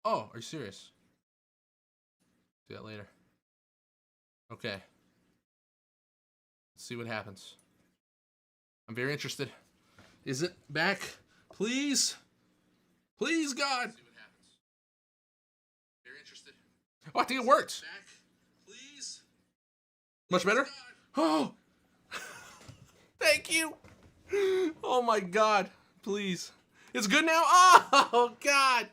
Oh, are you serious? Do that later. Okay. Let's see what happens. I'm very interested. Is it back? Please? Please, God. See what happens. Very interested. Oh, I think it worked. Back. Please. Much better? Oh. Thank you. Oh my God. Please. It's good now? Oh God.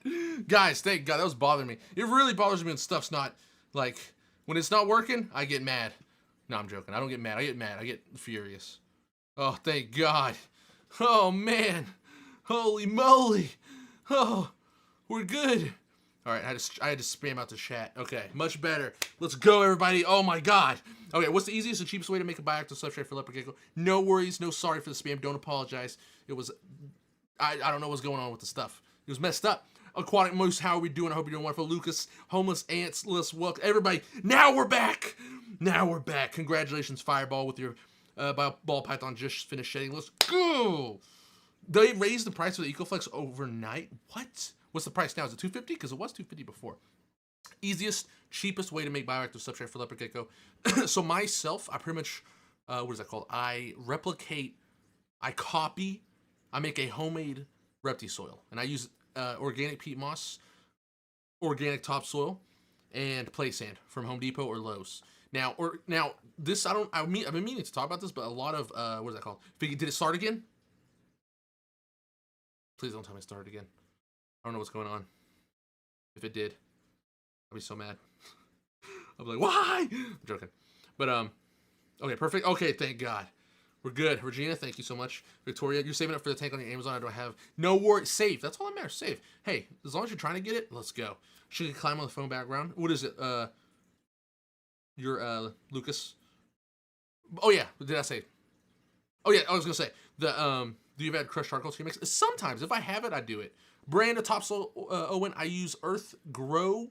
Guys, thank God. That was bothering me. It really bothers me when stuff's not, like, when it's not working, I get mad. No, I'm joking. I don't get mad. I get mad. I get furious. Oh, thank God. Oh, man. Holy moly. Oh, we're good. All right, I had to spam out the chat. Okay, much better. Let's go, everybody. Oh, my God. Okay, what's the easiest and cheapest way to make a bioactive substrate for leopard gecko? No worries. No sorry for the spam. Don't apologize. It was... I don't know what's going on with the stuff. It was messed up. Aquatic Moose, how are we doing? I hope you're doing wonderful. Lucas, Homeless Ants, let's welcome everybody. Now we're back. Now we're back. Congratulations, Fireball, with your ball python just finished shedding. Let's go. They raised the price of the EcoFlex overnight. What? What's the price now? Is it $250? Because it was $250 before. Easiest, cheapest way to make bioactive substrate for leopard gecko. So myself, I pretty much, what is that called? I replicate, I copy, I make a homemade Repti soil, and I use organic peat moss, organic topsoil, and play sand from Home Depot or Lowe's. Now this I've been meaning to talk about this, but a lot of what is that called? Did it start again? Please don't tell me it started again. I don't know what's going on. If it did, I'd be so mad. I'll be like, why? I'm joking. But okay, perfect. Okay, thank God. We're good. Regina, thank you so much. Victoria, you're saving up for the tank on your Amazon. I don't have no worries. Save. That's all that matters. Save. Hey, as long as you're trying to get it, let's go. She can climb on the phone background. What is it? Your Lucas. Oh yeah. What did I say? Oh yeah. I was gonna say the do you have crushed charcoal to your mix? Sometimes if I have it, I do it. Brand of topsoil. Owen, I use Earth Grow,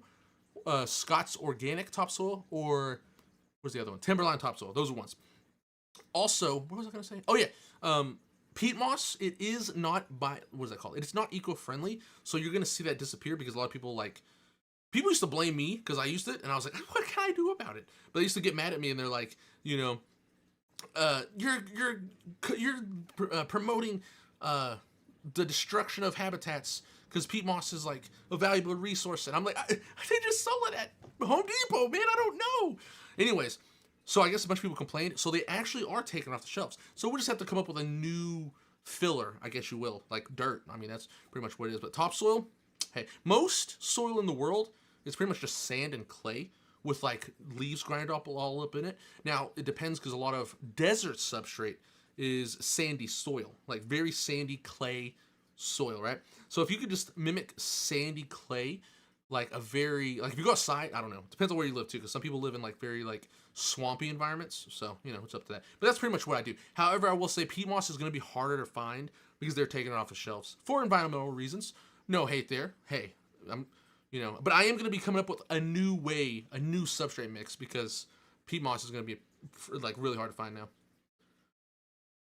Scott's Organic topsoil, or where's the other one? Timberline topsoil. Those are ones. Also, what was I gonna say? Oh yeah, peat moss. It is not what is that called? It's not eco-friendly, so you're gonna see that disappear because a lot of people used to blame me because I used it, and I was like, what can I do about it? But they used to get mad at me, and they're like, you know, you're promoting the destruction of habitats because peat moss is like a valuable resource, and I'm like, they just sold it at Home Depot, man. I don't know. Anyways. So I guess a bunch of people complained. So they actually are taken off the shelves. So we just have to come up with a new filler, I guess you will, like dirt. I mean, that's pretty much what it is. But topsoil, hey, most soil in the world is pretty much just sand and clay with like leaves grinded up all up in it. Now, it depends because a lot of desert substrate is sandy soil, like very sandy clay soil, right? So if you could just mimic sandy clay, like if you go outside, I don't know, it depends on where you live too, because some people live in like very like swampy environments, so you know, it's up to that. But that's pretty much what I do. However, I will say peat moss is going to be harder to find because they're taking it off the shelves for environmental reasons. No hate there. Hey, but I am going to be coming up with a new substrate mix because peat moss is going to be like really hard to find now.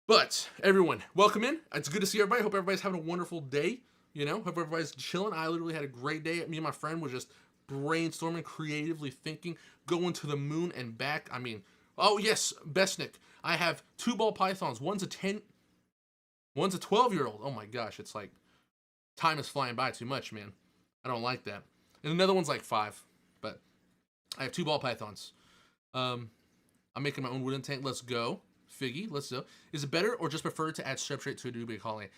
But everyone, welcome in. It's good to see everybody. Hope everybody's having a wonderful day. You know, hope everybody's chilling. I literally had a great day. Me and my friend was just brainstorming, creatively thinking, going to the moon and back. I mean, oh yes, Besnick. I have 2 ball pythons. One's a 12-year-old. Oh my gosh, it's like time is flying by too much, man. I don't like that. And another one's like 5. But I have 2 ball pythons. I'm making my own wooden tank. Let's go. Figgy, let's go. Is it better or just preferred to add substrate to a dubia colony?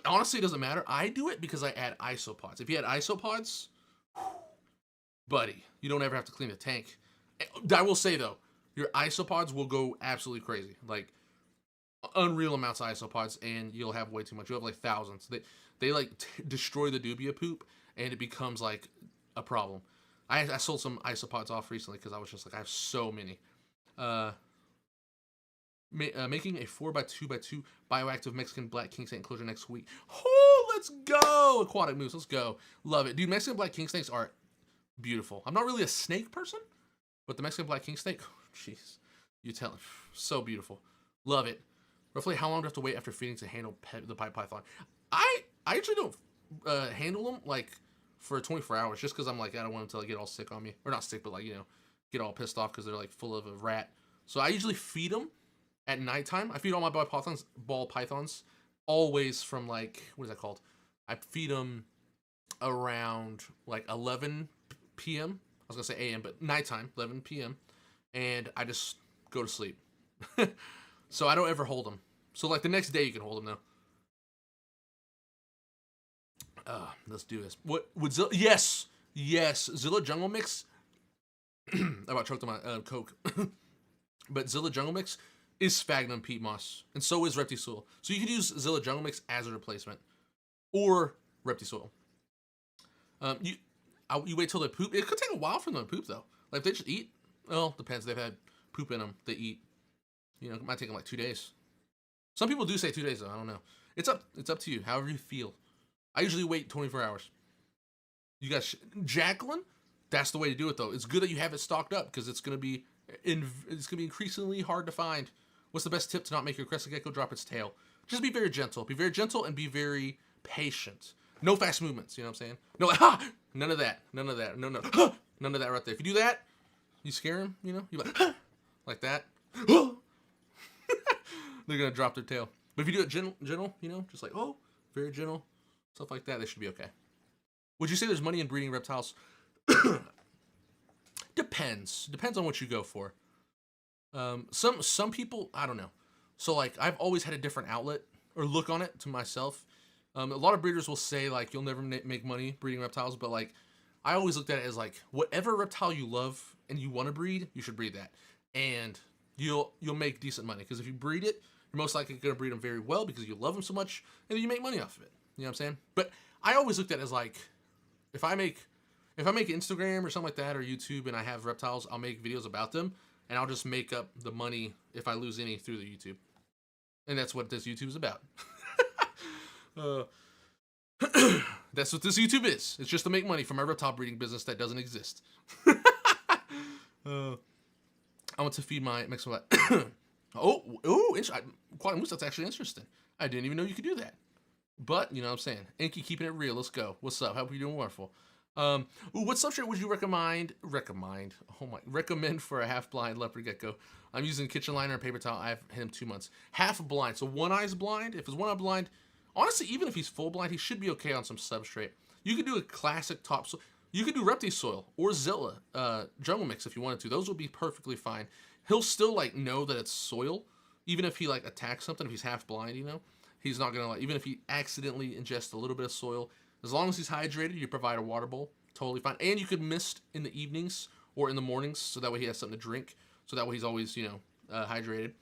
Honestly, it doesn't matter. I do it because I add isopods. If you had isopods, buddy, you don't ever have to clean the tank. I will say though, your isopods will go absolutely crazy, like unreal amounts of isopods, and you'll have way too much. You'll have like thousands. They like destroy the dubia poop, and it becomes like a problem. I sold some isopods off recently because I was just like, I have so many. Making a 4x2x2 bioactive Mexican black king snake enclosure next week. Oh, let's go! Aquatic Moose, let's go. Love it. Dude, Mexican black king snakes are beautiful. I'm not really a snake person, but the Mexican black king snake, jeez, you tell him. So beautiful. Love it. Roughly how long do I have to wait after feeding to handle the pipe python? I actually don't handle them like for 24 hours just because I'm like, I don't want them to like get all sick on me. Or not sick, but like, you know, get all pissed off because they're like full of a rat. So I usually feed them at nighttime. I feed all my ball pythons always from like, what is that called? I feed them around like 11 p.m. I was gonna say a.m., but nighttime, 11 p.m. And I just go to sleep. So I don't ever hold them. So like the next day you can hold them though. Let's do this. What would Zilla? Yes, Zilla Jungle Mix. I about choked on my Coke. But Zilla Jungle Mix is sphagnum peat moss, and so is Reptile. So you could use Zilla Jungle Mix as a replacement, or Reptile. You wait till they poop. It could take a while for them to poop though. Like if they just eat, well, depends. They've had poop in them. They eat. You know, it might take them like 2 days. Some people do say 2 days though. I don't know. It's up to you. However you feel. I usually wait 24 hours. You guys, Jacqueline, that's the way to do it though. It's good that you have it stocked up because it's gonna be increasingly hard to find. What's the best tip to not make your crested gecko drop its tail? Just be very gentle. Be very gentle and be very patient. No fast movements. You know what I'm saying? No, ha! None of that. None of that. No. None of that right there. If you do that, you scare them. You know, you like that. They're gonna drop their tail. But if you do it gentle, you know, just like very gentle, stuff like that, they should be okay. Would you say there's money in breeding reptiles? Depends on what you go for. Some people, I don't know. So like I've always had a different outlet or look on it to myself. A lot of breeders will say like you'll never make money breeding reptiles, but like I always looked at it as like whatever reptile you love and you want to breed, you should breed that, and you'll make decent money because if you breed it, you're most likely going to breed them very well because you love them so much, and then you make money off of it. You know what I'm saying? But I always looked at it as like if I make Instagram or something like that or YouTube and I have reptiles, I'll make videos about them and I'll just make up the money if I lose any through the YouTube, and that's what this YouTube is about. That's what this YouTube is. It's just to make money from my reptile breeding business that doesn't exist. I want to feed my Mexican. Quantum Moose, that's actually interesting. I didn't even know you could do that. But, you know what I'm saying. Inky keeping it real. Let's go. What's up? Hope you're doing wonderful. What substrate would you recommend for a half-blind leopard gecko? I'm using kitchen liner and paper towel. I've had him 2 months. Half blind. So one eye's blind. If it's one eye blind, honestly, even if he's full blind, he should be okay on some substrate. You could do a classic topsoil. You could do Reptile soil or Zilla jungle mix if you wanted to. Those would be perfectly fine. He'll still like know that it's soil, even if he like attacks something. If he's half blind, you know, he's not gonna like. Even if he accidentally ingests a little bit of soil, as long as he's hydrated, you provide a water bowl, totally fine. And you could mist in the evenings or in the mornings, so that way he has something to drink. So that way he's always, you know, hydrated.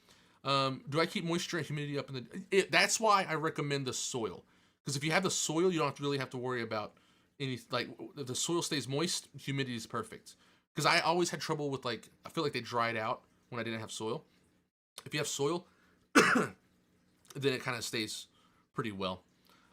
Do I keep moisture and humidity up in the? That's why I recommend the soil, because if you have the soil, you don't really have to worry about any like if the soil stays moist, humidity is perfect. Because I always had trouble with like I feel like they dried out when I didn't have soil. If you have soil, then it kind of stays pretty well.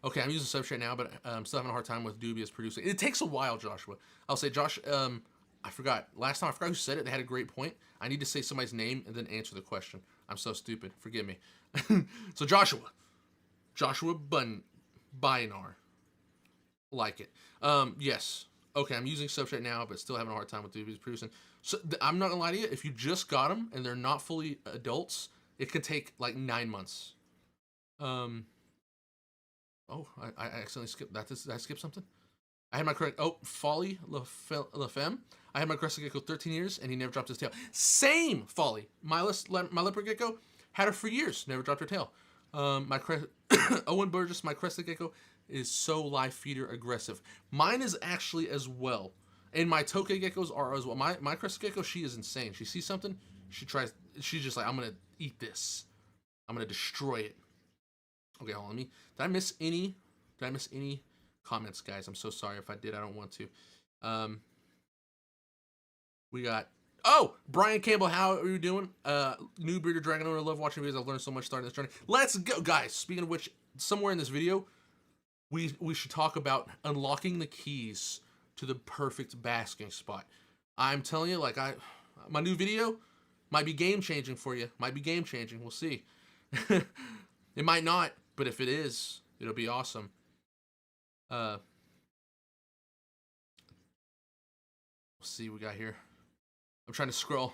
Okay, I'm using Substrate now, but I'm still having a hard time with dubious producing. It takes a while, Joshua. I'll say, Josh, I forgot. Last time I forgot who said it. They had a great point. I need to say somebody's name and then answer the question. I'm so stupid. Forgive me. So Joshua Bionar. Like it. Yes. Okay, I'm using Substrate now, but still having a hard time with dubious producing. So I'm not gonna lie to you. If you just got them and they're not fully adults, it could take like 9 months. Oh, I accidentally skipped that. Did I skip something? I had my correct. Oh, Folly LaFemme. I had my crested gecko 13 years, and he never dropped his tail. Same Folly. My leopard gecko had her for years, never dropped her tail. Owen Burgess, my crested gecko is so live feeder aggressive. Mine is actually as well, and my tokay geckos are as well. My crested gecko, she is insane. She sees something, she's just like, I'm gonna eat this. I'm gonna destroy it. Okay, hold on. Did I miss any comments, guys? I'm so sorry if I did. I don't want to. We got Brian Campbell. How are you doing? New breeder dragon owner. I love watching videos. I've learned so much starting this journey. Let's go, guys. Speaking of which, somewhere in this video, we should talk about unlocking the keys to the perfect basking spot. I'm telling you, like my new video might be game changing for you. Might be game changing. We'll see. It might not, but if it is, it'll be awesome. Let's see what we got here. I'm trying to scroll.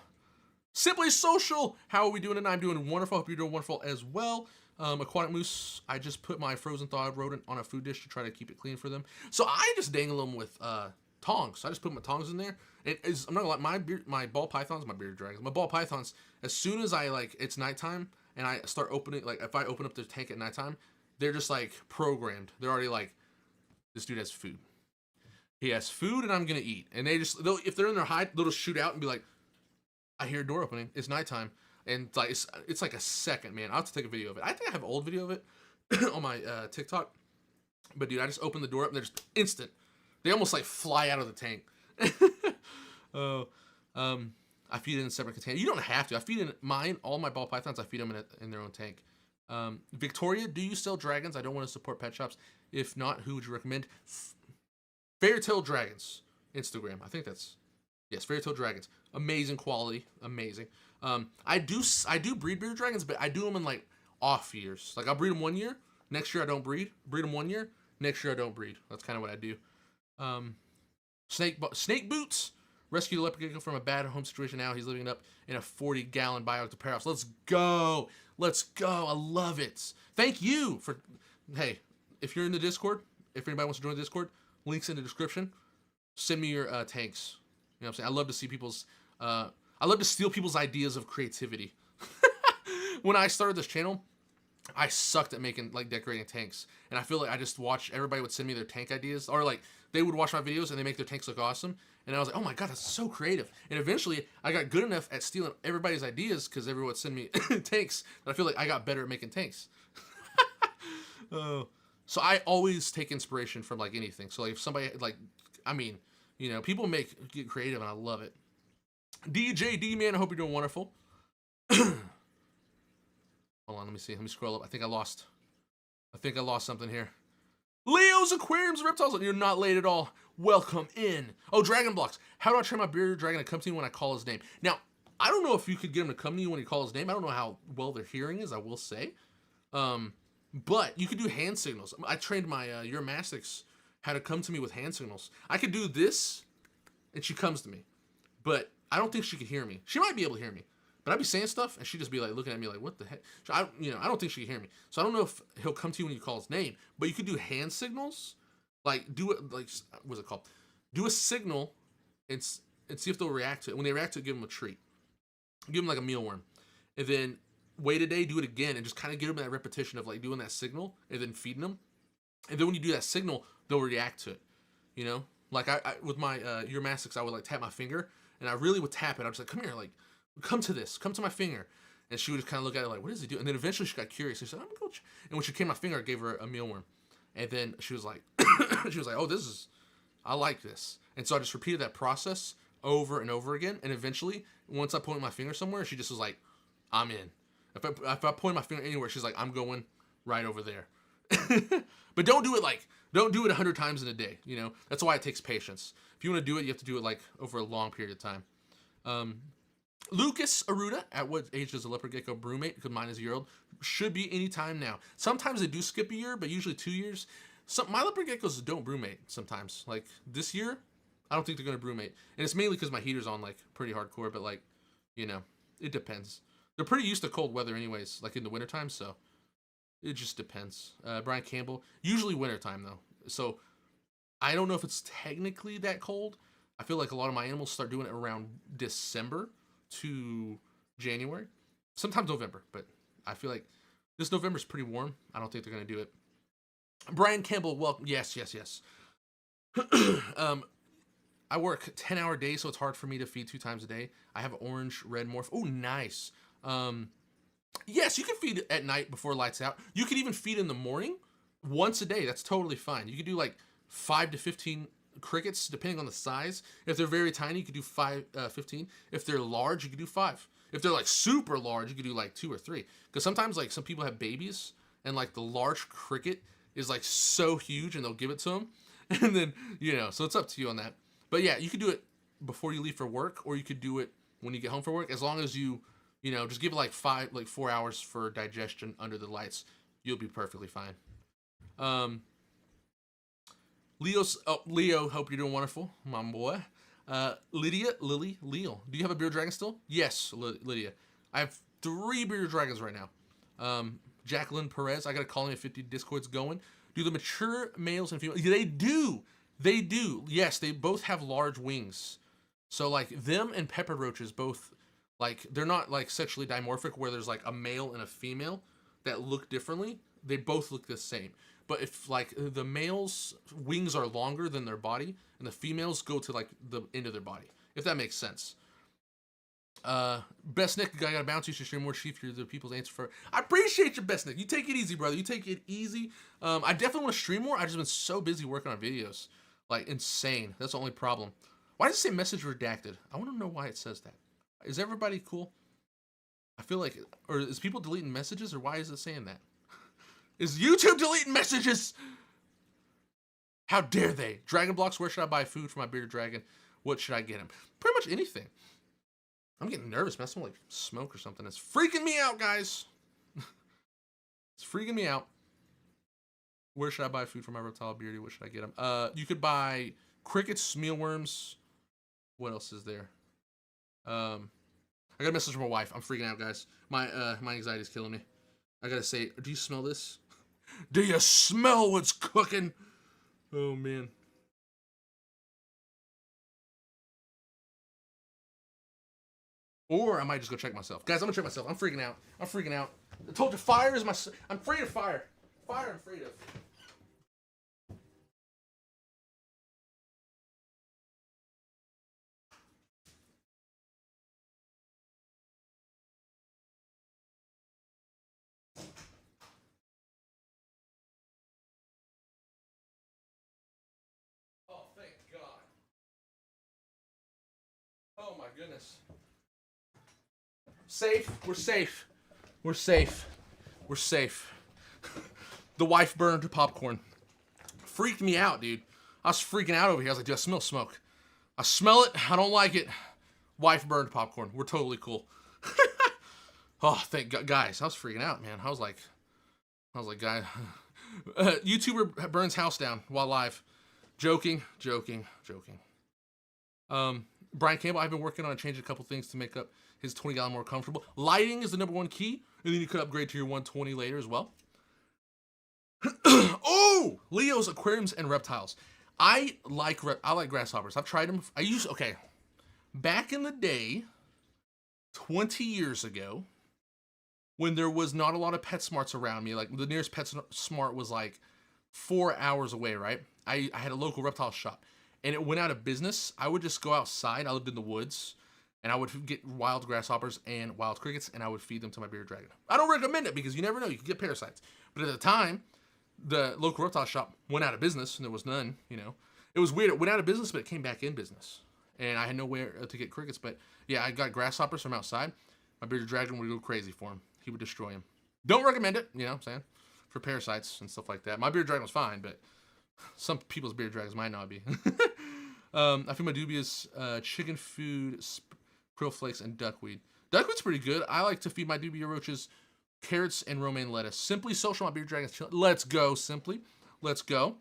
Simply Social. How are we doing tonight? I'm doing wonderful. Hope you're doing wonderful as well. Aquatic Moose. I just put my frozen thawed rodent on a food dish to try to keep it clean for them. So I just dangle them with tongs. I just put my tongs in there. I'm not gonna lie. My ball pythons, my bearded dragons, my ball pythons. As soon as I it's nighttime and I start opening, like if I open up the tank at nighttime, they're just like programmed. They're already like, this dude has food. He has food and I'm gonna eat. And if they're in their hide, they'll just shoot out and be like, I hear a door opening. It's nighttime, and it's like a second, man. I'll have to take a video of it. I think I have an old video of it on my TikTok. But dude, I just open the door up and they're just instant. They almost like fly out of the tank. I feed it in a separate container. You don't have to. I feed in mine. All my ball pythons, I feed them in their own tank. Victoria, do you sell dragons? I don't want to support pet shops. If not, who would you recommend? Fairytale Dragons, Instagram. I think that's, yes, Fairytale Dragons. Amazing quality, amazing. I do breed bearded dragons, but I do them in like off years. Like I'll breed them 1 year, next year I don't breed. Breed them 1 year, next year I don't breed. That's kind of what I do. Snake Boots rescued a leopard gecko from a bad home situation. Now he's living up in a 40-gallon Bioactive powerhouse. Let's go, let's go. I love it. Thank you for. Hey, if you're in the Discord, if anybody wants to join the Discord, links in the description. Send me your tanks. You know what I'm saying? I love to see people's. I love to steal people's ideas of creativity. When I started this channel, I sucked at making like decorating tanks, and I feel like I just watched everybody would send me their tank ideas, or like they would watch my videos and they make their tanks look awesome, and I was like, oh my god, that's so creative. And eventually, I got good enough at stealing everybody's ideas because everyone would send me tanks that I feel like I got better at making tanks. So I always take inspiration from like anything. So like if somebody like, I mean, you know, people get creative and I love it. DJD man, I hope you're doing wonderful. Hold on, let me see. Let me scroll up. I think I lost something here. Leo's Aquariums Reptiles. You're not late at all. Welcome in. Oh, Dragon Blocks. How do I train my bearded dragon to come to me when I call his name? Now, I don't know if you could get him to come to you when you call his name. I don't know how well their hearing is, I will say. But you could do hand signals. I trained my Uromastix how to come to me with hand signals. I could do this, and she comes to me. But I don't think she could hear me. She might be able to hear me. But I'd be saying stuff, and she'd just be like looking at me like, what the heck? So I don't think she can hear me. So I don't know if he'll come to you when you call his name. But you could do hand signals. Like, do it, like, what's it called? Do a signal and see if they'll react to it. When they react to it, give them a treat. Give them like a mealworm. And then wait a day, do it again, and just kind of give them that repetition of like doing that signal and then feeding them. And then when you do that signal, they'll react to it. You know? Like I with my Uromastix, I would like tap my finger, and I really would tap it. I was like, come here, like, come to this, come to my finger. And she would just kind of look at it like, what does he do? And then eventually she got curious. She said, I'm gonna go. And when she came to my finger, I gave her a mealworm. And then she was like, oh, I like this. And so I just repeated that process over and over again. And eventually, once I pointed my finger somewhere, she just was like, I'm in. If I point my finger anywhere, she's like, I'm going right over there. But don't do it 100 times in a day. You know, that's why it takes patience. If you want to do it, you have to do it like over a long period of time. Lucas Aruda, at what age does a leopard gecko brumate? Because mine is a year old. Should be any time now. Sometimes they do skip a year, but usually 2 years. My leopard geckos don't brumate sometimes. Like this year, I don't think they're going to brumate. And it's mainly because my heater's on like pretty hardcore, but like, you know, it depends. They're pretty used to cold weather anyways, like in the wintertime, so it just depends. Brian Campbell, usually wintertime though. So I don't know if it's technically that cold. I feel like a lot of my animals start doing it around December to January, sometimes November, but I feel like this November is pretty warm. I don't think they're going to do it. Brian Campbell, welcome. Yes. I work 10-hour days, so it's hard for me to feed 2 times a day. I have orange, red morph. Oh, nice. Yes, you can feed at night before lights out. You can even feed in the morning once a day. That's totally fine. You could do like 5 to 15 crickets, depending on the size. If they're very tiny, you could do 15. If they're large, you could do 5. If they're like super large, you could do like 2 or 3. Because sometimes like some people have babies, and like the large cricket is like so huge, and they'll give it to them. And then, you know, so it's up to you on that. But yeah, you could do it before you leave for work, or you could do it when you get home from work. As long as you know, just give it like 4 hours for digestion under the lights. You'll be perfectly fine. Leo, hope you're doing wonderful, my boy. Lydia, Lily, Leal. Do you have a bearded dragon still? Yes, Lydia. I have 3 bearded dragons right now. Jacqueline Perez. I got a Colony of 50 Discords going. Do the mature males and females? They do. They do. Yes, they both have large wings. So like them and pepper roaches both, like they're not like sexually dimorphic where there's like a male and a female that look differently. They both look the same. But if like the male's wings are longer than their body and the females go to like the end of their body, if that makes sense. Best Nick, I got a bounce. You should stream more Chief. You're the people's answer for. I appreciate your Best Nick. You take it easy, brother. You take it easy. I definitely want to stream more. I've just been so busy working on videos, like insane. That's the only problem. Why does it say message redacted? I want to know why it says that. Is everybody cool? I feel like, or is people deleting messages, or why is it saying that? Is YouTube deleting messages? How dare they? Dragon blocks. Where should I buy food for my bearded dragon? What should I get him? Pretty much anything. I'm getting nervous, man. I smell like smoke or something. It's freaking me out, guys. It's freaking me out. Where should I buy food for my reptile beardy? What should I get him? You could buy crickets, mealworms. What else is there? I got a message from my wife. I'm freaking out, guys. My anxiety is killing me. I gotta say, do you smell this? Do you smell what's cooking? Oh, man. Or I might just go check myself. Guys, I'm gonna check myself. I'm freaking out. I'm freaking out. I told you fire is my... I'm afraid of fire. Fire I'm afraid of. Oh, thank God. Oh, my goodness. Safe. We're safe. We're safe. We're safe. The wife burned popcorn. Freaked me out, dude. I was freaking out over here. I was like, dude, I smell smoke. I smell it. I don't like it. Wife burned popcorn. We're totally cool. Oh, thank God. Guys, I was freaking out, man. I was like, guy. YouTuber burns house down while live. Joking. Brian Campbell, I've been working on changing a couple things to make up his 20 gallon more comfortable. Lighting is the #1 key, and then you could upgrade to your 120 later as well. Oh, Leo's aquariums and reptiles. I like grasshoppers. I've tried them. Okay, back in the day, 20 years ago, when there was not a lot of PetSmarts around me, like the nearest PetSmart was like 4 hours away, right? I had a local reptile shop, and it went out of business. I would just go outside. I lived in the woods, and I would get wild grasshoppers and wild crickets, and I would feed them to my bearded dragon. I don't recommend it because you never know. You could get parasites. But at the time, the local reptile shop went out of business, and there was none, you know. It was weird. It went out of business, but it came back in business. And I had nowhere to get crickets. But, yeah, I got grasshoppers from outside. My bearded dragon would go crazy for him. He would destroy him. Don't recommend it, you know what I'm saying, for parasites and stuff like that. My bearded dragon was fine, but some people's bearded dragons might not be. I feed my dubious chicken food, krill flakes, and duckweed. Duckweed's pretty good. I like to feed my dubia roaches carrots and romaine lettuce. Simply Social, my bearded dragon's chilling. Let's go, Simply. Let's go.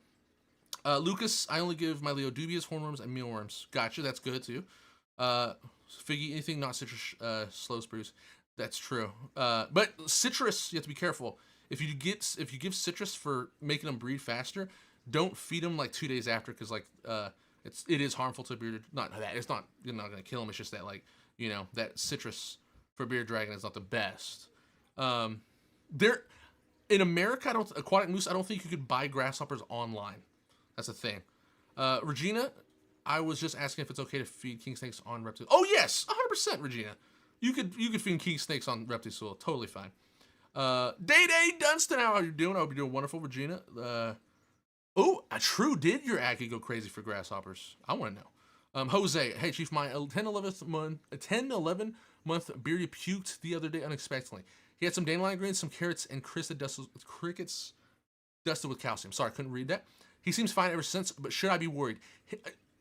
Lucas, I only give my Leo dubias, hornworms, and mealworms. Gotcha, that's good too. Figgy, anything not citrus, slow spruce. That's true. But citrus, you have to be careful. If you give citrus for making them breed faster, don't feed them like 2 days after, because like it is harmful to bearded. Not that it's not, you're not gonna kill them. It's just that, like, you know, that citrus for bearded dragon is not the best. There in America, aquatic moose, I don't think you could buy grasshoppers online. That's a thing. Regina, I was just asking if it's okay to feed king snakes on Reptile. Oh yes, 100%, Regina. You could feed king snakes on Reptile, totally fine. Day Dunstan, how are you doing? I hope you're doing wonderful, Regina. Oh, true. Did your Aggie go crazy for grasshoppers? I want to know. Jose, hey Chief, my 10-11 month beardy puked the other day unexpectedly. He had some dandelion greens, some carrots, and crickets dusted with calcium. Sorry, I couldn't read that. He seems fine ever since, but should I be worried?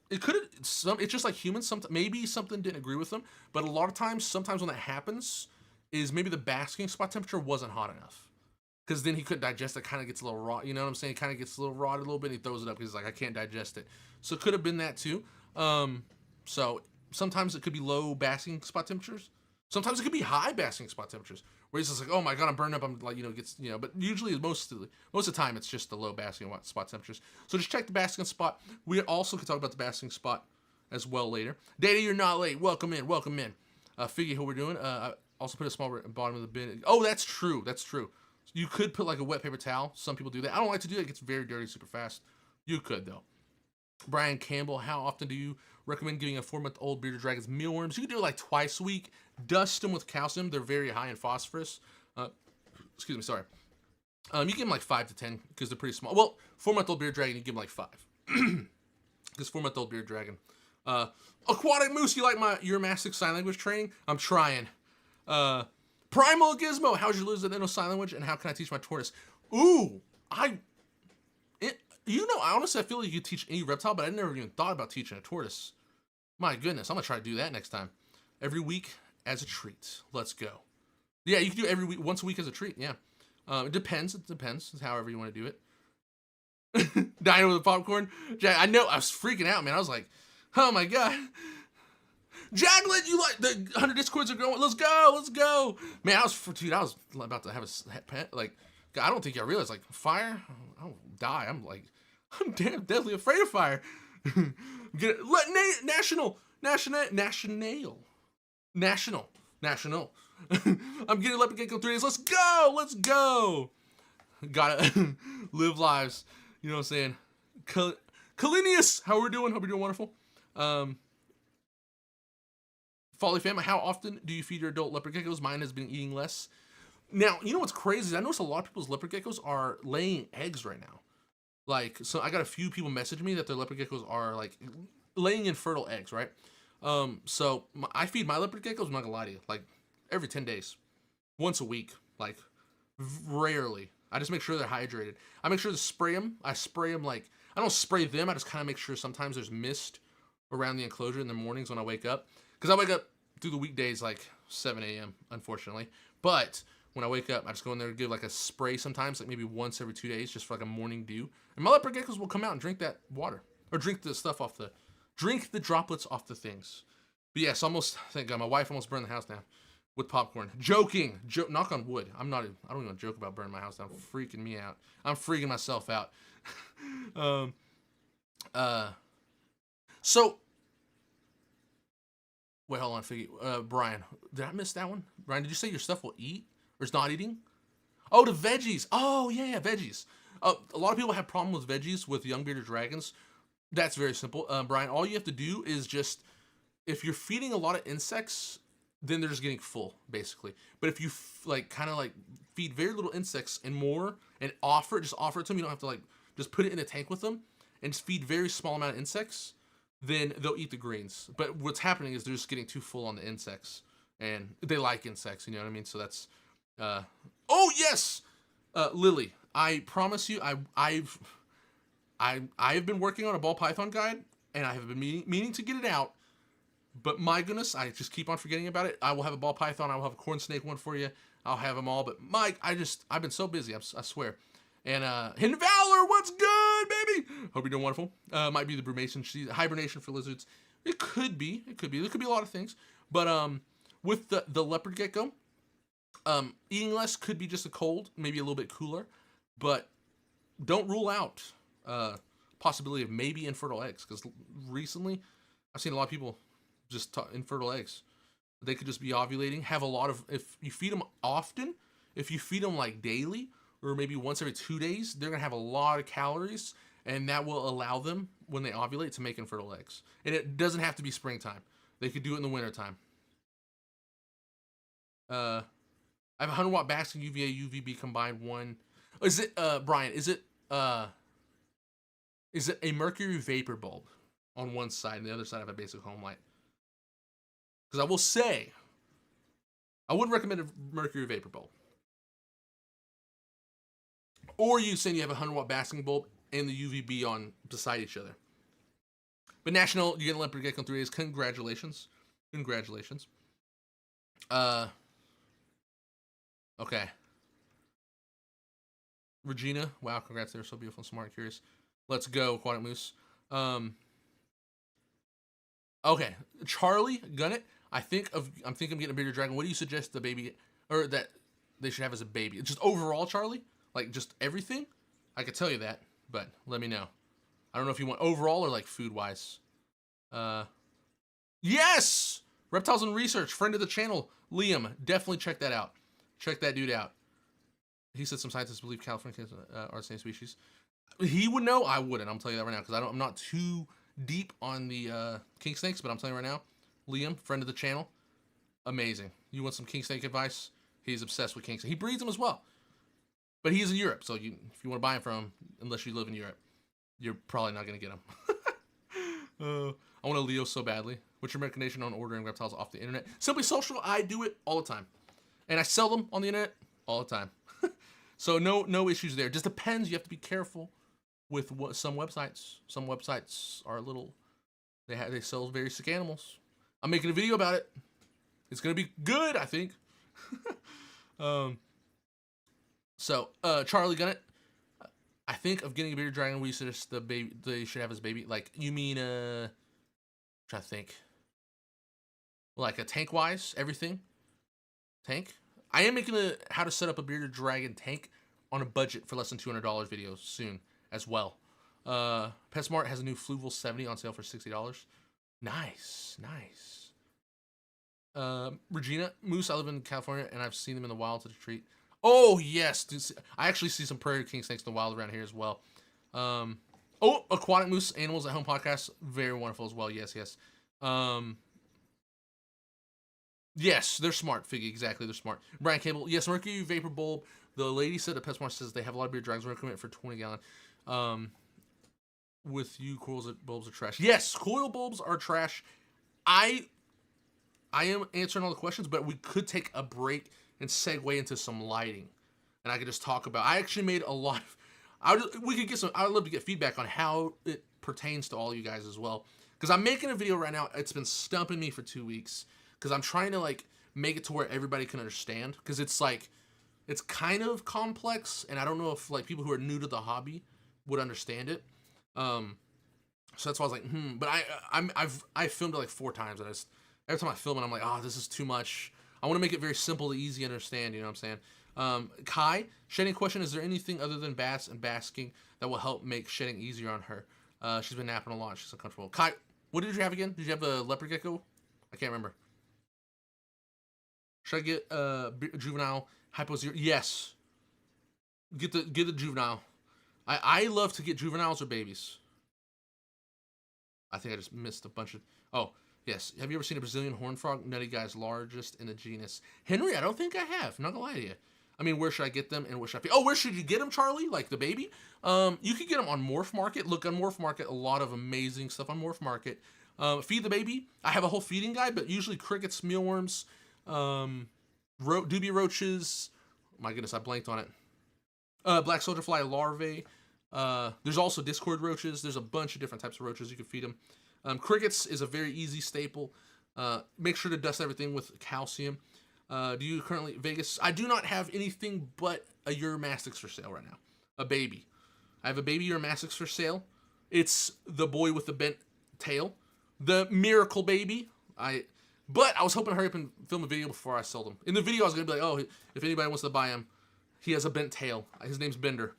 It could. It's just like humans. Maybe something didn't agree with them, but a lot of times, sometimes when that happens, is maybe the basking spot temperature wasn't hot enough. Because then he couldn't digest it. Kind of gets a little raw. You know what I'm saying? Kind of gets a little rotted a little bit. And he throws it up because he's like, I can't digest it. So it could have been that too. So sometimes it could be low basking spot temperatures. Sometimes it could be high basking spot temperatures, where it's just like, oh my god, I'm burned up. I'm like, gets, but usually most of the time it's just the low basking spot temperatures. So just check the basking spot. We also could talk about the basking spot as well later. Data, you're not late. Welcome in. Welcome in. Figure how we're doing. I also put a small bottom of the bin. Oh, that's true. That's true. You could put like a wet paper towel. Some people do that. I don't like to do that. It gets very dirty super fast. You could though. Brian Campbell, how often do you recommend giving a 4-month-old bearded dragons mealworms? You can do it like twice a week. Dust them with calcium. They're very high in phosphorus. Excuse me, sorry. You give them like 5 to 10 because they're pretty small. Well, 4-month-old bearded dragon, you give them like 5. Because 4-month-old bearded dragon. Aquatic Moose, you like your Mastic sign language training? I'm trying. Primal Gizmo, how's your lose the sign language, and how can I teach my tortoise? Ooh, I honestly, I feel like you could teach any reptile, but I never even thought about teaching a tortoise. My goodness, I'm gonna try to do that next time. Every week as a treat. Let's go. Yeah, you can do every week, once a week as a treat. Yeah, it depends. It depends. It's however you want to do it. Dino with the popcorn. Jack, I know. I was freaking out, man. I was like, oh my god. Jaglet, you like the 100 discords are going. Let's go. Let's go. Man, I was about to have a pet. Like, I don't think y'all realize, like, fire. I'll die. I'm deathly afraid of fire. National. I'm getting leopard gecko 3 days. Let's go. Gotta live lives. You know what I'm saying? Kalinius, how we doing? Hope you're doing wonderful. Folly Fam, how often do you feed your adult leopard geckos? Mine has been eating less. Now, you know what's crazy? I noticed a lot of people's leopard geckos are laying eggs right now. Like, so I got a few people message me that their leopard geckos are like laying infertile eggs, right? So I feed my leopard geckos, I'm not gonna lie to you, like every 10 days, once a week, like rarely. I just make sure they're hydrated. I make sure to spray them. I spray them like, I don't spray them, I just kind of make sure sometimes there's mist around the enclosure in the mornings when I wake up. Because I wake up through the weekdays like 7 a.m., unfortunately. But when I wake up, I just go in there and give like a spray sometimes, like maybe once every 2 days, just for like a morning dew. And my leopard geckos will come out and drink that water. Or drink the droplets off the things. But yes, thank God, my wife almost burned the house down with popcorn. Joking. Knock on wood. I don't even joke about burning my house down. Freaking me out. I'm freaking myself out. So, wait, hold on, Figgy. Brian, did I miss that one? Brian, did you say your stuff will eat? Or is not eating? Oh, the veggies. Oh, yeah, veggies. A lot of people have problems with veggies with young bearded dragons. That's very simple. Brian, all you have to do is just, if you're feeding a lot of insects, then they're just getting full, basically. But if you kind of feed very little insects and more, and offer it to them, you don't have to just put it in a tank with them, and just feed very small amount of insects, then they'll eat the greens. But what's happening is they're just getting too full on the insects, and they like insects, you know what I mean? So that's, oh yes! Lily, I promise you, I've been working on a ball python guide, and I have been meaning to get it out, but my goodness, I just keep on forgetting about it. I will have a ball python, I will have a corn snake one for you, I'll have them all, but Mike, I've been so busy, I swear. And, Hidden Valor, what's good, baby? Hope you're doing wonderful. Might be the brumation, hibernation for lizards. It could be, there could be a lot of things, but, with the leopard gecko, eating less could be just a cold, maybe a little bit cooler, but don't rule out possibility of maybe infertile eggs, because recently I've seen a lot of people just infertile eggs. They could just be ovulating, have a lot of, if you feed them often, if you feed them like daily or maybe once every 2 days, they're gonna have a lot of calories, and that will allow them when they ovulate to make infertile eggs. And it doesn't have to be springtime. They could do it in the wintertime. I have a 100-watt basking UVA UVB combined one. Is it Brian? Is it a mercury vapor bulb on one side, and the other side I have a basic home light? Because I will say, I wouldn't recommend a mercury vapor bulb. Or you saying you have a 100-watt basking bulb and the UVB on beside each other. But National, you get a leopard gecko in 3 days. Congratulations. Congratulations. Okay. Regina, wow, congrats, they're so beautiful, smart, curious. Let's go, Aquatic Moose. Okay, Charlie Gunnett. I'm thinking of getting a bearded dragon. What do you suggest the baby or that they should have as a baby? Just overall, Charlie, like just everything. I could tell you that, but let me know. I don't know if you want overall or like food wise. Yes, Reptiles and Research, friend of the channel, Liam. Definitely check that out. Check that dude out. He said some scientists believe California kids are the same species. He would know. I wouldn't. I'm telling you that right now because I'm not too deep on the king snakes, but I'm telling you right now, Liam, friend of the channel, amazing. You want some king snake advice? He's obsessed with king snake. He breeds them as well, but he's in Europe, so if you want to buy him from him, unless you live in Europe, you're probably not gonna get him. I want a Leo so badly. What's your recommendation on ordering reptiles off the internet? Simply Social. I do it all the time, and I sell them on the internet all the time. So no issues there. Just depends. You have to be careful with what some websites. Some websites are a little. They sell very sick animals. I'm making a video about it. It's gonna be good, I think. So Charlie Gunnett. I think of getting a bearded dragon. We suggest the baby they should have as baby. Like you mean trying to think. Like a tank wise, everything. Tank. I am making a how to set up a bearded dragon tank on a budget for less than $200 video soon as well. PetSmart has a new Fluval 70 on sale for $60. Nice. Regina Moose. I live in California and I've seen them in the wild to the treat. Oh yes, dude, I actually see some prairie king snakes in the wild around here as well. Oh, aquatic moose animals at home podcast, very wonderful as well. Yes. Yes, they're smart, Figgy. Exactly, they're smart. Brian Cable. Yes, Mercury Vapor Bulb. The lady said at PetSmart says they have a lot of beer dragons. Recommend it for 20 gallon. With you, coils bulbs are trash. Yes, coil bulbs are trash. I am answering all the questions, but we could take a break and segue into some lighting, and I could just talk about. I actually made a lot of. We could get some. I would love to get feedback on how it pertains to all you guys as well, because I'm making a video right now. It's been stumping me for 2 weeks. Because I'm trying to like make it to where everybody can understand. Because it's like, it's kind of complex, and I don't know if like people who are new to the hobby would understand it. So that's why I was like, But I've filmed it like 4 times, and every time I film it, I'm like, this is too much. I want to make it very simple, easy to understand. You know what I'm saying? Kai, shedding question: is there anything other than baths and basking that will help make shedding easier on her? She's been napping a lot. She's uncomfortable. Kai, what did you have again? Did you have a leopard gecko? I can't remember. Should I get juvenile hypo 0? Yes. Get the juvenile. I love to get juveniles or babies. I think I just missed a bunch of. Oh yes. Have you ever seen a Brazilian horn frog? Nutty guy's largest in the genus. Henry, I don't think I have. I'm not gonna lie to you. I mean, where should I get them and where should I? Oh, where should you get them, Charlie? Like the baby? You can get them on Morph Market. Look on Morph Market. A lot of amazing stuff on Morph Market. Feed the baby. I have a whole feeding guide, but usually crickets, mealworms. Dubia roaches. My goodness, I blanked on it. Black soldier fly larvae. There's also Discord roaches. There's a bunch of different types of roaches you can feed them. Crickets is a very easy staple. Make sure to dust everything with calcium. Do you currently Vegas? I do not have anything but a Uromastix for sale right now. A baby. I have a baby Uromastix for sale. It's the boy with the bent tail, the miracle baby. But I was hoping to hurry up and film a video before I sold him. In the video, I was going to be like, oh, if anybody wants to buy him, he has a bent tail. His name's Bender.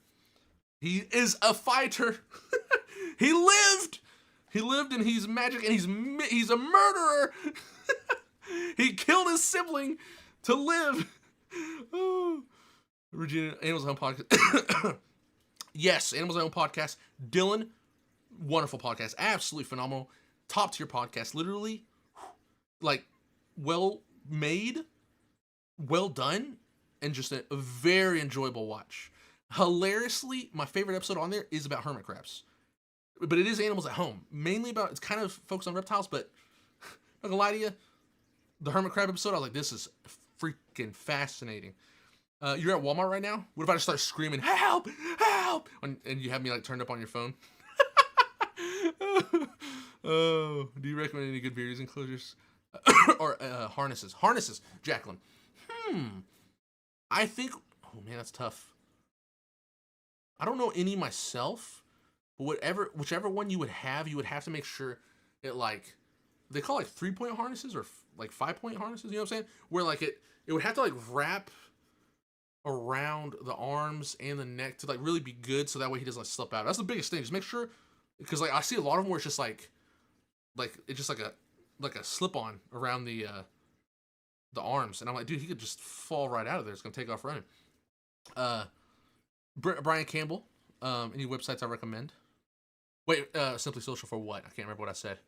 He is a fighter. He lived and he's magic and he's a murderer. He killed his sibling to live. Oh. Regina, Animals Home Podcast. Yes, Animals Home Podcast. Dylan, wonderful podcast. Absolutely phenomenal. Top tier podcast. Literally, like, well made, well done, and just a very enjoyable watch. Hilariously, my favorite episode on there is about hermit crabs. But it is animals at home. Mainly about, it's kind of focused on reptiles, but not gonna lie to you, the hermit crab episode, I was like, this is freaking fascinating. You're at Walmart right now? What if I just start screaming, help, help, and you have me like turned up on your phone? Oh, do you recommend any good beards enclosures? Or harnesses? Harnesses, Jacqueline. I think, oh man, that's tough. I don't know any myself, but whichever one you would have to make sure it like they call like 3-point harnesses or like 5-point harnesses. You know what I'm saying? Where like it would have to like wrap around the arms and the neck to like really be good, so that way he doesn't like slip out. That's the biggest thing. Just make sure, because like I see a lot of them where it's just like it's just like a slip on around the arms, and I'm like, dude, he could just fall right out of there. It's gonna take off running. Brian Campbell. Any websites I recommend? Wait, Simply Social for what? I can't remember what I said.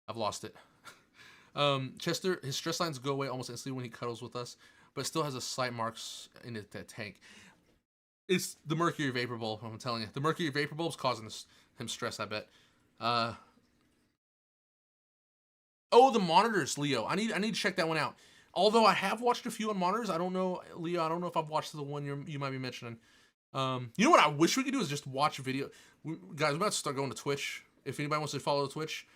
I've lost it. Chester, his stress lines go away almost instantly when he cuddles with us, but still has a slight marks in that tank. It's the mercury vapor bulb, I'm telling you. The mercury vapor bulb's causing him stress, I bet. Oh, the monitors, Leo. I need to check that one out. Although I have watched a few on monitors, I don't know, Leo, I don't know if I've watched the one you might be mentioning. You know what I wish we could do is just watch a video. Guys, we're about to start going to Twitch. If anybody wants to follow the Twitch,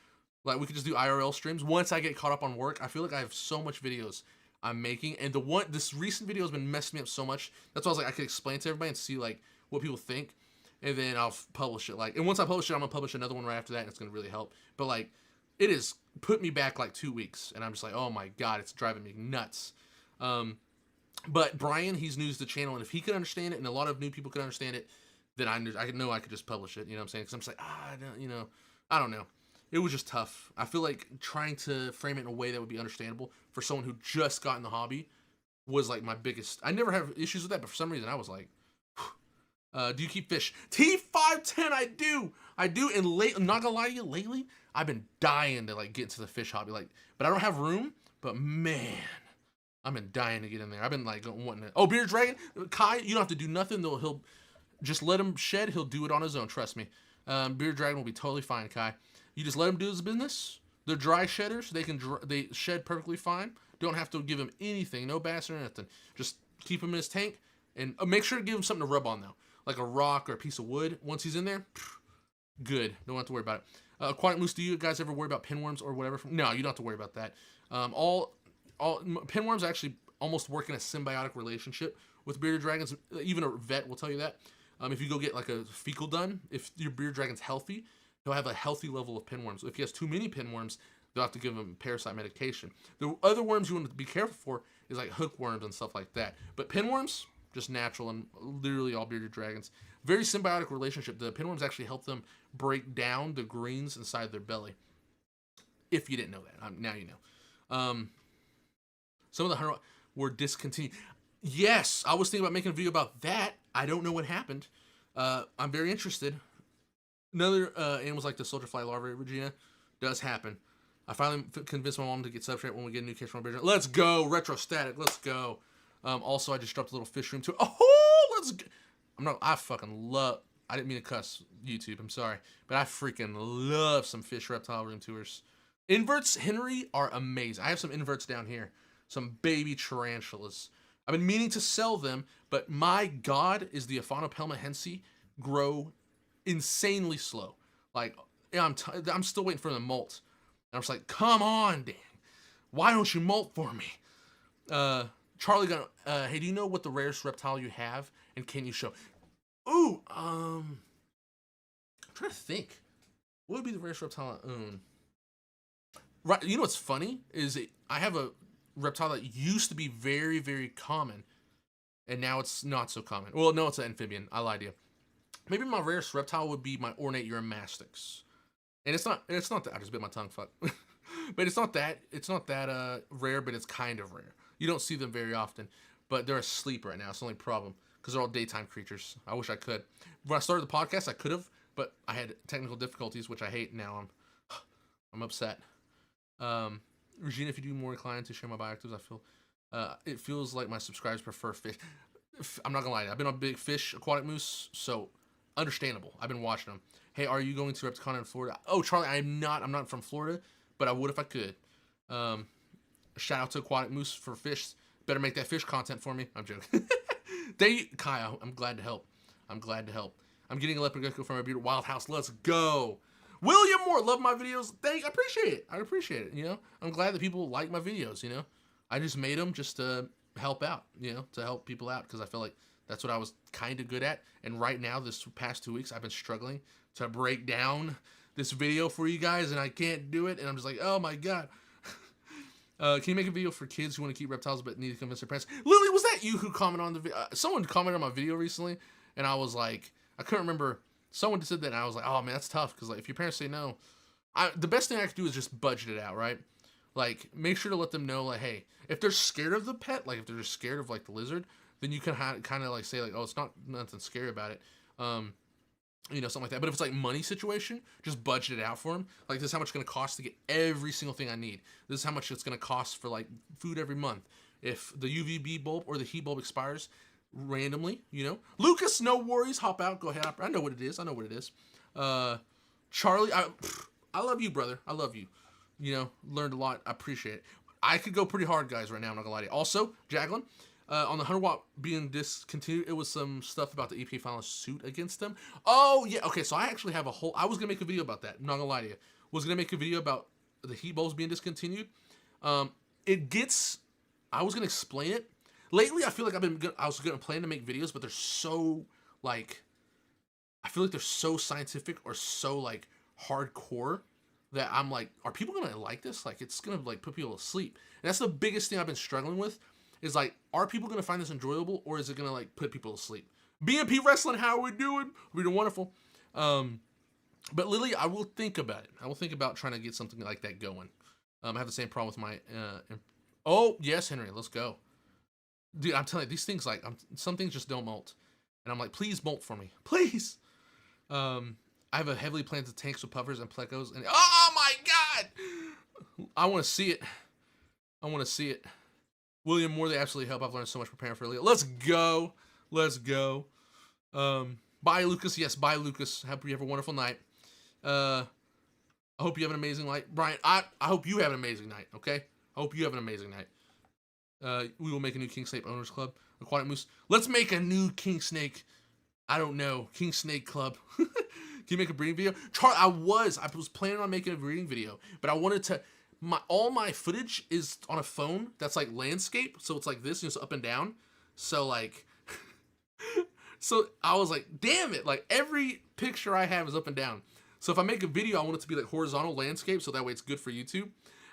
like we could just do IRL streams. Once I get caught up on work, I feel like I have so much videos I'm making, and this recent video has been messing me up so much. That's why I was like, I could explain it to everybody and see like what people think, and then I'll publish it. Like, and once I publish it, I'm gonna publish another one right after that, and it's gonna really help. But like, it has put me back like 2 weeks, and I'm just like, oh my god, it's driving me nuts. But Brian, he's new to the channel, and if he could understand it, and a lot of new people could understand it, then I know I could just publish it. You know what I'm saying? Because I'm just like, I don't know. It was just tough. I feel like trying to frame it in a way that would be understandable for someone who just got in the hobby was like my biggest. I never have issues with that, but for some reason I was like, do you keep fish? T510, I do, and I'm not gonna lie to you, lately I've been dying to like get into the fish hobby, like, but I don't have room. But man, I've been dying to get in there. I've been like wanting to. Oh, Bearded Dragon, Kai, you don't have to do nothing. Though he'll just let him shed. He'll do it on his own. Trust me. Bearded Dragon will be totally fine, Kai. You just let him do his business. They're dry shedders. They shed perfectly fine. Don't have to give him anything, no bass or anything. Just keep him in his tank, and make sure to give him something to rub on though, like a rock or a piece of wood. Once he's in there, good. Don't have to worry about it. Aquatic Moose, do you guys ever worry about pinworms or whatever? No, you don't have to worry about that. All pinworms actually almost work in a symbiotic relationship with bearded dragons. Even a vet will tell you that. If you go get like a fecal done, if your bearded dragon's healthy, he'll have a healthy level of pinworms. If he has too many pinworms, they'll have to give him parasite medication. The other worms you want to be careful for is like hookworms and stuff like that. But pinworms, just natural, and literally all bearded dragons. Very symbiotic relationship. The pinworms actually help them break down the greens inside their belly. If you didn't know that, now you know. Some of the hunter were discontinued. Yes, I was thinking about making a video about that. I don't know what happened. I'm very interested. Another animals like the soldier fly larvae, Regina, does happen. I finally convinced my mom to get Substrate when we get a new case from our business. Let's go, Retrostatic. Let's go. Also, I just dropped a little fish room too. Oh, let's go. I fucking love. I didn't mean to cuss YouTube. I'm sorry, but I freaking love some fish reptile room tours. Inverts, Henry, are amazing. I have some inverts down here. Some baby tarantulas. I've been meaning to sell them, but my God, is the Aphanopelma hensi grow insanely slow. Like, I'm still waiting for them to molt. And I was like, come on, Dan. Why don't you molt for me? Charlie got, hey, do you know what the rarest reptile you have? And can you show? Ooh, I'm trying to think. What would be the rarest reptile I own? Right, you know what's funny? I have a reptile that used to be very, very common. And now it's not so common. Well, no, it's an amphibian. I lied to you. Maybe my rarest reptile would be my ornate uromastix. And it's not that, I just bit my tongue, fuck. But it's not that rare, but it's kind of rare. You don't see them very often, but they're asleep right now. It's the only problem, because they're all daytime creatures. I wish I could. When I started the podcast, I could have, but I had technical difficulties, which I hate. Now I'm upset. Regina, if you do more inclined to share my bioactives, I feel it feels like my subscribers prefer fish. I'm not gonna lie, I've been on big fish, aquatic moose, so understandable. I've been watching them. Hey, are you going to Repticon in Florida? Oh, Charlie, I'm not from Florida, but I would if I could. Shout out to Aquatic Moose for fish. Better make that fish content for me. I'm joking. Kyle, I'm glad to help. I'm I'm getting a leopard gecko from our beautiful wild house. Let's go. William Moore, love my videos. I appreciate it. You know, I'm glad that people like my videos. You know, I just made them just to help out. You know, to help people out, because I feel like that's what I was kind of good at. And right now, this past 2 weeks, I've been struggling to break down this video for you guys, and I can't do it, and I'm just like, oh my god. Can you make a video for kids who want to keep reptiles but need to convince their parents? Lily, was that you who commented on the video? Someone commented on my video recently, and I was like, I couldn't remember. Someone said that, and I was like, oh man, that's tough, because like, if your parents say no, the best thing I could do is just budget it out, right? Like, make sure to let them know, like, hey, if they're scared of the pet, like if they're just scared of like the lizard, then you can kind of like say like, oh, it's not nothing scary about it. You know, something like that. But if it's like money situation, just budget it out for them. Like, this is how much it's going to cost to get every single thing I need. This is how much it's going to cost for like food every month. If the UVB bulb or the heat bulb expires randomly, you know. Lucas, no worries. Hop out. Go ahead. I know what it is. I know what it is. Charlie, I love you, brother. I love you. You know, learned a lot. I appreciate it. I could go pretty hard, guys, right now. I'm not going to lie to you. Also, Jacqueline, on the 100 watt being discontinued, it was some stuff about the EPA filing a suit against them. Oh, yeah. Okay, so I actually have a whole... I was going to make a video about that. I'm not going to lie to you. Was going to make a video about the heat bulbs being discontinued. It gets... I was going to explain it. Lately, I feel like I was going to plan to make videos, but they're so, like... I feel like they're so scientific or so, like, hardcore that I'm like, are people going to like this? Like, it's going to, like, put people to sleep. And that's the biggest thing I've been struggling with. Is like, are people going to find this enjoyable, or is it going to like put people to sleep? BMP Wrestling, how are we doing? We're doing wonderful. But Lily, I will think about it. I will think about trying to get something like that going. I have the same problem with my, oh yes, Henry, let's go. Dude, I'm telling you, these things like, some things just don't molt. And I'm like, please molt for me, please. I have a heavily planted tanks with puffers and plecos, and oh my God, I want to see it. I want to see it. William Moore, they absolutely help. I've learned so much preparing for Leo. Let's go. Let's go. Bye, Lucas. Yes, bye, Lucas. Hope you have a wonderful night. I hope you have an amazing night. Brian, I hope you have an amazing night, okay? I hope you have an amazing night. We will make a new King Snake Owners Club. Aquatic Moose. Let's make a new King Snake, I don't know, King Snake Club. Can you make a breeding video? I was planning on making a breeding video, but I wanted to... all my footage is on a phone that's like landscape, so it's like this, just up and down. So like, so I was like, damn it! Like every picture I have is up and down. So if I make a video, I want it to be like horizontal landscape, so that way it's good for YouTube.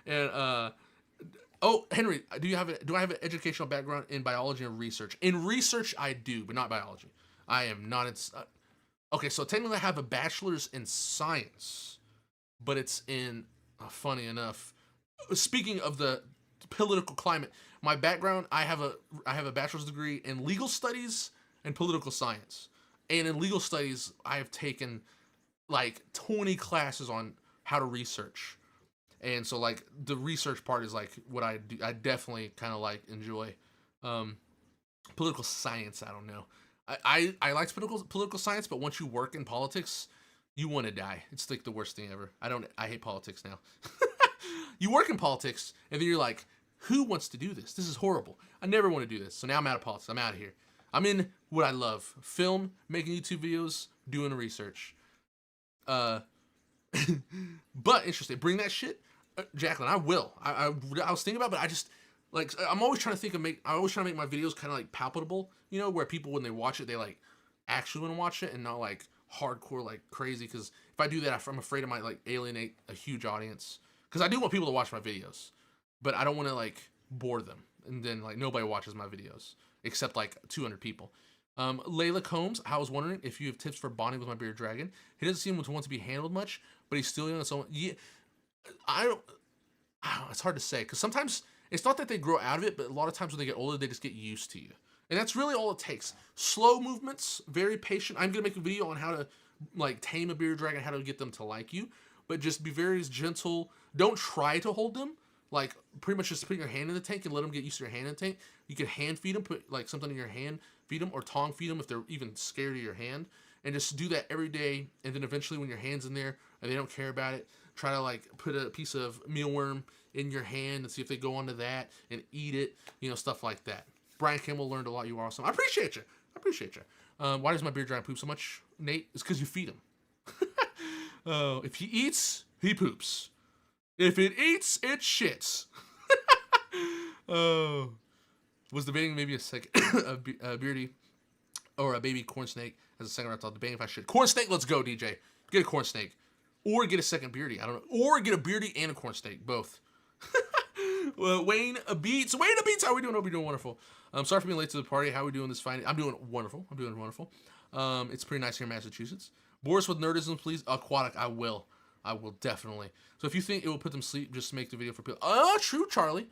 And oh, Henry, do I have an educational background in biology and research? In research, I do, but not biology. I am not in. Okay, so technically, I have a bachelor's in science, but it's in. Funny enough. Speaking of the political climate, my background, I have a bachelor's degree in legal studies and political science. And in legal studies, I have taken like 20 classes on how to research. And so like the research part is like what I do. I definitely kind of like enjoy. Political science, I don't know. I like political science, but once you work in politics, you want to die. It's like the worst thing ever. I hate politics now. You work in politics, and then you're like, who wants to do this? This is horrible. I never want to do this. So now I'm out of politics. I'm out of here. I'm in what I love. Film, making YouTube videos, doing research. But interesting. Bring that shit. Jacqueline, I will. I was thinking about it, but I just, like, I'm always trying to make my videos kind of like palpable, you know, where people, when they watch it, they like actually want to watch it and not like hardcore like crazy, because if I do that, I'm afraid I might like alienate a huge audience, because I do want people to watch my videos, but I don't want to like bore them, and then like nobody watches my videos except like 200 people. Layla Combs, I was wondering if you have tips for bonding with my bearded dragon. He doesn't seem to want to be handled much, but he's still young, so yeah, I don't know, it's hard to say, because sometimes it's not that they grow out of it, but a lot of times when they get older, they just get used to you. And that's really all it takes. Slow movements, very patient. I'm going to make a video on how to like tame a bearded dragon, how to get them to like you. But just be very gentle. Don't try to hold them. Like, pretty much just put your hand in the tank and let them get used to your hand in the tank. You can hand feed them, put like something in your hand, feed them, or tongue feed them if they're even scared of your hand. And just do that every day. And then eventually when your hand's in there and they don't care about it, try to like put a piece of mealworm in your hand and see if they go onto that and eat it. You know, stuff like that. Brian Campbell learned a lot. You are awesome. I appreciate you. I appreciate you. Why does my bearded dragon poop so much, Nate? It's because you feed him. If he eats, he poops. If it eats, it shits. Was debating maybe a second a beardy or a baby corn snake as a second reptile. Debating if I should. Corn snake, let's go, DJ. Get a corn snake. Or get a second beardy. I don't know. Or get a beardy and a corn steak. Both. Well, Wayne Beats. How are we doing? Hope you're doing wonderful. Sorry for being late to the party. How are we doing this fine? I'm doing wonderful. It's pretty nice here in Massachusetts. Boris with nerdism, please. Aquatic. I will definitely. So if you think it will put them to sleep, just make the video for people. Oh, true, Charlie.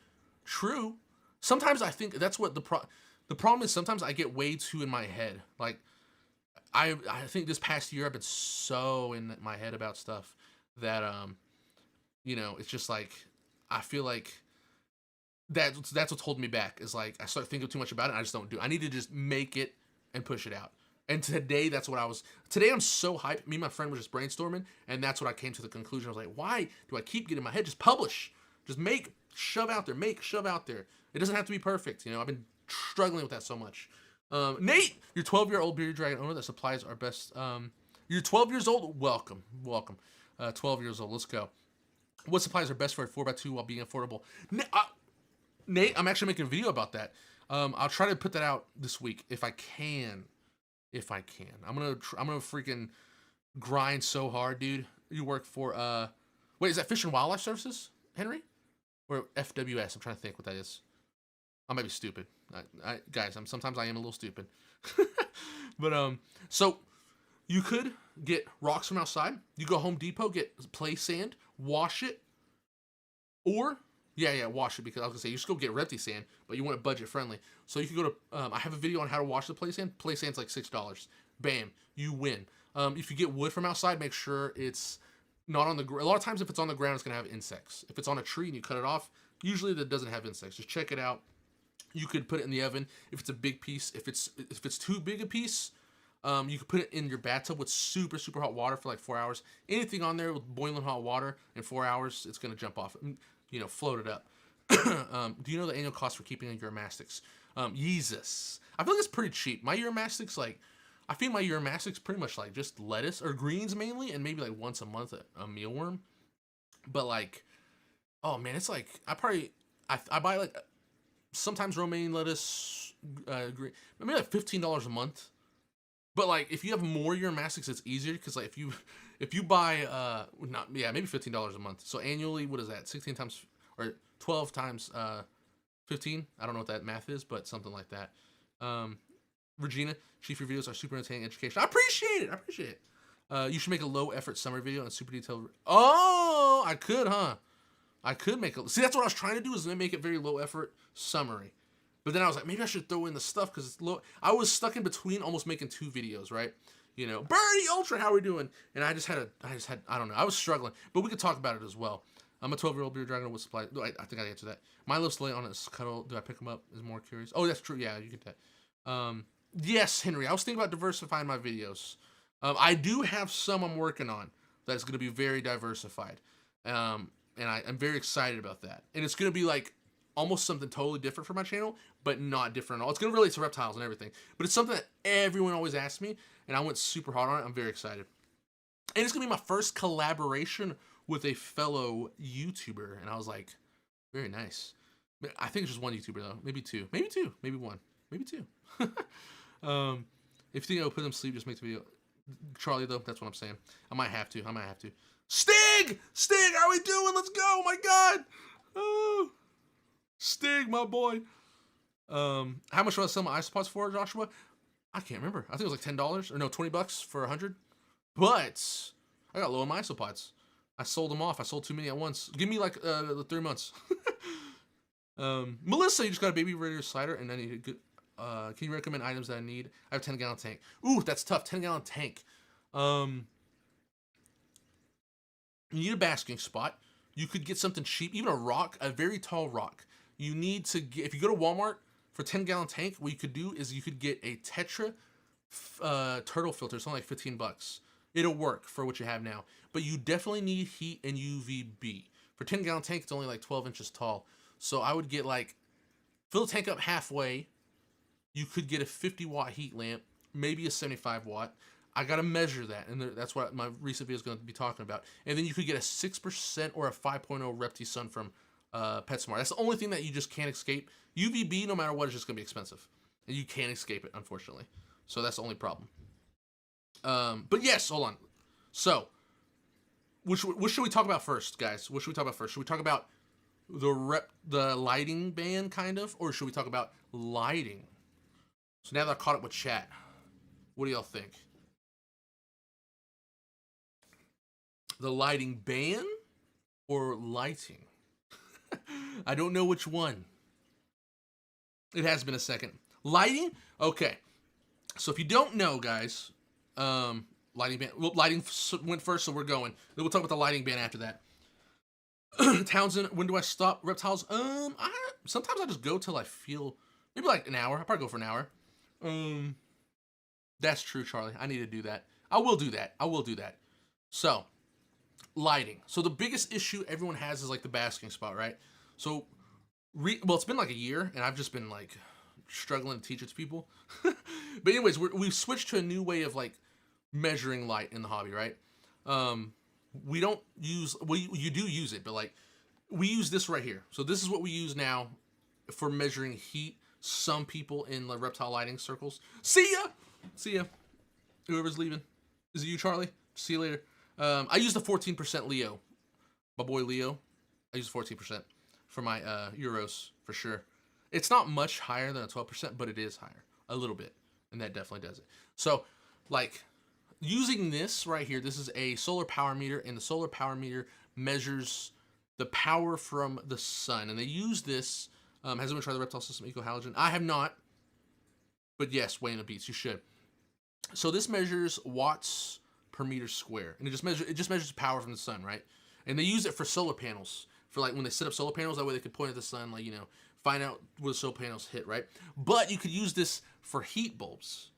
True. Sometimes I think that's what the problem is. Sometimes I get way too in my head. Like, I think this past year I've been so in my head about stuff that you know, it's just like I feel like that's what's holding me back. Is like I start thinking too much about it and I just don't do it. I need to just make it and push it out. And today that's what today I'm so hyped. Me and my friend were just brainstorming, and that's what I came to the conclusion. I was like, why do I keep getting in my head? Just publish. Just shove out there. It doesn't have to be perfect. You know, I've been struggling with that so much. Nate, your 12-year-old bearded dragon owner that supplies our best. You're 12 years old. Welcome. 12 years old. Let's go. What supplies are best for a 4x2 while being affordable? Nate, I'm actually making a video about that. I'll try to put that out this week if I can. I'm gonna freaking grind so hard, dude. You work for wait, is that Fish and Wildlife Services, Henry, or FWS? I'm trying to think what that is. I might be stupid, guys. Sometimes I am a little stupid. But so you could get rocks from outside. You go Home Depot, get play sand, wash it, or wash it, because I was gonna say you just go get Repti sand, but you want it budget friendly. So you can go to I have a video on how to wash the play sand. Play sand's like $6. Bam, you win. If you get wood from outside, make sure it's not on the ground. A lot of times if it's on the ground, it's gonna have insects. If it's on a tree and you cut it off, usually that doesn't have insects. Just check it out. You could put it in the oven if it's a big piece. If it's too big a piece, you could put it in your bathtub with super hot water for like 4 hours. Anything on there with boiling hot water in 4 hours, it's gonna jump off. You know, float it up. Do you know the annual cost for keeping your Uromastyx? Jesus. I feel like it's pretty cheap. My Uromastyx, like, I feed my Uromastyx pretty much like just lettuce or greens mainly, and maybe like once a month a mealworm. But like, oh man, it's like I buy like sometimes romaine lettuce, green, maybe like $15 a month. But like if you have more Uromastyx, it's easier because like if you buy maybe $15 a month. So annually, what is that? 16 times or 12 times 15? I don't know what that math is, but something like that. Regina, Chief, your videos are super entertaining, education. I appreciate it. You should make a low effort summary video and super detailed. Oh, I could, huh? I could make see. That's what I was trying to do, is make it very low effort summary. But then I was like, maybe I should throw in the stuff because it's low. I was stuck in between, almost making 2 videos, right? You know, Birdie Ultra, how are we doing? And I just had, I don't know. I was struggling, but we could talk about it as well. I'm a 12-year-old bearded dragon with supply. I think I answered that. My lips lay on its cuddle. Do I pick them up? Is more curious. Oh, that's true. Yeah, you get that. Yes, Henry. I was thinking about diversifying my videos. I do have some I'm working on that's going to be very diversified. And I'm very excited about that. And it's going to be like almost something totally different for my channel, but not different at all. It's going to relate to reptiles and everything. But it's something that everyone always asks me, and I went super hard on it. I'm very excited. And it's going to be my first collaboration with a fellow YouTuber. And I was like, very nice. I think it's just one YouTuber, though. Maybe two. Maybe one. Maybe two. If you think I would put them to sleep, just make the video. Charlie, though, that's what I'm saying. I might have to. Stig, how we doing? Let's go. Oh my God. Oh, Stig, my boy. How much do I sell my isopods for, Joshua? I can't remember. I think it was like $10 or no, $20 for 100. But I got low on my isopods. I sold them off. I sold too many at once. Give me like 3 months. Melissa, you just got a baby radiator slider, and I need a good. Can you recommend items that I need? I have a 10-gallon tank. Ooh, that's tough. 10-gallon tank. You need a basking spot. You could get something cheap, even a rock, a very tall rock. You need to get, if you go to Walmart for 10-gallon tank, what you could do is you could get a Tetra turtle filter. It's only like $15. It'll work for what you have now. But you definitely need heat and UVB. For 10-gallon tank, it's only like 12 inches tall. So I would get like, fill the tank up halfway. You could get a 50-watt heat lamp, maybe a 75-watt. I got to measure that, and that's what my recent video is going to be talking about. And then you could get a 6% or a 5.0 Repti Sun from PetSmart. That's the only thing that you just can't escape. UVB, no matter what, is just going to be expensive. And you can't escape it, unfortunately. So that's the only problem. But yes, hold on. So, Which should we talk about first, guys? What should we talk about first? Should we talk about the lighting ban, kind of? Or should we talk about lighting? So now that I've caught up with chat, what do y'all think? The lighting ban or lighting? I don't know which one. It has been a second. Lighting? Okay. So if you don't know, guys, lighting ban. Well, lighting went first, so we're going. Then we'll talk about the lighting ban after that. Townsend, when do I stop reptiles? Sometimes I just go till I feel, maybe like an hour. I probably go for an hour. That's true, Charlie. I need to do that. I will do that. I will do that. So, lighting. So the biggest issue everyone has is like the basking spot, right? So, well, it's been like a year, and I've just been like struggling to teach it to people. But anyways, we've switched to a new way of like measuring light in the hobby, right? We don't use, well, you do use it, but like we use this right here. So this is what we use now for measuring heat. Some people in the reptile lighting circles. See ya! See ya. Whoever's leaving. Is it you, Charlie? See you later. I use the 14% Leo. My boy Leo. I use 14% for my Euros, for sure. It's not much higher than a 12%, but it is higher. A little bit. And that definitely does it. So, like, using this right here, this is a solar power meter, and the solar power meter measures the power from the sun. And they use this. Has anyone tried the Reptile System Eco Halogen? I have not. But yes, Wayne the Beats, you should. So this measures watts per meter square. And it just measures power from the sun, right? And they use it for solar panels. For like when they set up solar panels, that way they could point at the sun, like, you know, find out where the solar panels hit, right? But you could use this for heat bulbs.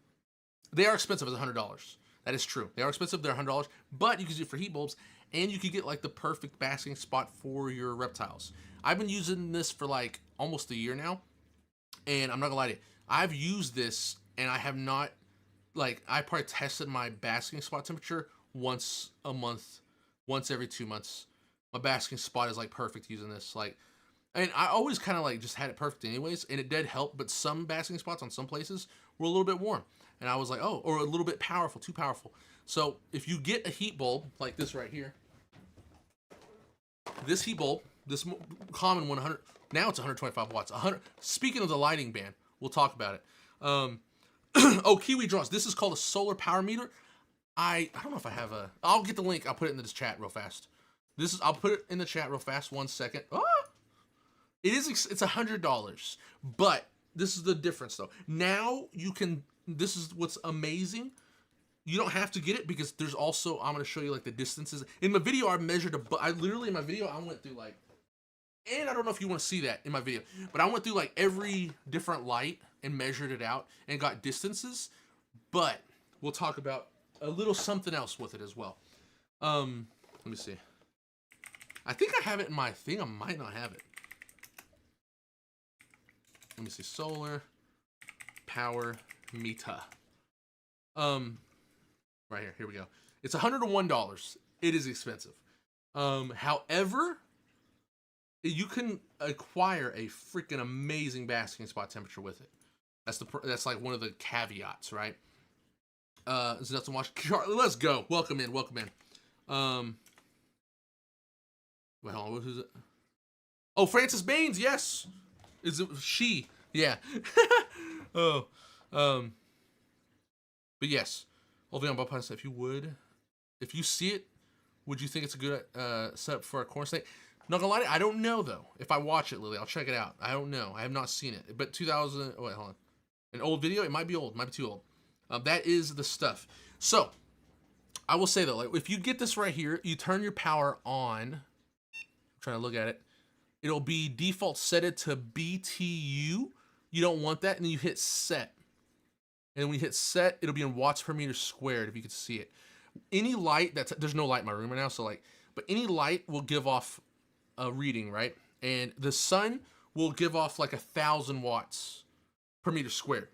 They are expensive, it's $100. That is true. They are expensive, they're $100. But you can use it for heat bulbs, and you could get like the perfect basking spot for your reptiles. I've been using this for like almost a year now, and I'm not gonna lie to you, I've used this and I have not, like, I probably tested my basking spot temperature once a month, once every 2 months. My basking spot is like perfect using this. Like, and I always kind of like just had it perfect anyways, and it did help, but some basking spots on some places were a little bit warm. And I was like, oh, or a little bit powerful, too powerful. So if you get a heat bulb like this right here, this heat bulb, this common 100, now it's 125 watts. 100. Speaking of the lighting ban, we'll talk about it. Oh, Kiwi Draws. This is called a solar power meter. I don't know if I have a. I'll get the link. I'll put it in this chat real fast. I'll put it in the chat real fast. 1 second. Ah! It's $100, but this is the difference though. Now you can. This is what's amazing. You don't have to get it because there's also, I'm going to show you like the distances. In my video, I measured literally in my video, I went through like, and I don't know if you want to see that in my video, but I went through like every different light and measured it out and got distances. But we'll talk about a little something else with it as well. Let me see. I think I have it in my thing. I might not have it. Let me see. Solar power meter. Right here. Here we go. It's $101. It is expensive. However, you can acquire a freaking amazing basking spot temperature with it. That's like one of the caveats, right? Is nothing to watch. Let's go. Welcome in. Welcome in. Wait, hold on. Who's it? Oh, Frances Baines. Yes. Is it she? Yeah. Oh. But yes. Holding on, Bob Pine said, if you see it, would you think it's a good setup for a corn snake? Not gonna lie to you, I don't know though. If I watch it, Lily, I'll check it out. I don't know. I have not seen it. But 2000. Oh wait, hold on. An old video. It might be old. It might be too old. That is the stuff. So I will say though, like if you get this right here, you turn your power on. I'm trying to look at it. It'll be default set it to BTU. You don't want that, and then you hit set. And when you hit set, it'll be in watts per meter squared, if you could see it. Any light there's no light in my room right now, so like, but any light will give off a reading, right? And the sun will give off like 1,000 watts per meter squared.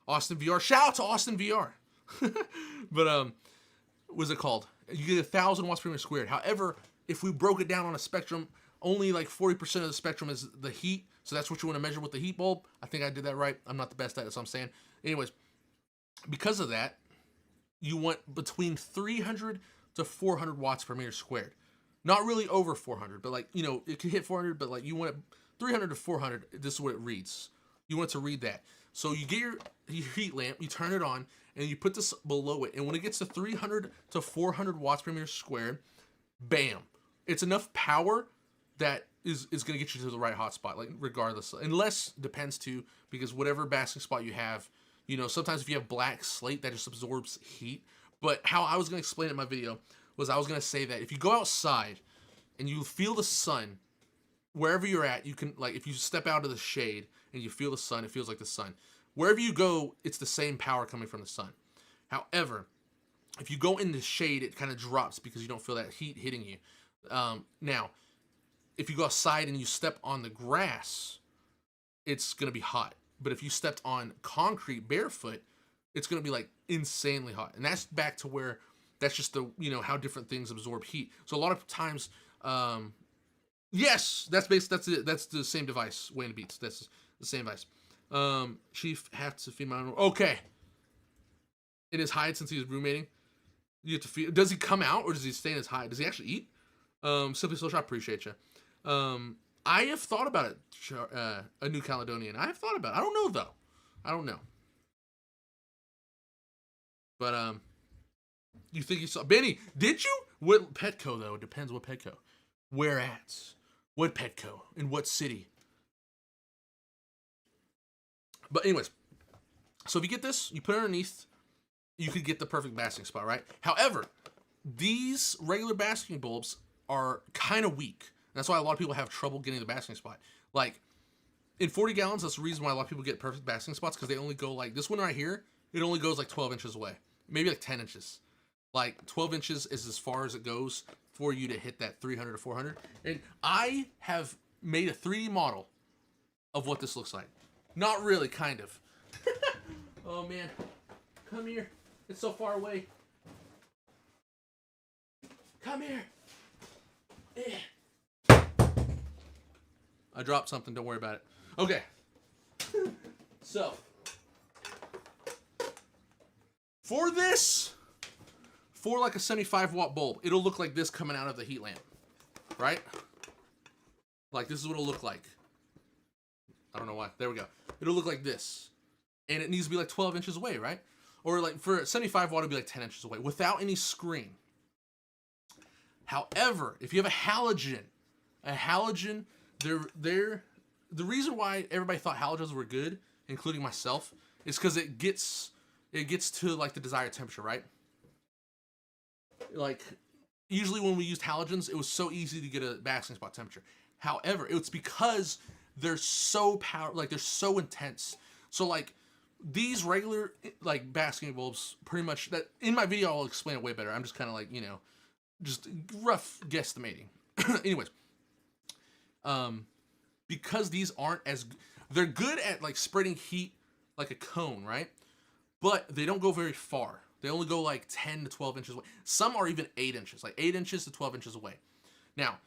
Austin VR, shout out to Austin VR. But what's it called? You get 1,000 watts per meter squared. However, if we broke it down on a spectrum, only like 40% of the spectrum is the heat. So that's what you want to measure with the heat bulb. I think I did that right. I'm not the best at it, so I'm saying. Anyways, because of that, you want between 300 to 400 watts per meter squared. Not really over 400, but like, you know, it could hit 400, but like you want it 300 to 400. This is what it reads. You want it to read that. So you get your heat lamp, you turn it on, and you put this below it. And when it gets to 300 to 400 watts per meter squared, bam, it's enough power that is going to get you to the right hotspot, like regardless. Unless, depends too, because whatever basking spot you have, you know, sometimes if you have black slate, that just absorbs heat. But how I was going to explain it in my video was I was going to say that if you go outside and you feel the sun, wherever you're at, you can, like, if you step out of the shade and you feel the sun, it feels like the sun. Wherever you go, it's the same power coming from the sun. However, if you go in the shade, it kind of drops because you don't feel that heat hitting you. Now, if you go outside and you step on the grass, it's going to be hot. But if you stepped on concrete barefoot, it's going to be like insanely hot. And that's back to where that's just the, you know, how different things absorb heat. So a lot of times, yes, that's it. That's the same device, Wayne Beats. That's the same device. Chief have to feed my own. Okay. In his hide since he was roommating, you have to feed. Does he come out or does he stay in his hide? Does he actually eat? Simply Social, I appreciate you. I have thought about it, a New Caledonian. I have thought about it. I don't know though. I don't know. But you think you saw Benny? Did you? What Petco though? It depends what Petco. Where at? What Petco? In what city? But anyways, so if you get this, you put it underneath, you could get the perfect basking spot, right? However, these regular basking bulbs are kind of weak. That's why a lot of people have trouble getting the basking spot. Like, in 40 gallons, that's the reason why a lot of people get perfect basking spots, because they only go like, this one right here, it only goes like 12 inches away. Maybe like 10 inches. Like, 12 inches is as far as it goes for you to hit that 300 to 400. And I have made a 3D model of what this looks like. Not really, kind of. Oh, man. Come here. It's so far away. Come here. I dropped something. Don't worry about it. Okay. So, for this, for like a 75 watt bulb, it'll look like this coming out of the heat lamp. Right? Like, this is what it'll look like. I don't know why. There we go. It'll look like this. And it needs to be like 12 inches away, right? Or like for 75 watt, it'll be like 10 inches away without any screen. However, if you have a halogen, the reason why everybody thought halogens were good, including myself, is because it gets to like the desired temperature, right? Like, usually when we used halogens, it was so easy to get a basking spot temperature. However, it's because they're so they're so intense. So like these regular like basking bulbs, pretty much, that in my video I'll explain it way better. I'm just kind of like, you know, just rough guesstimating. Anyways, because these aren't as, they're good at like spreading heat like a cone, right? But they don't go very far. They only go like 10 to 12 inches away. Some are even 8 inches, like 8 inches to 12 inches away. Now,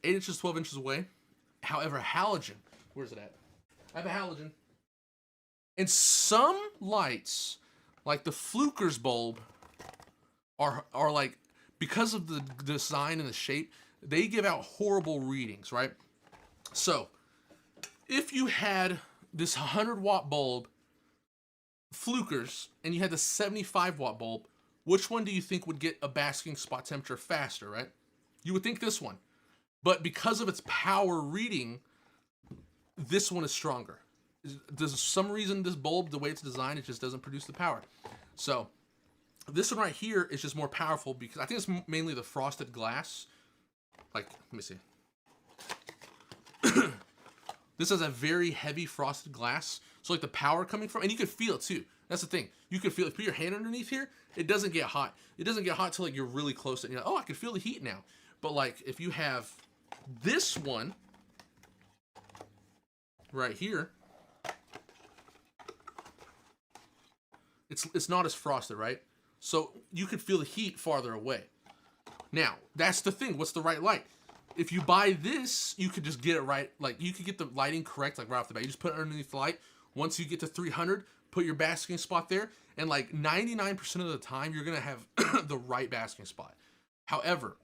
8 inches, 12 inches away. However, halogen, where's it at? I have a halogen. And some lights, like the Fluker's bulb, are like, because of the design and the shape, they give out horrible readings, right? So, if you had this 100 watt bulb, Fluker's, and you had the 75 watt bulb, which one do you think would get a basking spot temperature faster, right? You would think this one. But because of its power reading, this one is stronger. There's some reason this bulb, the way it's designed, it just doesn't produce the power. So, this one right here is just more powerful because I think it's mainly the frosted glass. Like, let me see. This has a very heavy frosted glass. So like the power coming from, and you can feel it too. That's the thing. You can feel it. Put your hand underneath here. It doesn't get hot. It doesn't get hot till like you're really close and you're like, oh, I can feel the heat now. But like if you have this one right here, it's not as frosted, right? So you can feel the heat farther away. Now, that's the thing. What's the right light? If you buy this, you could just get it right. Like, you could get the lighting correct, like, right off the bat. You just put it underneath the light. Once you get to 300, put your basking spot there. And, like, 99% of the time, you're going to have the right basking spot. However,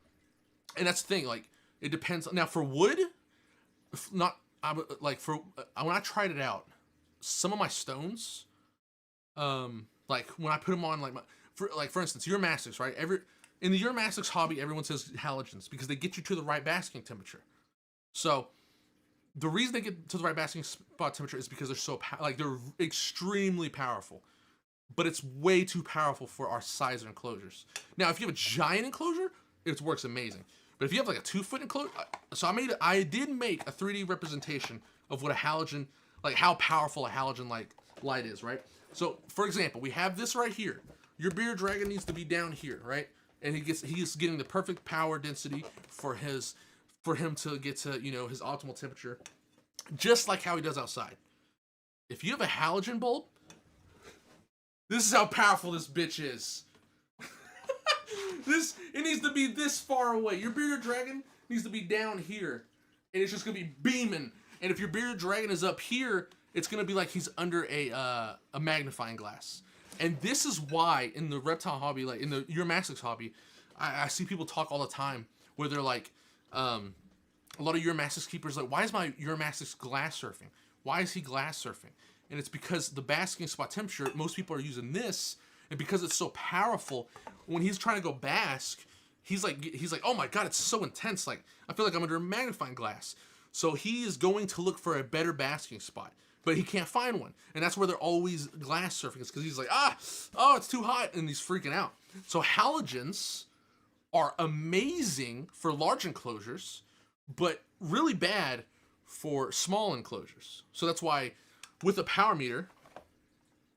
and that's the thing, like, it depends. Now, for wood, not, like, for, when I tried it out, some of my stones, like, when I put them on, like, for instance, Uromastyx, right? In the Uromastyx hobby, everyone says halogens because they get you to the right basking temperature. So, the reason they get to the right basking spot temperature is because they're so, they're extremely powerful. But it's way too powerful for our size of enclosures. Now, if you have a giant enclosure, it works amazing. But if you have like a 2-foot enclosure, so I did make a 3D representation of what a halogen, like how powerful a halogen like light is, right? So, for example, we have this right here. Your bearded dragon needs to be down here, right? And he's getting the perfect power density for him to get to, you know, his optimal temperature, just like how he does outside. If you have a halogen bulb, this is how powerful this bitch is. It needs to be this far away. Your bearded dragon needs to be down here, and it's just gonna be beaming. And if your bearded dragon is up here, it's gonna be like he's under a magnifying glass. And this is why in the reptile hobby, like in the Uromastyx hobby, I see people talk all the time where they're like, a lot of Uromastyx keepers like, why is my Uromastyx glass surfing? Why is he glass surfing? And it's because the basking spot temperature, most people are using this, and because it's so powerful, when he's trying to go bask, he's like, oh my god, it's so intense, like, I feel like I'm under a magnifying glass. So he is going to look for a better basking spot, but he can't find one. And that's where they're always glass surfing, is because he's like, oh, it's too hot, and he's freaking out. So halogens are amazing for large enclosures, but really bad for small enclosures. So that's why, with a power meter,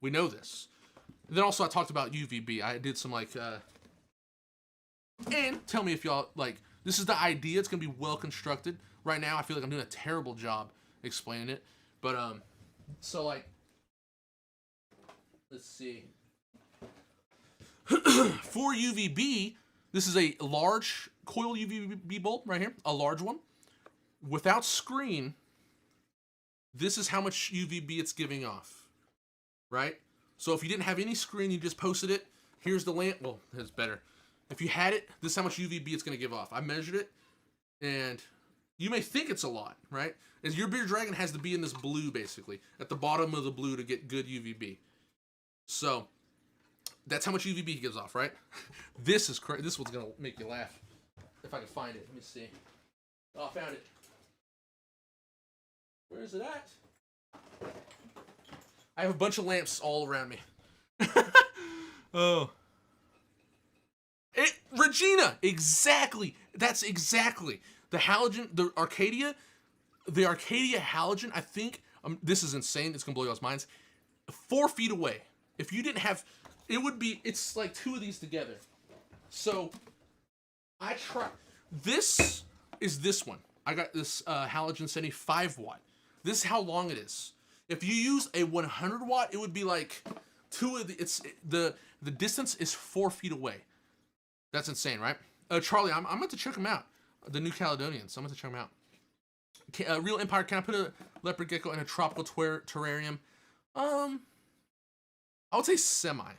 we know this. And then also I talked about UVB. I did some like, and tell me if y'all, like, this is the idea. It's going to be well constructed. Right now I feel like I'm doing a terrible job explaining it. But, so like, let's see. For UVB, this is a large coil UVB bulb right here. A large one. Without screen, this is how much UVB it's giving off, right? So if you didn't have any screen, you just posted it, here's the lamp. Well, it's better. If you had it, this is how much UVB it's going to give off. I measured it, and you may think it's a lot, right? As your bearded dragon has to be in this blue, basically, at the bottom of the blue to get good UVB. So that's how much UVB he gives off, right? This is crazy. This one's going to make you laugh. If I can find it. Let me see. Oh, I found it. Where is it at? I have a bunch of lamps all around me. Oh. Regina! Exactly! That's exactly. The halogen, the Arcadia halogen, I think, this is insane, it's gonna blow y'all's minds, 4 feet away. If you didn't have, it's like 2 of these together. So, this is this one. I got this halogen 75 watt. This is how long it is. If you use a 100 watt, it would be like the distance is 4 feet away. That's insane, right? Charlie, I'm going to check them out. The New Caledonians. I'm going to check them out. Real Empire, can I put a leopard gecko in a tropical terrarium? I would say semi.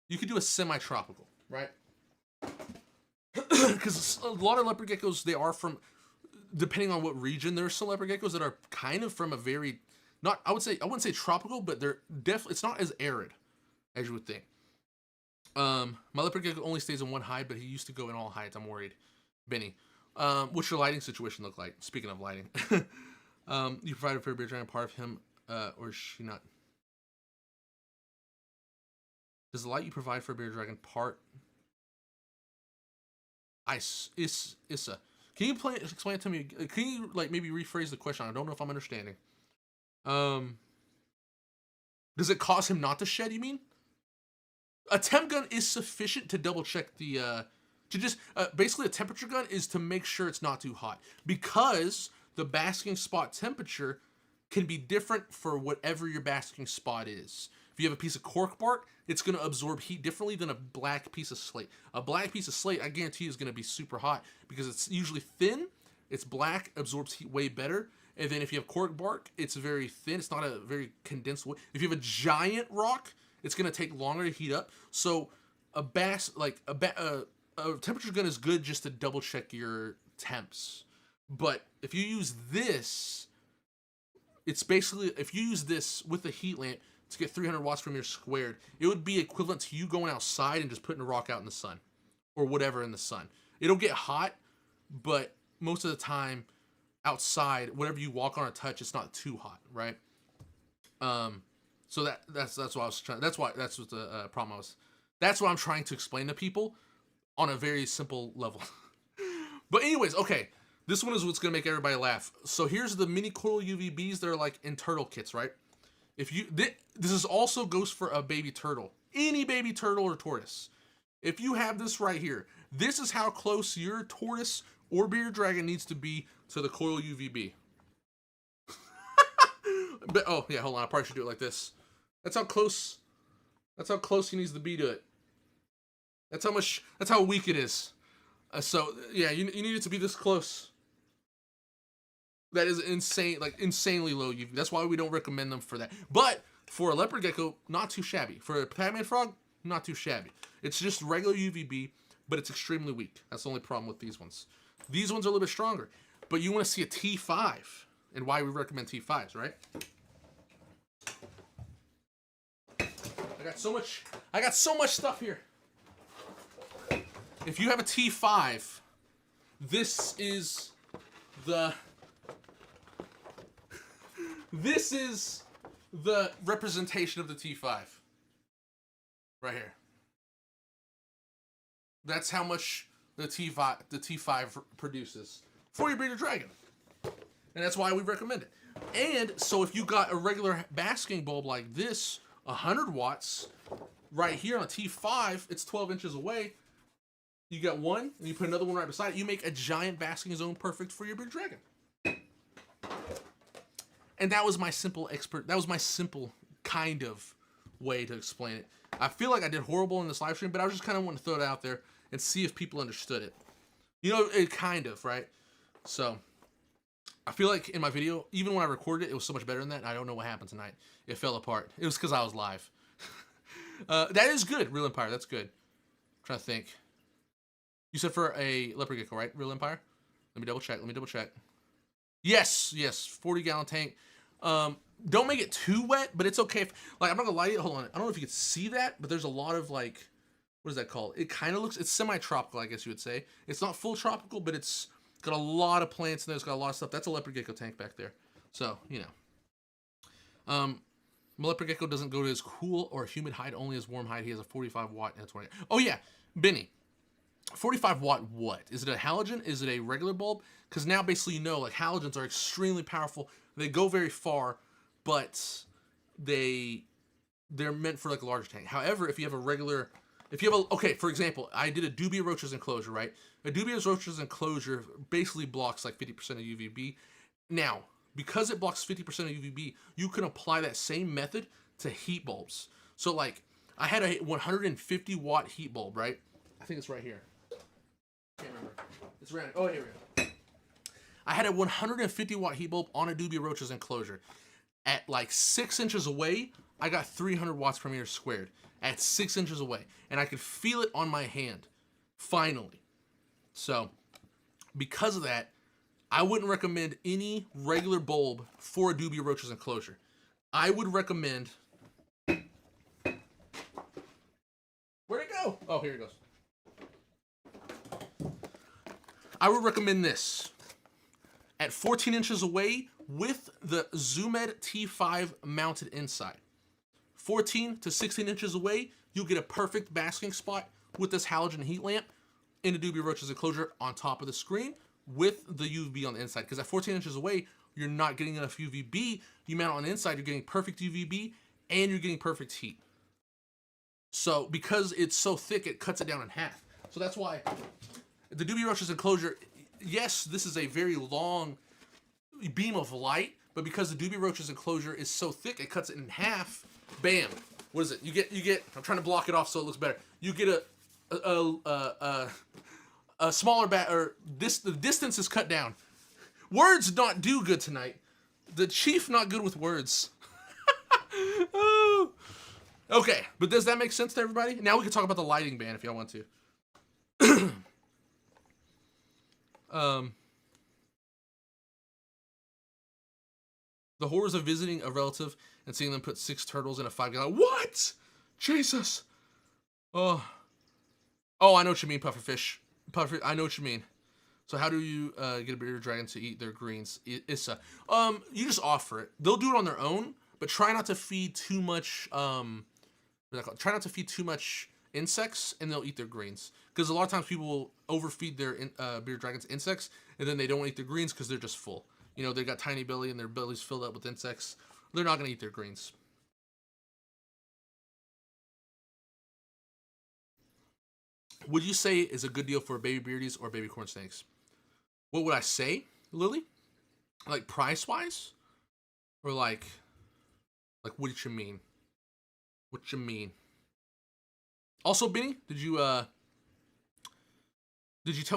You could do a semi-tropical, right? Because a lot of leopard geckos, they are from, depending on what region, there's some leopard geckos that are kind of from a very, I wouldn't say tropical, but they're definitely, it's not as arid as you would think. My leopard gecko only stays in one hide, but he used to go in all hides. I'm worried. Benny, what's your lighting situation look like? Speaking of lighting, you provided for a bearded dragon part of him, or is she not? Does the light you provide for a bearded dragon part? Issa. Can you explain it to me? Can you like maybe rephrase the question? I don't know if I'm understanding. Does it cause him not to shed, you mean? A temp gun is sufficient to double check the, basically a temperature gun is to make sure it's not too hot. Because the basking spot temperature can be different for whatever your basking spot is. If you have a piece of cork bark, it's going to absorb heat differently than a black piece of slate. A black piece of slate, I guarantee, is going to be super hot because it's usually thin, it's black, absorbs heat way better. And then if you have cork bark, it's very thin. It's not a very condensed wood. If you have a giant rock, it's going to take longer to heat up. So a a temperature gun is good just to double check your temps. But if you use this, it's basically, if you use this with a heat lamp to get 300 watts per meter squared, it would be equivalent to you going outside and just putting a rock out in the sun or whatever in the sun. It'll get hot, but most of the time outside, whatever you walk on or touch, it's not too hot, right? So that's what I was trying. That's what the problem was. That's what I'm trying to explain to people on a very simple level. But anyways, okay. This one is what's going to make everybody laugh. So here's the mini coral UVBs that are like in turtle kits, right? If you this is also goes for a baby turtle. Any baby turtle or tortoise. If you have this right here, this is how close your tortoise or bearded dragon needs to be to the coral UVB. But, oh, yeah, hold on. I probably should do it like this. That's how close he needs to be to it. That's how weak it is. So, yeah, you need it to be this close. That is insane, like insanely low UV. That's why we don't recommend them for that. But for a leopard gecko, not too shabby. For a Batman frog, not too shabby. It's just regular UVB, but it's extremely weak. That's the only problem with these ones. These ones are a little bit stronger. But you want to see a T5, and why we recommend T5s, right? I got so much stuff here. If you have a T5, this is the representation of the T5. Right here. That's how much the T5 produces for your bearded dragon. And that's why we recommend it. And so if you got a regular basking bulb like this, 100 watts, right here on a T5, it's 12 inches away. You got one, and you put another one right beside it. You make a giant basking zone perfect for your bearded dragon. And that was my simple kind of way to explain it. I feel like I did horrible in this live stream, but I was just kind of wanting to throw it out there and see if people understood it. You know, it kind of, right? So, I feel like in my video, even when I recorded it, it was so much better than that. And I don't know what happened tonight. It fell apart. It was because I was live. That is good, Real Empire. That's good. I'm trying to think. You said for a leopard gecko, right? Real Empire? Let me double check. Yes, 40-gallon tank. Don't make it too wet, but it's okay. Like, I'm not gonna lie to you. Hold on. I don't know if you can see that, but there's a lot of, like, what is that called? It kind of looks, it's semi-tropical, I guess you would say. It's not full tropical, but it's got a lot of plants in there. It's got a lot of stuff. That's a leopard gecko tank back there. So, you know. My leopard gecko doesn't go to his cool or humid hide, only his warm hide. He has a 45 watt and a 20. Oh, yeah. Benny. 45 watt what? Is it a halogen? Is it a regular bulb? Because now basically you know, like, halogens are extremely powerful. They go very far, but they're meant for like a larger tank. However, if you have a regular, okay, for example, I did a dubia roaches enclosure, right? A dubia roaches enclosure basically blocks like 50% of UVB. Now, because it blocks 50% of UVB, you can apply that same method to heat bulbs. So like, I had a 150 watt heat bulb, right? I think it's right here. Can't remember. It's around. Oh, here we go. I had a 150 watt heat bulb on a dubia roaches enclosure. At like 6 inches away, I got 300 watts per meter squared. At 6 inches away. And I could feel it on my hand. Finally. So, because of that, I wouldn't recommend any regular bulb for a dubia roaches enclosure. I would recommend... Where'd it go? Oh, here it goes. I would recommend this. At 14 inches away with the Zoomed T5 mounted inside. 14 to 16 inches away, you'll get a perfect basking spot with this halogen heat lamp in a dubia roaches enclosure on top of the screen with the UVB on the inside. Because at 14 inches away, you're not getting enough UVB. You mount it on the inside, you're getting perfect UVB and you're getting perfect heat. So because it's so thick, it cuts it down in half. So that's why the dubia roaches enclosure, yes, this is a very long beam of light, but because the dubia roaches enclosure is so thick, it cuts it in half. Bam! What is it? You get. I'm trying to block it off so it looks better. You get a smaller the distance is cut down. Words not do good tonight. The chief not good with words. Oh. Okay, but does that make sense to everybody? Now we can talk about the lighting ban if y'all want to. The horrors of visiting a relative and seeing them put 6 turtles in a 5-gallon. What? Jesus. Oh. Oh, I know what you mean, pufferfish. Puffer. I know what you mean. So how do you get a bearded dragon to eat their greens? Issa. You just offer it. They'll do it on their own, but try not to feed too much. Try not to feed too much insects, and they'll eat their greens. Because a lot of times people will overfeed their bearded dragons insects, and then they don't eat their greens because they're just full. You know, they've got tiny belly and their belly's filled up with insects. They're not going to eat their greens. Would you say is a good deal for baby beardies or baby corn snakes? What would I say, Lily? Like price-wise? Or like what you mean? What you mean? Also, Benny, did you tell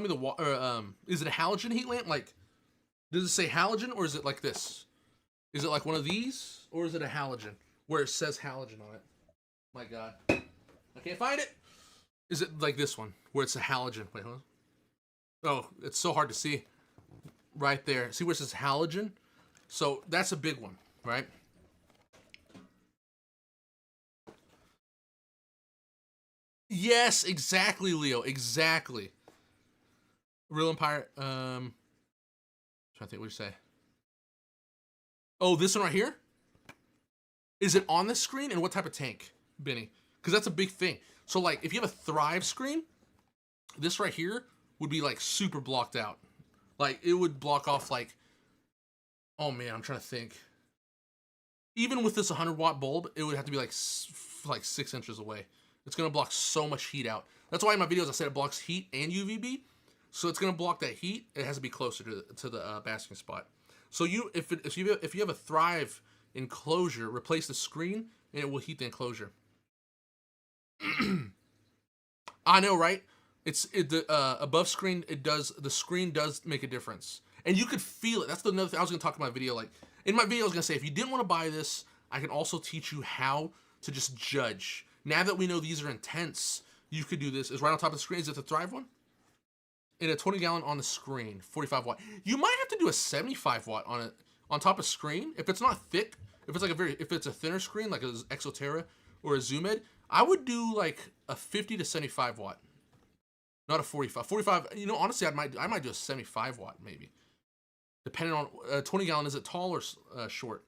me is it a halogen heat lamp? Like, does it say halogen, or is it like this? Is it like one of these, or is it a halogen where it says halogen on it? My God, I can't find it. Is it like this one where it's a halogen? Wait, hold on. Oh, it's so hard to see. Right there. See where it says halogen? So that's a big one, right? Yes, exactly, Leo. Exactly. Real Empire. Trying to think what you say. Oh, this one right here? Is it on the screen? And what type of tank, Benny? Because that's a big thing. So, like, if you have a Thrive screen, this right here would be, like, super blocked out. Like, it would block off, like... Oh, man, I'm trying to think. Even with this 100-watt bulb, it would have to be, like 6 inches away. It's going to block so much heat out. That's why in my videos I said it blocks heat and UVB. So it's going to block that heat. It has to be closer to the basking spot. So if you have a Thrive enclosure, replace the screen, and it will heat the enclosure. I know, right? The above screen. The screen does make a difference, and you could feel it. That's another thing I was going to talk about in my video. Like in my video, I was going to say if you didn't want to buy this, I can also teach you how to just judge. Now that we know these are intense, you could do this. Is right on top of the screen. Is it the Thrive one? In a 20-gallon on the screen, 45-watt. You might have to do a 75-watt on it on top of screen. If it's not thick, if it's a thinner screen like an Exoterra or a Zoom Ed, I would do like a 50 to 75-watt, not a 45. 45. You know, honestly, I might do a 75-watt maybe, depending on 20-gallon. Is it tall or short?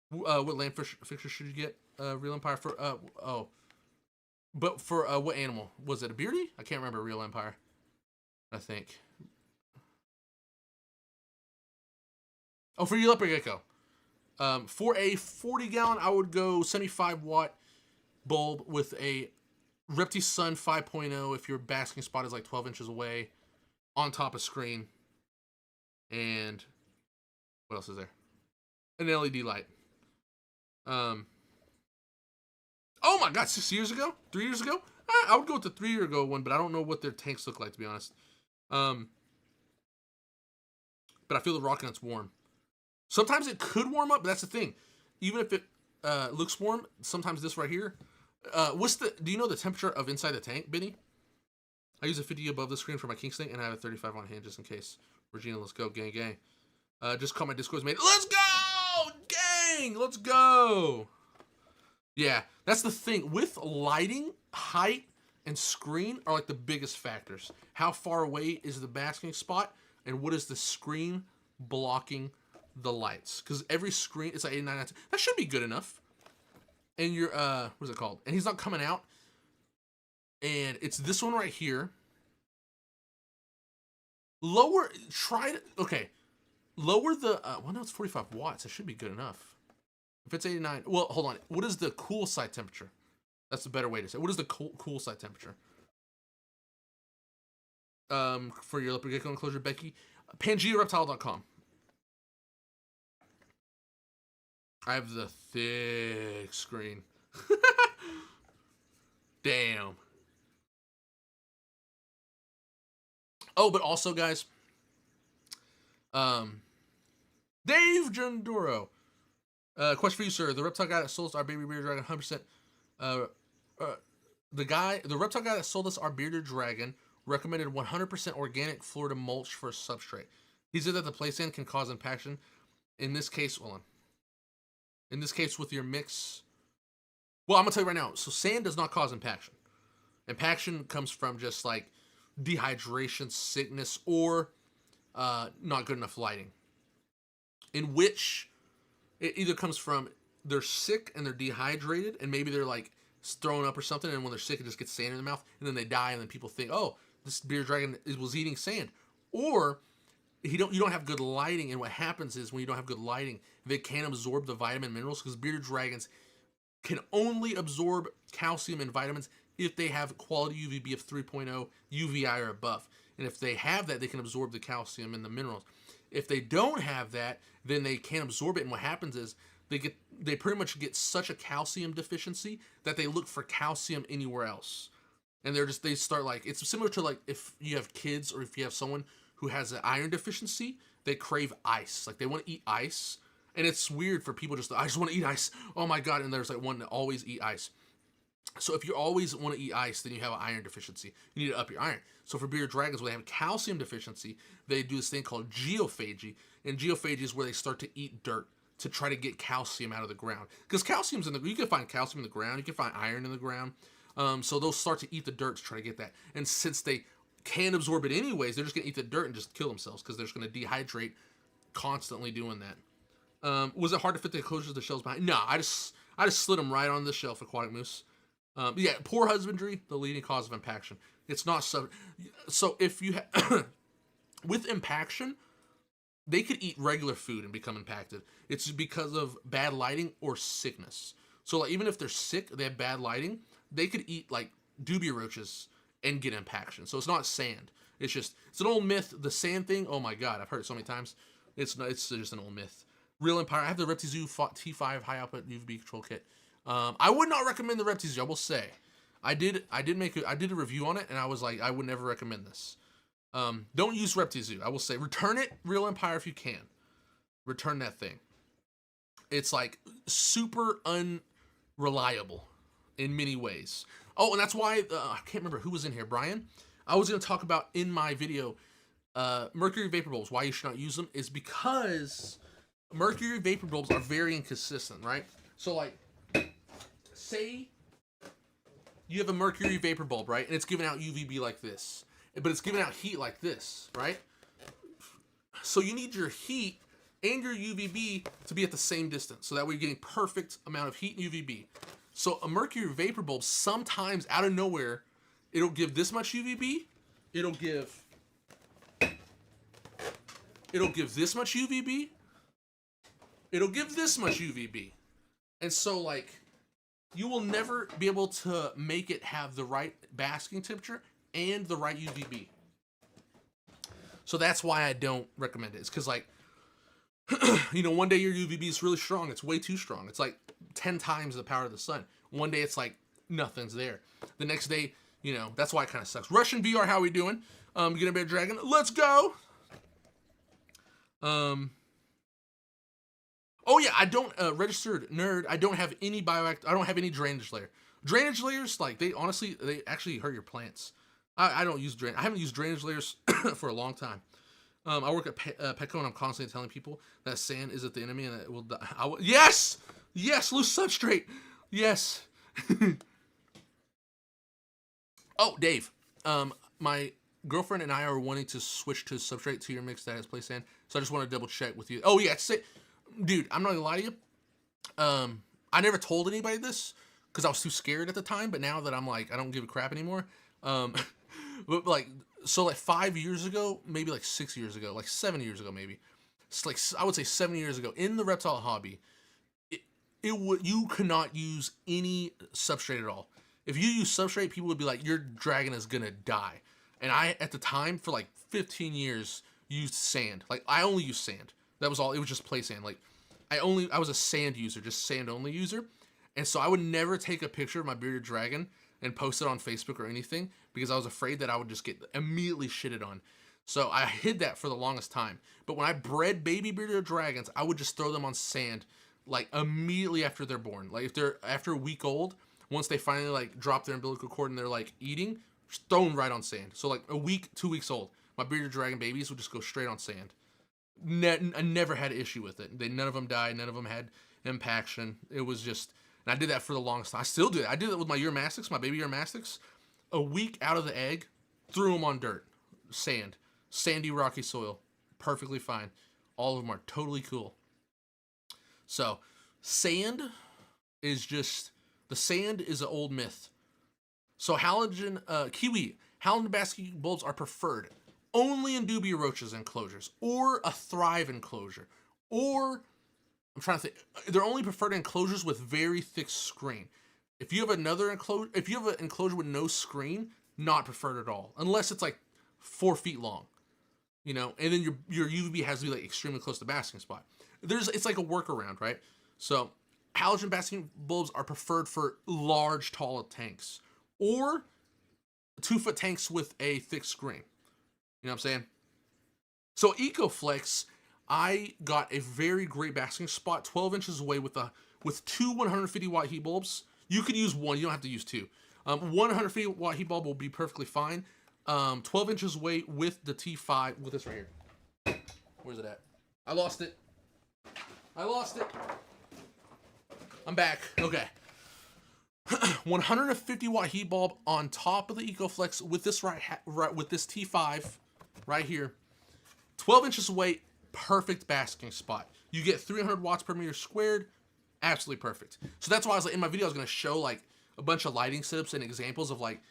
What land fixture should you get? Real Empire for but for what animal was it? A beardy? I can't remember. Real Empire. I think. Oh, for your leopard gecko. For a 40-gallon, I would go 75-watt bulb with a Reptile Sun 5.0 if your basking spot is like 12 inches away on top of screen. And what else is there? An LED light. Oh my God, 6 years ago? 3 years ago? I would go with the 3 year ago one, but I don't know what their tanks look like, to be honest. But I feel the rock and it's warm. Sometimes it could warm up, but that's the thing. Even if it looks warm, sometimes this right here. Do you know the temperature of inside the tank, Benny? I use a 50 above the screen for my king snake, and I have a 35 on hand just in case. Regina, let's go, gang, gang. Just call my Discord's mate. Let's go, gang. Let's go. Yeah, that's the thing with lighting, height, and screen are like the biggest factors. How far away is the basking spot, and what is the screen blocking the lights? Because every screen, it's like 89. That should be good enough. And you're, what's it called? And he's not coming out. And it's this one right here. Lower, okay. Lower the, well, no, it's 45 watts. It should be good enough. If it's 89, well, hold on. What is the cool side temperature? That's the better way to say. What is the cool side temperature? For your leopard gecko enclosure, Becky, PangeaReptile.com. I have the thick screen. Damn. Oh, but also, guys, Dave Janduro. Question for you, sir. The reptile guy that sold us our baby bearded dragon, 100%. The reptile guy that sold us our bearded dragon Recommended 100% organic Florida mulch for a substrate. He said that the play sand can cause impaction. In this case, hold on. In this case, with your mix, well, I'm gonna tell you right now. So sand does not cause impaction. Impaction comes from just like dehydration, sickness, or not good enough lighting. In which it either comes from they're sick and they're dehydrated, and maybe they're like throwing up or something, and when they're sick, it just gets sand in their mouth, and then they die, and then people think, oh, this bearded dragon was eating sand. Or you don't have good lighting, and what happens is when you don't have good lighting, they can't absorb the vitamin minerals, because bearded dragons can only absorb calcium and vitamins if they have quality UVB of 3.0 UVI or above. And if they have that, they can absorb the calcium and the minerals. If they don't have that, then they can't absorb it, and what happens is they pretty much get such a calcium deficiency that they look for calcium anywhere else. And they start like, it's similar to like if you have kids or if you have someone who has an iron deficiency, they crave ice. Like they want to eat ice. And it's weird for people I just want to eat ice. Oh my God. And there's like one to always eat ice. So if you always want to eat ice, then you have an iron deficiency. You need to up your iron. So for bearded dragons, when they have calcium deficiency, they do this thing called geophagy. And geophagy is where they start to eat dirt to try to get calcium out of the ground. Because calcium's you can find calcium in the ground. You can find iron in the ground. So they'll start to eat the dirt to try to get that. And since they can't absorb it anyways, they're just going to eat the dirt and just kill themselves because they're just going to dehydrate constantly doing that. Was it hard to fit the enclosures of the shells behind? No, I just slid them right on the shelf, aquatic moose. Yeah, poor husbandry, the leading cause of impaction. It's not so if you with impaction, they could eat regular food and become impacted. It's because of bad lighting or sickness. So like, even if they're sick, they have bad lighting, they could eat like dubia roaches and get impaction. So it's not sand. It's an old myth. The sand thing, oh my God, I've heard it so many times. It's just an old myth. Real Empire, I have the Reptile T5 high output UVB control kit. I would not recommend the Reptile. I will say, I did a review on it, and I was like, I would never recommend this. Don't use Reptile. I will say, return it, Real Empire, if you can. Return that thing. It's like super unreliable in many ways. Oh, and that's why I can't remember who was in here. Brian. I was going to talk about in my video, mercury vapor bulbs. Why you should not use them is because mercury vapor bulbs are very inconsistent, right? So like, say you have a mercury vapor bulb, right? And it's giving out UVB like this, but it's giving out heat like this, right? So you need your heat and your UVB to be at the same distance. So that way you're getting perfect amount of heat and UVB. So a mercury vapor bulb, sometimes out of nowhere, it'll give this much UVB. It'll give this much UVB. It'll give this much UVB. And so like, you will never be able to make it have the right basking temperature and the right UVB. So that's why I don't recommend it. It's because like, one day your UVB is really strong. It's way too strong. It's like 10 times the power of the sun. One day it's like nothing's there. The next day, that's why it kind of sucks. Russian VR, how we doing? Get a bear dragon. Let's go. Oh yeah, I don't registered nerd. I don't have any bioactive. I don't have any drainage layer. Drainage layers, like they actually hurt your plants. I don't use I haven't used drainage layers for a long time. I work at Petco, and I'm constantly telling people that sand isn't the enemy and that it will die. Yes, loose substrate. Yes. Oh, Dave. My girlfriend and I are wanting to switch to substrate to your mix that has play sand. So I just want to double check with you. Oh yeah, dude, I'm not gonna lie to you. I never told anybody this because I was too scared at the time. But now that I'm like, I don't give a crap anymore. But like, so like 5 years ago, maybe like 6 years ago, like 7 years ago, maybe. It's like, I would say 7 years ago in the reptile hobby, you could not use any substrate at all. If you use substrate, people would be like, your dragon is gonna die. And I, at the time, for like 15 years, used sand. Like, I only used sand. That was all. It was just play sand. Like, I was a sand user, just sand only user. And so I would never take a picture of my bearded dragon and post it on Facebook or anything because I was afraid that I would just get immediately shitted on. So I hid that for the longest time. But when I bred baby bearded dragons, I would just throw them on sand like immediately after they're born. Like if they're after a week old, once they finally like drop their umbilical cord and they're like eating, just thrown right on sand. So like a week, 2 weeks old, my bearded dragon babies would just go straight on sand. I never had an issue with it. None of them died. None of them had impaction. It was just, and I did that for the longest time. I still do it. I did it with my Uromastyx, my baby Uromastyx. A week out of the egg, threw them on dirt, sand, sandy, rocky soil, perfectly fine. All of them are totally cool. So, sand is just, the sand is an old myth. So halogen, kiwi, halogen basking bulbs are preferred only in dubia roaches enclosures, or a thrive enclosure, or, I'm trying to think, they're only preferred in enclosures with very thick screen. If you have another enclosure, if you have an enclosure with no screen, not preferred at all, unless it's like 4 feet long, you know, and then your UVB has to be like extremely close to the basking spot. It's like a workaround, right? So halogen basking bulbs are preferred for large, tall tanks, or 2-foot tanks with a thick screen. You know what I'm saying? So EcoFlex, I got a very great basking spot, 12 inches away with two 150 watt heat bulbs. You could use one, you don't have to use two. 150 watt heat bulb will be perfectly fine. 12 inches away with the T5, with this right here. Where's it at? I lost it. I'm back. Okay. 150 watt heat bulb on top of the EcoFlex with this with this T5 right here. 12 inches away, perfect basking spot. You get 300 watts per meter squared, absolutely perfect. So that's why I was like, in my video I was going to show like a bunch of lighting setups and examples of like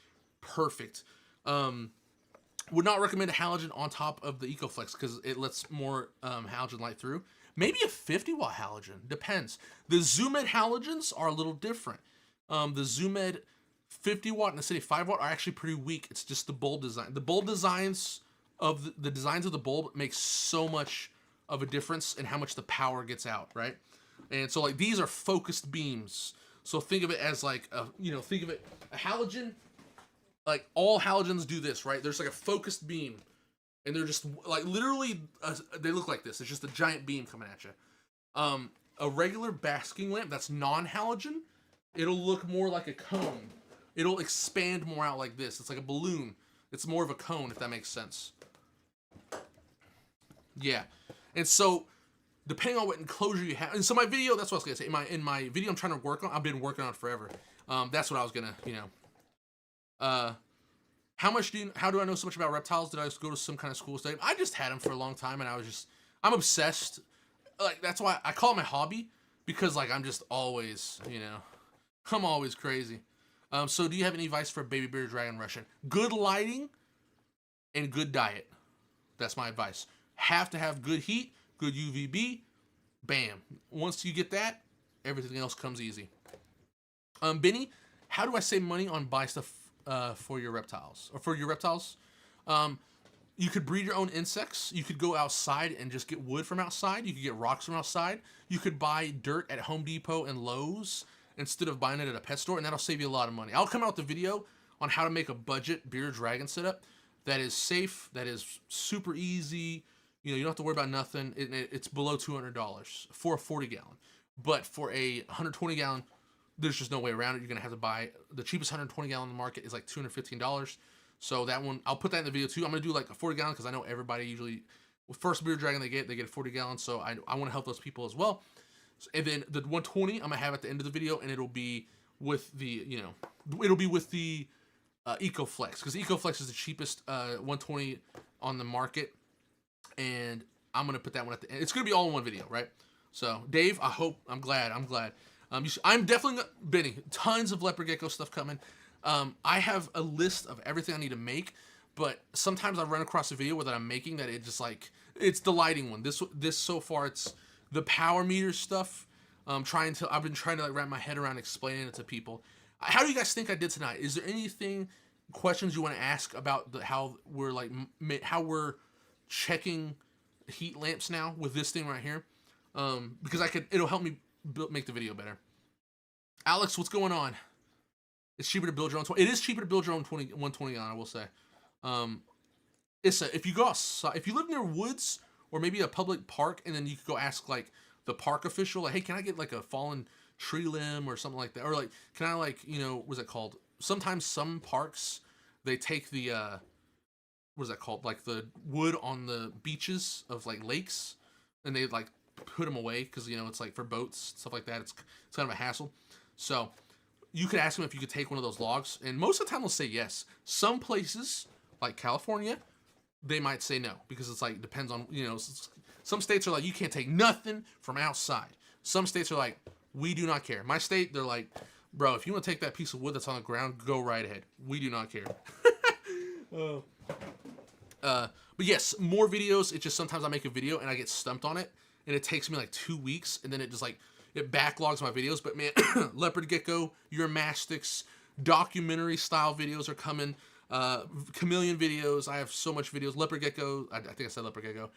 perfect. Would not recommend a halogen on top of the EcoFlex because it lets more halogen light through. Maybe a 50 watt halogen, depends. The Zoomed halogens are a little different. The Zoomed 50 watt and the City 5 watt are actually pretty weak. It's just the bulb design. The bulb designs of the designs of the bulb makes so much of a difference in how much the power gets out, right? And so like these are focused beams. So think of it as like a halogen. Like all halogens do this, right? There's like a focused beam, and they're just like literally they look like this. It's just a giant beam coming at you. A regular basking lamp that's non-halogen, it'll look more like a cone. It'll expand more out like this. It's like a balloon. It's more of a cone, if that makes sense. Yeah. And so, depending on what enclosure you have, and so my video, that's what I was gonna say. In my video, I'm trying to work on. I've been working on it forever. That's what I was gonna, how do I know so much about reptiles? Did I just go to some kind of school study? I just had them for a long time, and I'm obsessed. Like that's why I call it my hobby, because like I'm just always, I'm always crazy. So do you have any advice for a baby bearded dragon Russian? Good lighting and good diet. That's my advice. Have to have good heat, good UVB. Bam. Once you get that, everything else comes easy. Benny, how do I save money on buy stuff for your reptiles? Or for your reptiles? You could breed your own insects. You could go outside and just get wood from outside. You could get rocks from outside. You could buy dirt at Home Depot and Lowe's instead of buying it at a pet store, and that'll save you a lot of money. I'll come out with a video on how to make a budget bearded dragon setup that is safe, that is super easy. You don't have to worry about nothing. It's below $200 for a 40 gallon. But for a 120 gallon, there's just no way around it. You're going to have to buy, the cheapest 120 gallon in the market is like $215. So that one, I'll put that in the video too. I'm going to do like a 40 gallon because I know everybody usually, with first bearded dragon they get a 40 gallon. So I want to help those people as well. And then the 120 I'm going to have at the end of the video, and it'll be with the, EcoFlex, because EcoFlex is the cheapest 120 on the market. And I'm going to put that one at the end. It's going to be all in one video, right? So, Dave, I'm glad. I'm definitely, Benny, tons of leopard gecko stuff coming. I have a list of everything I need to make, but sometimes I run across a video that I'm making that it just like, it's the lighting one. This so far, it's the power meter stuff. I've been trying to like wrap my head around explaining it to people. How do you guys think I did tonight? Is there anything, questions you want to ask about how we're checking heat lamps now with this thing right here? Because it'll help me make the video better. Alex, what's going on? It's cheaper to build your own. It is cheaper to build your own 120 on, I will say. If you go outside, if you live near woods or maybe a public park, and then you could go ask like the park official, like, hey, can I get like a fallen tree limb or something like that? Or like, can I like, what's it called? Sometimes some parks, they take the what is that called? Like the wood on the beaches of like lakes, and they like put them away because you know it's like for boats stuff like that. It's kind of a hassle. So you could ask them if you could take one of those logs, and most of the time they'll say yes. Some places like California, they might say no because it's like depends on you know. Some states are like you can't take nothing from outside. Some states are like we do not care. My state, they're like, bro, if you want to take that piece of wood that's on the ground, go right ahead. We do not care. But yes, more videos. It's just sometimes I make a video and I get stumped on it, and it takes me like 2 weeks, and then it just like it backlogs my videos. But man, leopard gecko, Uromastyx, documentary style videos are coming. Chameleon videos. I have so much videos. Leopard gecko. I think I said leopard gecko.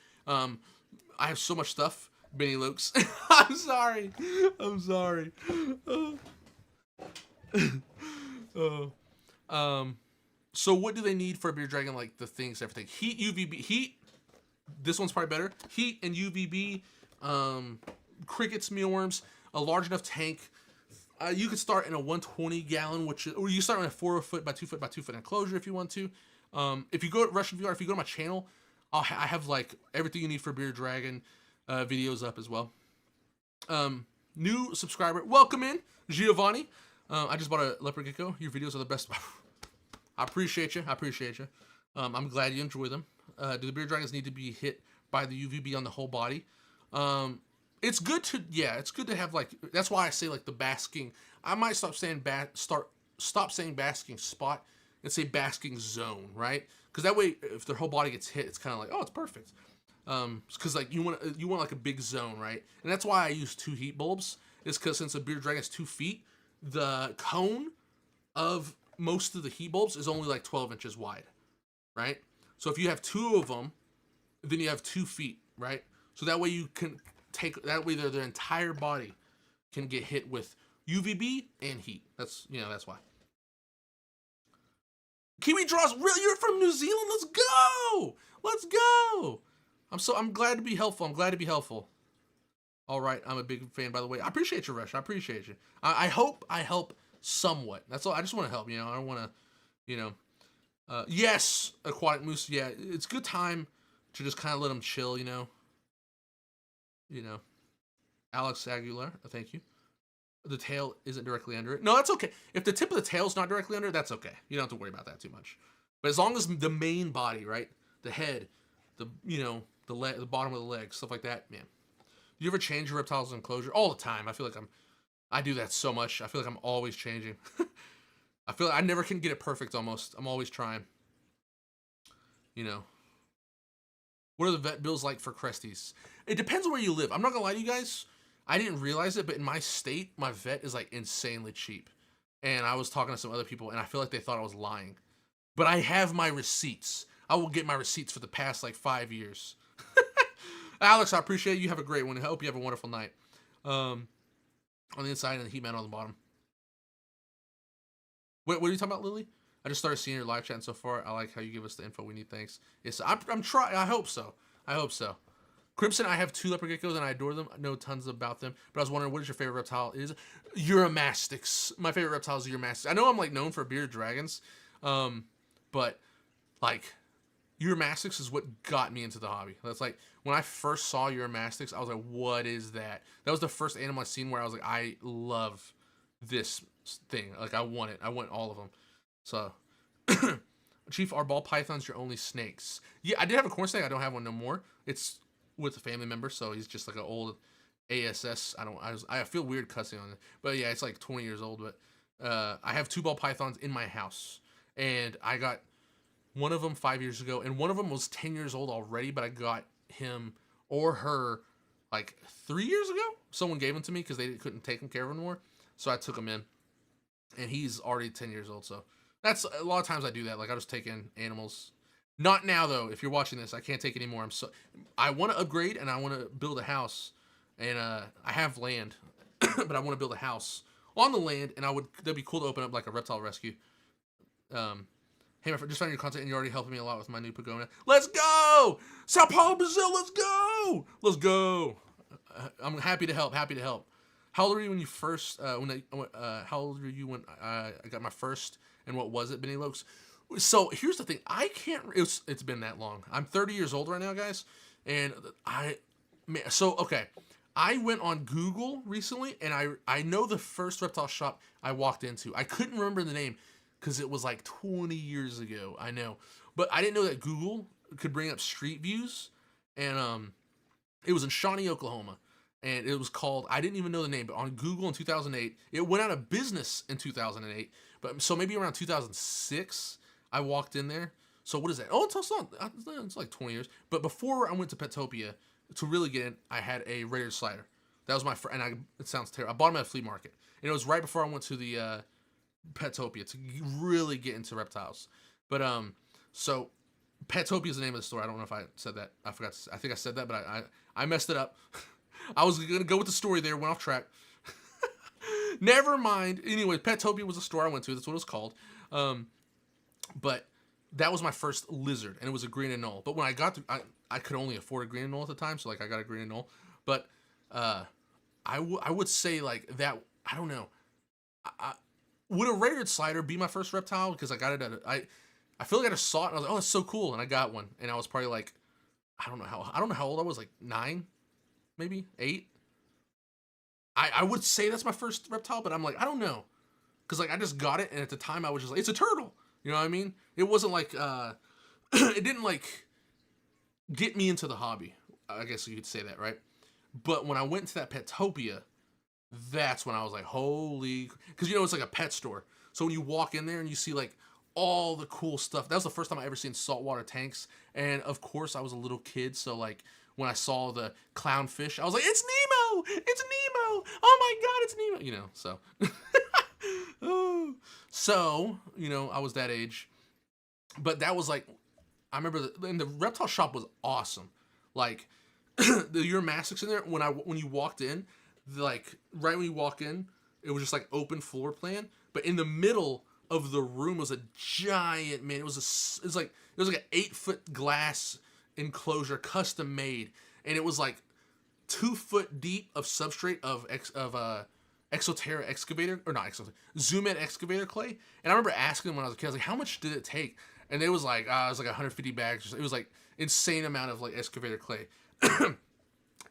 I have so much stuff. Benny Lukes. I'm sorry. I'm sorry. So what do they need for a bearded dragon? Like the things, everything. Heat, UVB. Heat. This one's probably better. Heat and UVB. Crickets, mealworms. A large enough tank. You could start in a 120 gallon, or you start in a 4 foot by 2 foot by 2 foot enclosure if you want to. If you go to Russian VR, if you go to my channel, I have like everything you need for bearded dragon videos up as well. New subscriber, welcome in, Giovanni. I just bought a leopard gecko. Your videos are the best. I appreciate you. I appreciate you. I'm glad you enjoy them. Do the bearded dragons need to be hit by the UVB on the whole body? It's good to it's good to have like. That's why I say like the basking. I might stop saying stop saying basking spot and say basking zone, right? Because that way, if their whole body gets hit, it's kind of like, oh, it's perfect. Because like you want like a big zone, right? And that's why I use 2 heat bulbs. Is because since a bearded dragon is 2 feet, the cone of most of the heat bulbs is only like 12 inches wide, right? So if you have 2 of them, then you have 2 feet, right? So that way you can their entire body can get hit with UVB and heat. That's that's why. Kiwi draws. Really, you're from New Zealand? Let's go. Let's go. I'm glad to be helpful. I'm glad to be helpful. All right, I'm a big fan, by the way. I appreciate you, Rush. I appreciate you. I hope I help somewhat. That's all. I just want to help. I don't want to, yes, aquatic moose. Yeah, it's a good time to just kind of let them chill. Alex Aguilar. Thank you. The tail isn't directly under it. No, that's okay. If the tip of the tail's not directly under it, that's okay. You don't have to worry about that too much. But as long as the main body, right, the head, the leg, the bottom of the leg, stuff like that, man. Do you ever change your reptiles enclosure? All the time. I feel like I do that so much. I feel like I'm always changing. I feel like I never can get it perfect almost. I'm always trying. What are the vet bills like for Cresties? It depends on where you live. I'm not gonna lie to you guys. I didn't realize it, but in my state, my vet is like insanely cheap. And I was talking to some other people, and I feel like they thought I was lying. But I have my receipts. I will get my receipts for the past like 5 years. Alex, I appreciate it. You have a great one. I hope you have a wonderful night. On the inside and the heat mat on the bottom. What are you talking about, Lily? I just started seeing your live chat so far. I like how you give us the info we need. Thanks. Yes, I'm trying. I hope so. I hope so. Crimson, I have 2 leopard geckos and I adore them. I know tons about them, but I was wondering what is your favorite reptile? Is Uromastyx. My favorite reptile is Uromastyx. I know I'm like known for bearded dragons, but like Uromastyx is what got me into the hobby. That's like when I first saw Uromastyx, I was like, "What is that?" That was the first animal I seen where I was like, "I love this thing. Like I want it. I want all of them." So, Chief, are ball pythons your only snakes? Yeah, I did have a corn snake. I don't have one no more. It's with a family member, so he's just like an old ASS. I feel weird cussing on it, but yeah, it's like 20 years old. But I have 2 ball pythons in my house, and I got one of them 5 years ago, and one of them was 10 years old already. But I got him or her like 3 years ago. Someone gave him to me because they couldn't take care of him anymore, so I took him in, and he's already 10 years old. So that's a lot of times I do that. Like I just take in animals. Not now though. If you're watching this, I can't take anymore. I want to upgrade and I want to build a house, and I have land, but I want to build a house on the land, and that'd be cool to open up like a reptile rescue. Hey, just found your content and you're already helping me a lot with my new pagoda. Let's go, Sao Paulo, Brazil. Let's go. Let's go. I'm happy to help. Happy to help. How old were you when you first? How old were you when I got my first? And what was it, Benny Lokes? So here's the thing. I can't. It's been that long. I'm 30 years old right now, guys, and okay. I went on Google recently, and I know the first reptile shop I walked into. I couldn't remember the name because it was like 20 years ago. I know, but I didn't know that Google could bring up street views, and it was in Shawnee, Oklahoma, and it was called. I didn't even know the name, but on Google in 2008, it went out of business in 2008. But so maybe around 2006, I walked in there. So what is that? Oh, it's like 20 years. But before I went to Petopia, to really get in, I had a rated slider. That was my first, and it sounds terrible. I bought them at a flea market, and it was right before I went to the Petopia to really get into reptiles. But so Petopia is the name of the store. I don't know if I said that. I forgot. I think I said that, but I messed it up. I was gonna go with the story there, went off track. Never mind. Anyway, Petopia was a store I went to. That's what it was called. But that was my first lizard, and it was a green and null. But when I got to, I could only afford a green and null at the time, so like I got a green and null. But I would say like that. I don't know. Would a rated slider be my first reptile? Because I got it at I feel like I just saw it and I was like, oh, that's so cool, and I got one, and I was probably like, I don't know how old I was, like 9, maybe 8. I would say that's my first reptile, but I'm like, I don't know, because like I just got it, and at the time I was just like, it's a turtle, you know what I mean? It wasn't like it didn't like get me into the hobby, I guess you could say that, right? But when I went to that Petopia, that's when I was like, holy, because you know it's like a pet store, so when you walk in there and you see like all the cool stuff, that was the first time I ever seen saltwater tanks, and of course I was a little kid, so like when I saw the clownfish, I was like, it's Nemo! It's Nemo! Oh my god, it's Nemo! You know, so. So, you know, I was that age. But that was like, I remember, and the reptile shop was awesome. Like, the Uromastix in there, when you walked in, like, right when you walk in, it was just like open floor plan. But in the middle of the room was a giant, man, it was like an 8-foot glass enclosure, custom made, and it was like 2 foot deep of substrate of Exoterra excavator, or not Exoterra, Zoom Ed excavator clay. And I remember asking them when I was a kid, I was like, how much did it take? And it was like, it was like 150 bags. It was like insane amount of like excavator clay.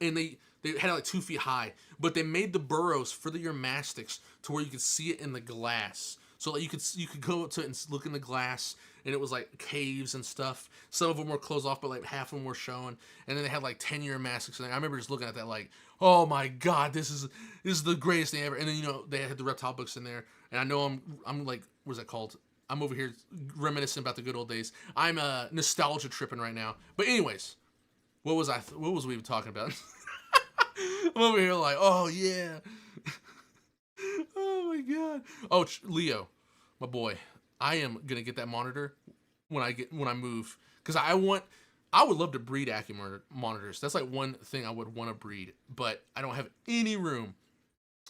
And they had it like 2 feet high, but they made the burrows for the Uromastix to where you could see it in the glass. So like you could go up to it and look in the glass, and it was like caves and stuff. Some of them were closed off, but like half of them were showing. And then they had like 10-year Uromastix. And I remember just looking at that like, oh my god, this is the greatest thing ever. And then, you know, they had the reptile books in there, and I know I'm like, what's that called? I'm over here reminiscing about the good old days. I'm nostalgia tripping right now. But anyways, what was we even talking about? I'm over here like, oh yeah. Oh my god. Oh, Leo, my boy, I am gonna get that monitor when I move, because I would love to breed Accu monitors. That's like one thing I would want to breed, but I don't have any room.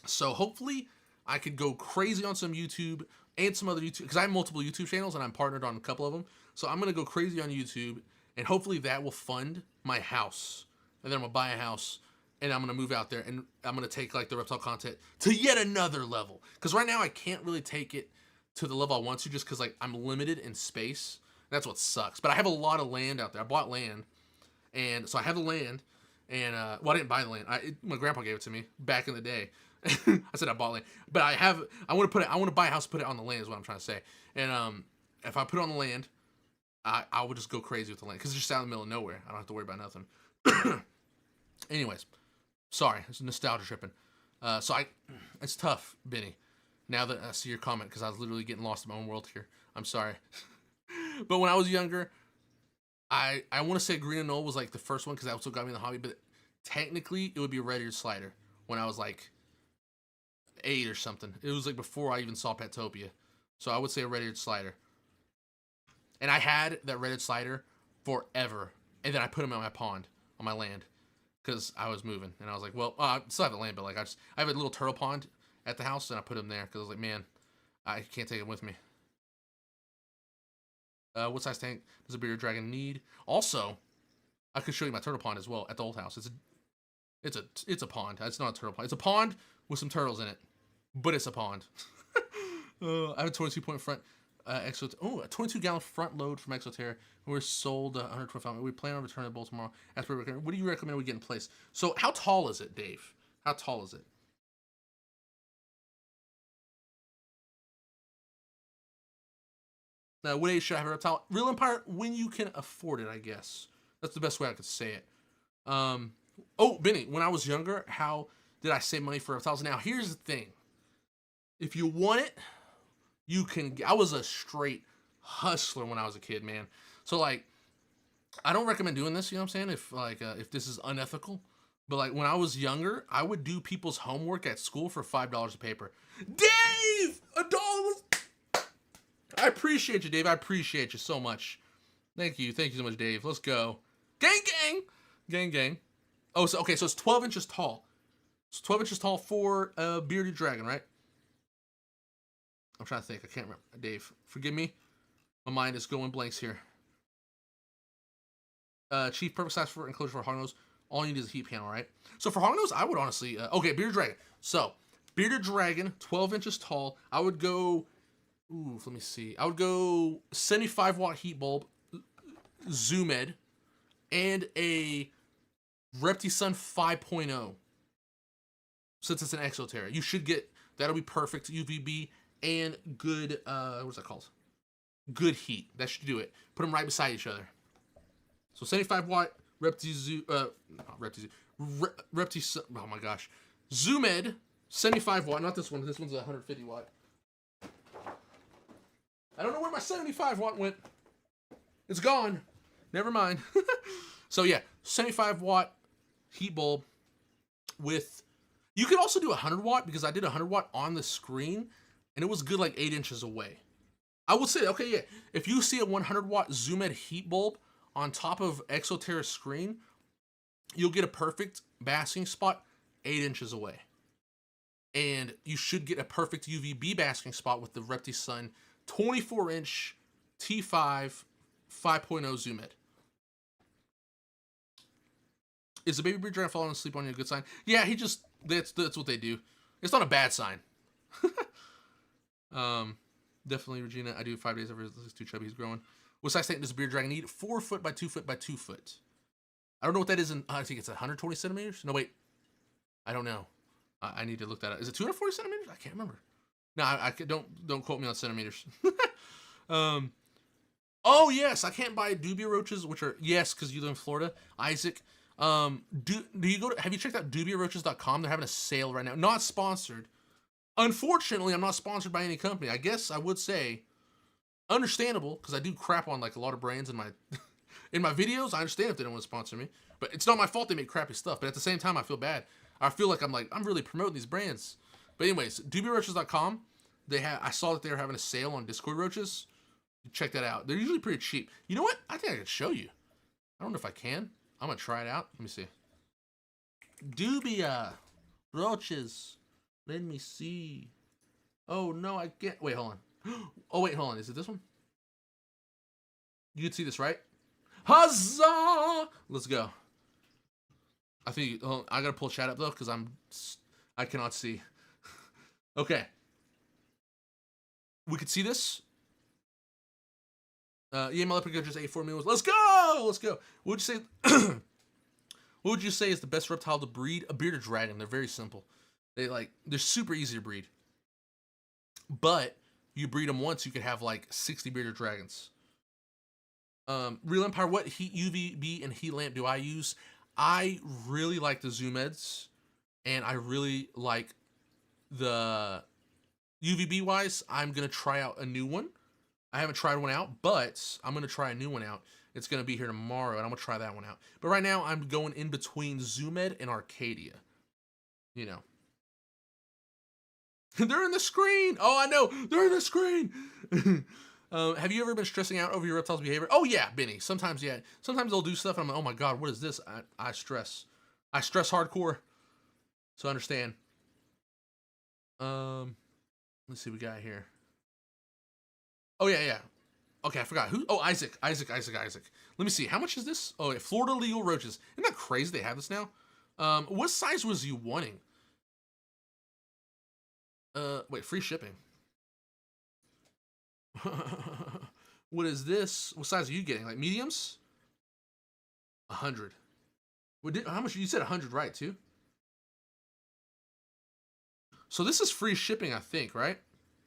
So hopefully I could go crazy on some YouTube and some other YouTube, because I have multiple YouTube channels and I'm partnered on a couple of them. So I'm gonna go crazy on YouTube, and hopefully that will fund my house, and then I'm gonna buy a house. And I'm going to move out there, and I'm going to take like the reptile content to yet another level. Because right now I can't really take it to the level I want to, just because like I'm limited in space. That's what sucks. But I have a lot of land out there. I bought land, and so I have the land. And well, I didn't buy the land. My grandpa gave it to me back in the day. I said I bought land, but I want to buy a house, put it on the land is what I'm trying to say. And if I put it on the land, I would just go crazy with the land, because it's just out in the middle of nowhere. I don't have to worry about nothing. Anyways. Sorry, it's nostalgia tripping. It's tough, Benny. Now that I see your comment, because I was literally getting lost in my own world here. I'm sorry. But when I was younger, I want to say green and null was like the first one, because that's what got me in the hobby. But technically, it would be a red-eared slider when I was like 8 or something. It was like before I even saw Petopia. So I would say a red-eared slider. And I had that red-eared slider forever. And then I put him in my pond on my land, because I was moving, and I was like, well, I still have the land, but like I have a little turtle pond at the house, and I put him there, because I was like, man, I can't take him with me. What size tank does a bearded dragon need? Also, I could show you my turtle pond as well at the old house. It's a pond. It's not a turtle pond. It's a pond with some turtles in it, but it's a pond. I have a 22-point front. Oh, a 22-gallon front load from Exoterra. We're sold 125. We plan on returning the bowl tomorrow. As per what do you recommend we get in place? So, how tall is it, Dave? How tall is it? Now, what age should I have a reptile? Real Empire, when you can afford it, I guess. That's the best way I could say it. Oh, Benny, when I was younger, how did I save money for reptiles? Now, here's the thing. If you want it, you can. I was a straight hustler when I was a kid, man. So, like, I don't recommend doing this, you know what I'm saying? If this is unethical. But, like, when I was younger, I would do people's homework at school for $5 a paper. Dave! $1! I appreciate you, Dave. I appreciate you so much. Thank you. Thank you so much, Dave. Let's go. Gang, gang! Gang, gang. Oh, so, okay, so it's 12 inches tall. It's 12 inches tall for a bearded dragon, right? I'm trying to think. I can't remember. Dave, forgive me. My mind is going blanks here. Chief, perfect size for enclosure for Hognose. All you need is a heat panel, right? So for Hognose, I would honestly... okay, bearded dragon. So, bearded dragon, 12 inches tall. I would go... Ooh, let me see. I would go 75-watt heat bulb, Zoomed, and a Reptile 5.0. Since it's an Exoterra. You should get... That'll be perfect. UVB and good... what's that called? Good heat. That should do it. Put them right beside each other. So 75-watt Reptile... oh my gosh. Zoomed, 75-watt. Not this one. This one's a 150-watt. I don't know where my 75-watt went. It's gone. Never mind. So yeah, 75-watt heat bulb with... You could also do 100-watt because I did 100-watt on the screen and it was good like 8 inches away. I would say, okay, yeah, if you see a 100-watt Zoomed heat bulb on top of Exoterra's screen, you'll get a perfect basking spot 8 inches away. And you should get a perfect UVB basking spot with the Reptile 24-inch T5 5.0 Zoomed. Is the baby beard dragon falling asleep on you a good sign? Yeah, he just... That's what they do. It's not a bad sign. Definitely, Regina. I do 5 days over. He's too chubby. He's growing. What size tank does a beard dragon need? 4 foot by 2 foot by 2 foot. I don't know what that is in... I think it's 120 centimeters? No, wait. I don't know. I need to look that up. Is it 240 centimeters? I can't remember. No, I don't quote me on centimeters. Oh, yes. I can't buy dubia roaches, which are... Yes, because you live in Florida. Isaac... do you go to... Have you checked out dubiaroaches.com? They're having a sale right now. Not sponsored. Unfortunately, I'm not sponsored by any company. I guess I would say understandable, because I do crap on like a lot of brands in my in my videos. I understand if they don't want to sponsor me, but it's not my fault they make crappy stuff. But at the same time, I feel bad. I feel like I'm really promoting these brands. But anyways, dubiaroaches.com. I saw that they were having a sale on Discord roaches. Check that out. They're usually pretty cheap. You know what? I think I could show you. I don't know if I can. I'm gonna try it out. Let me see. Dubia roaches. Let me see. Oh no, I can't. Wait, hold on. Oh wait, hold on. Is it this one? You can see this, right? Huzzah! Let's go. I think I gotta pull chat up though, because I cannot see. Okay. We could see this. Yeah, my leopard just ate 4 meals. Let's go! Let's go. What would you say? What would you say is the best reptile to breed? A bearded dragon. They're very simple. They're super easy to breed. But you breed them once, you could have like 60 bearded dragons. Real Empire, what heat UVB and heat lamp do I use? I really like the Zoomeds, and I really like the UVB wise. I'm gonna try out a new one. I haven't tried one out, but I'm gonna try a new one out. It's gonna be here tomorrow, and I'm gonna try that one out. But right now, I'm going in between Zoomed and Arcadia. You know. They're in the screen. Oh, I know. They're in the screen. Have you ever been stressing out over your reptile's behavior? Oh, yeah, Benny. Sometimes, yeah. Sometimes they'll do stuff, and I'm like, oh, my God, what is this? I stress. I stress hardcore. So understand. Let's see what we got here. Oh, yeah, yeah. Okay, I forgot. Who? Oh, Isaac. Isaac. Let me see. How much is this? Oh, yeah, Florida legal roaches. Isn't that crazy they have this now? What size was you wanting? Wait, free shipping. What is this? What size are you getting? Like mediums? 100. How much? You said 100, right, too? So this is free shipping, I think, right?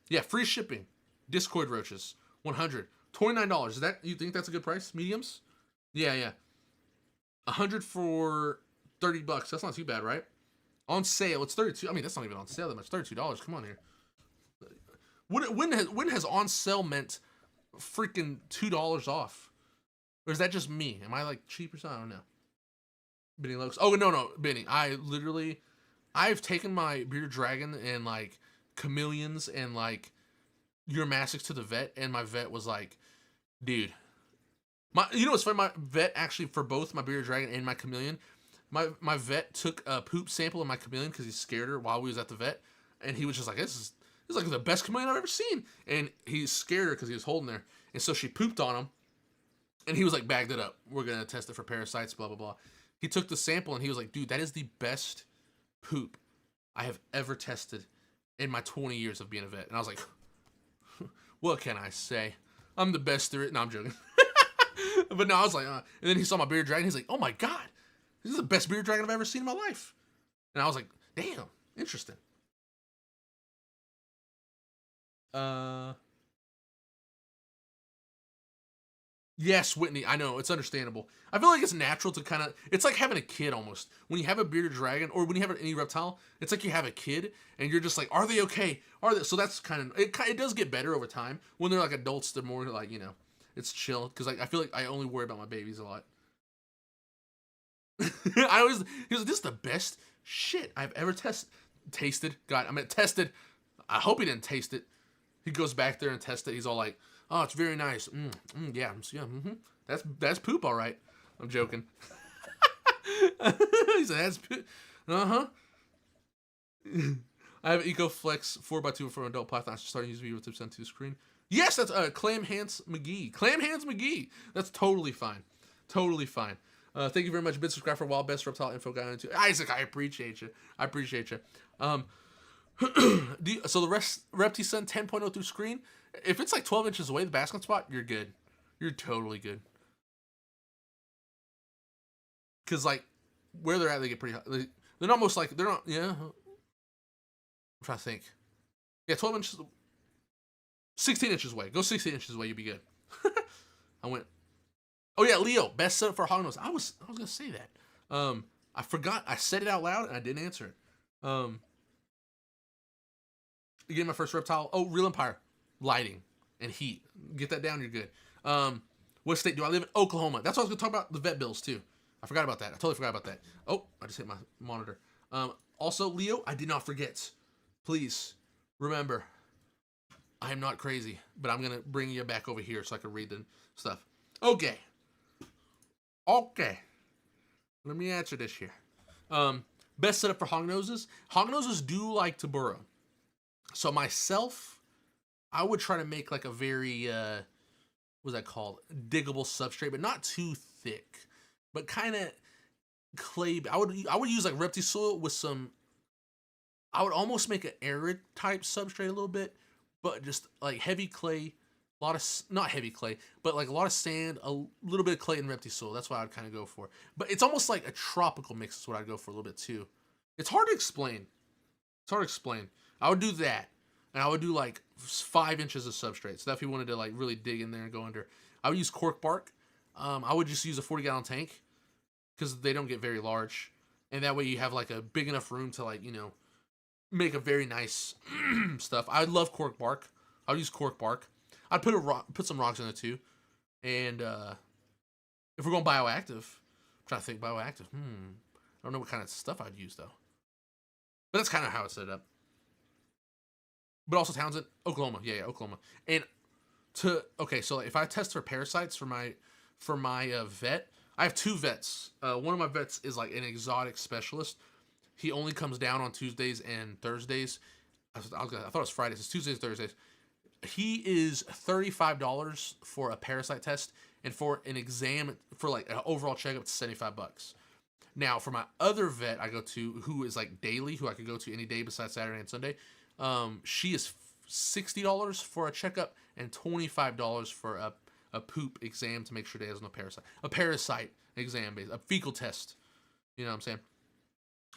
Yeah, free shipping. Discord roaches. 100. $29. Is that, you think that's a good price? Mediums? Yeah, yeah. 100 for $30. That's not too bad, right? On sale, it's 32. I mean, that's not even on sale that much. $32. Come on here. When has on sale meant freaking $2 off? Or is that just me? Am I like cheap or something? I don't know. Benny looks. Oh no, Benny. I've taken my bearded dragon and like chameleons and like Uromasics to the vet, and my vet was like, dude, you know what's funny? My vet actually, for both my bearded dragon and my chameleon, my vet took a poop sample of my chameleon because he scared her while we was at the vet, and he was just like, this is like the best chameleon I've ever seen, and he scared her because he was holding her, and so she pooped on him, and he was like, bagged it up. We're gonna test it for parasites, blah blah blah. He took the sample and he was like, dude, that is the best poop I have ever tested in my 20 years of being a vet. And I was like, what can I say? I'm the best there is. No, I'm joking. But no, I was like, and then he saw my bearded dragon. He's like, oh my God, this is the best bearded dragon I've ever seen in my life. And I was like, damn, interesting. Yes, Whitney, I know, it's understandable. I feel like it's natural to kind of, it's like having a kid almost. When you have a bearded dragon, or when you have any reptile, it's like you have a kid, and you're just like, are they okay? Are they? So that's kind of, it does get better over time. When they're like adults, they're more like, you know, it's chill. Because like, I feel like I only worry about my babies a lot. He was like, this is the best shit I've ever tasted. God, I mean, tested. I hope he didn't taste it. He goes back there and tests it. He's all like, oh, it's very nice. Yeah. That's poop, all right. I'm joking. He said, that's poop. Uh-huh. I have EcoFlex 4x2 for an adult python. I should start using video tips on 2 screen. Yes, that's Clam Hands McGee. Clam Hands McGee. That's totally fine. Totally fine. Thank you very much. Been subscribed for a while. Best reptile info guy on YouTube. Isaac, I appreciate you. So the Repti Sun 10.0 through screen, if it's like 12 inches away, the basket spot, you're good. You're totally good. Because like where they're at, they get pretty high. They're almost like, they're not, yeah. I'm trying to think. Yeah, 12 inches, 16 inches away. Go 16 inches away, you'll be good. I went, oh yeah, Leo, best setup for Hognose. I was gonna say that. I forgot, I said it out loud and I didn't answer it. Again, my first reptile. Oh, Real Empire. Lighting and heat. Get that down, you're good. What state do I live in? Oklahoma. That's what I was going to talk about, the vet bills, too. I forgot about that. I totally forgot about that. Oh, I just hit my monitor. Also, Leo, I did not forget. Please, remember, I am not crazy, but I'm going to bring you back over here so I can read the stuff. Okay. Let me answer this here. Best setup for Hognoses. Hognoses do like to burrow. So myself, I would try to make like a very, what's that called? Diggable substrate, but not too thick, but kind of clay. I would use like Reptile soil with some, I would almost make an arid type substrate a little bit, but just like heavy clay, a lot of, not heavy clay, but like a lot of sand, a little bit of clay and Reptile soil. That's what I'd kind of go for. But it's almost like a tropical mix is what I'd go for a little bit too. It's hard to explain. I would do that, and I would do like 5 inches of substrate. So that if you wanted to like really dig in there and go under, I would use cork bark. I would just use a 40-gallon tank because they don't get very large, and that way you have like a big enough room to like, you know, make a very nice stuff. I love cork bark. I would use cork bark. I'd put some rocks in it too, and if we're going bioactive, I'm trying to think bioactive. I don't know what kind of stuff I'd use though, but that's kind of how it's set up. But also Townsend, Oklahoma. Yeah, Oklahoma. And okay, so if I test for parasites for my vet, I have 2 vets. One of my vets is like an exotic specialist. He only comes down on Tuesdays and Thursdays. I thought it was Fridays. It's Tuesdays, Thursdays. He is $35 for a parasite test, and for an exam, for like an overall checkup, it's $75. Now, for my other vet I go to, who is like daily, who I could go to any day besides Saturday and Sunday, she is $60 for a checkup and $25 for a poop exam to make sure there has no parasite. A parasite exam, a fecal test. You know what I'm saying?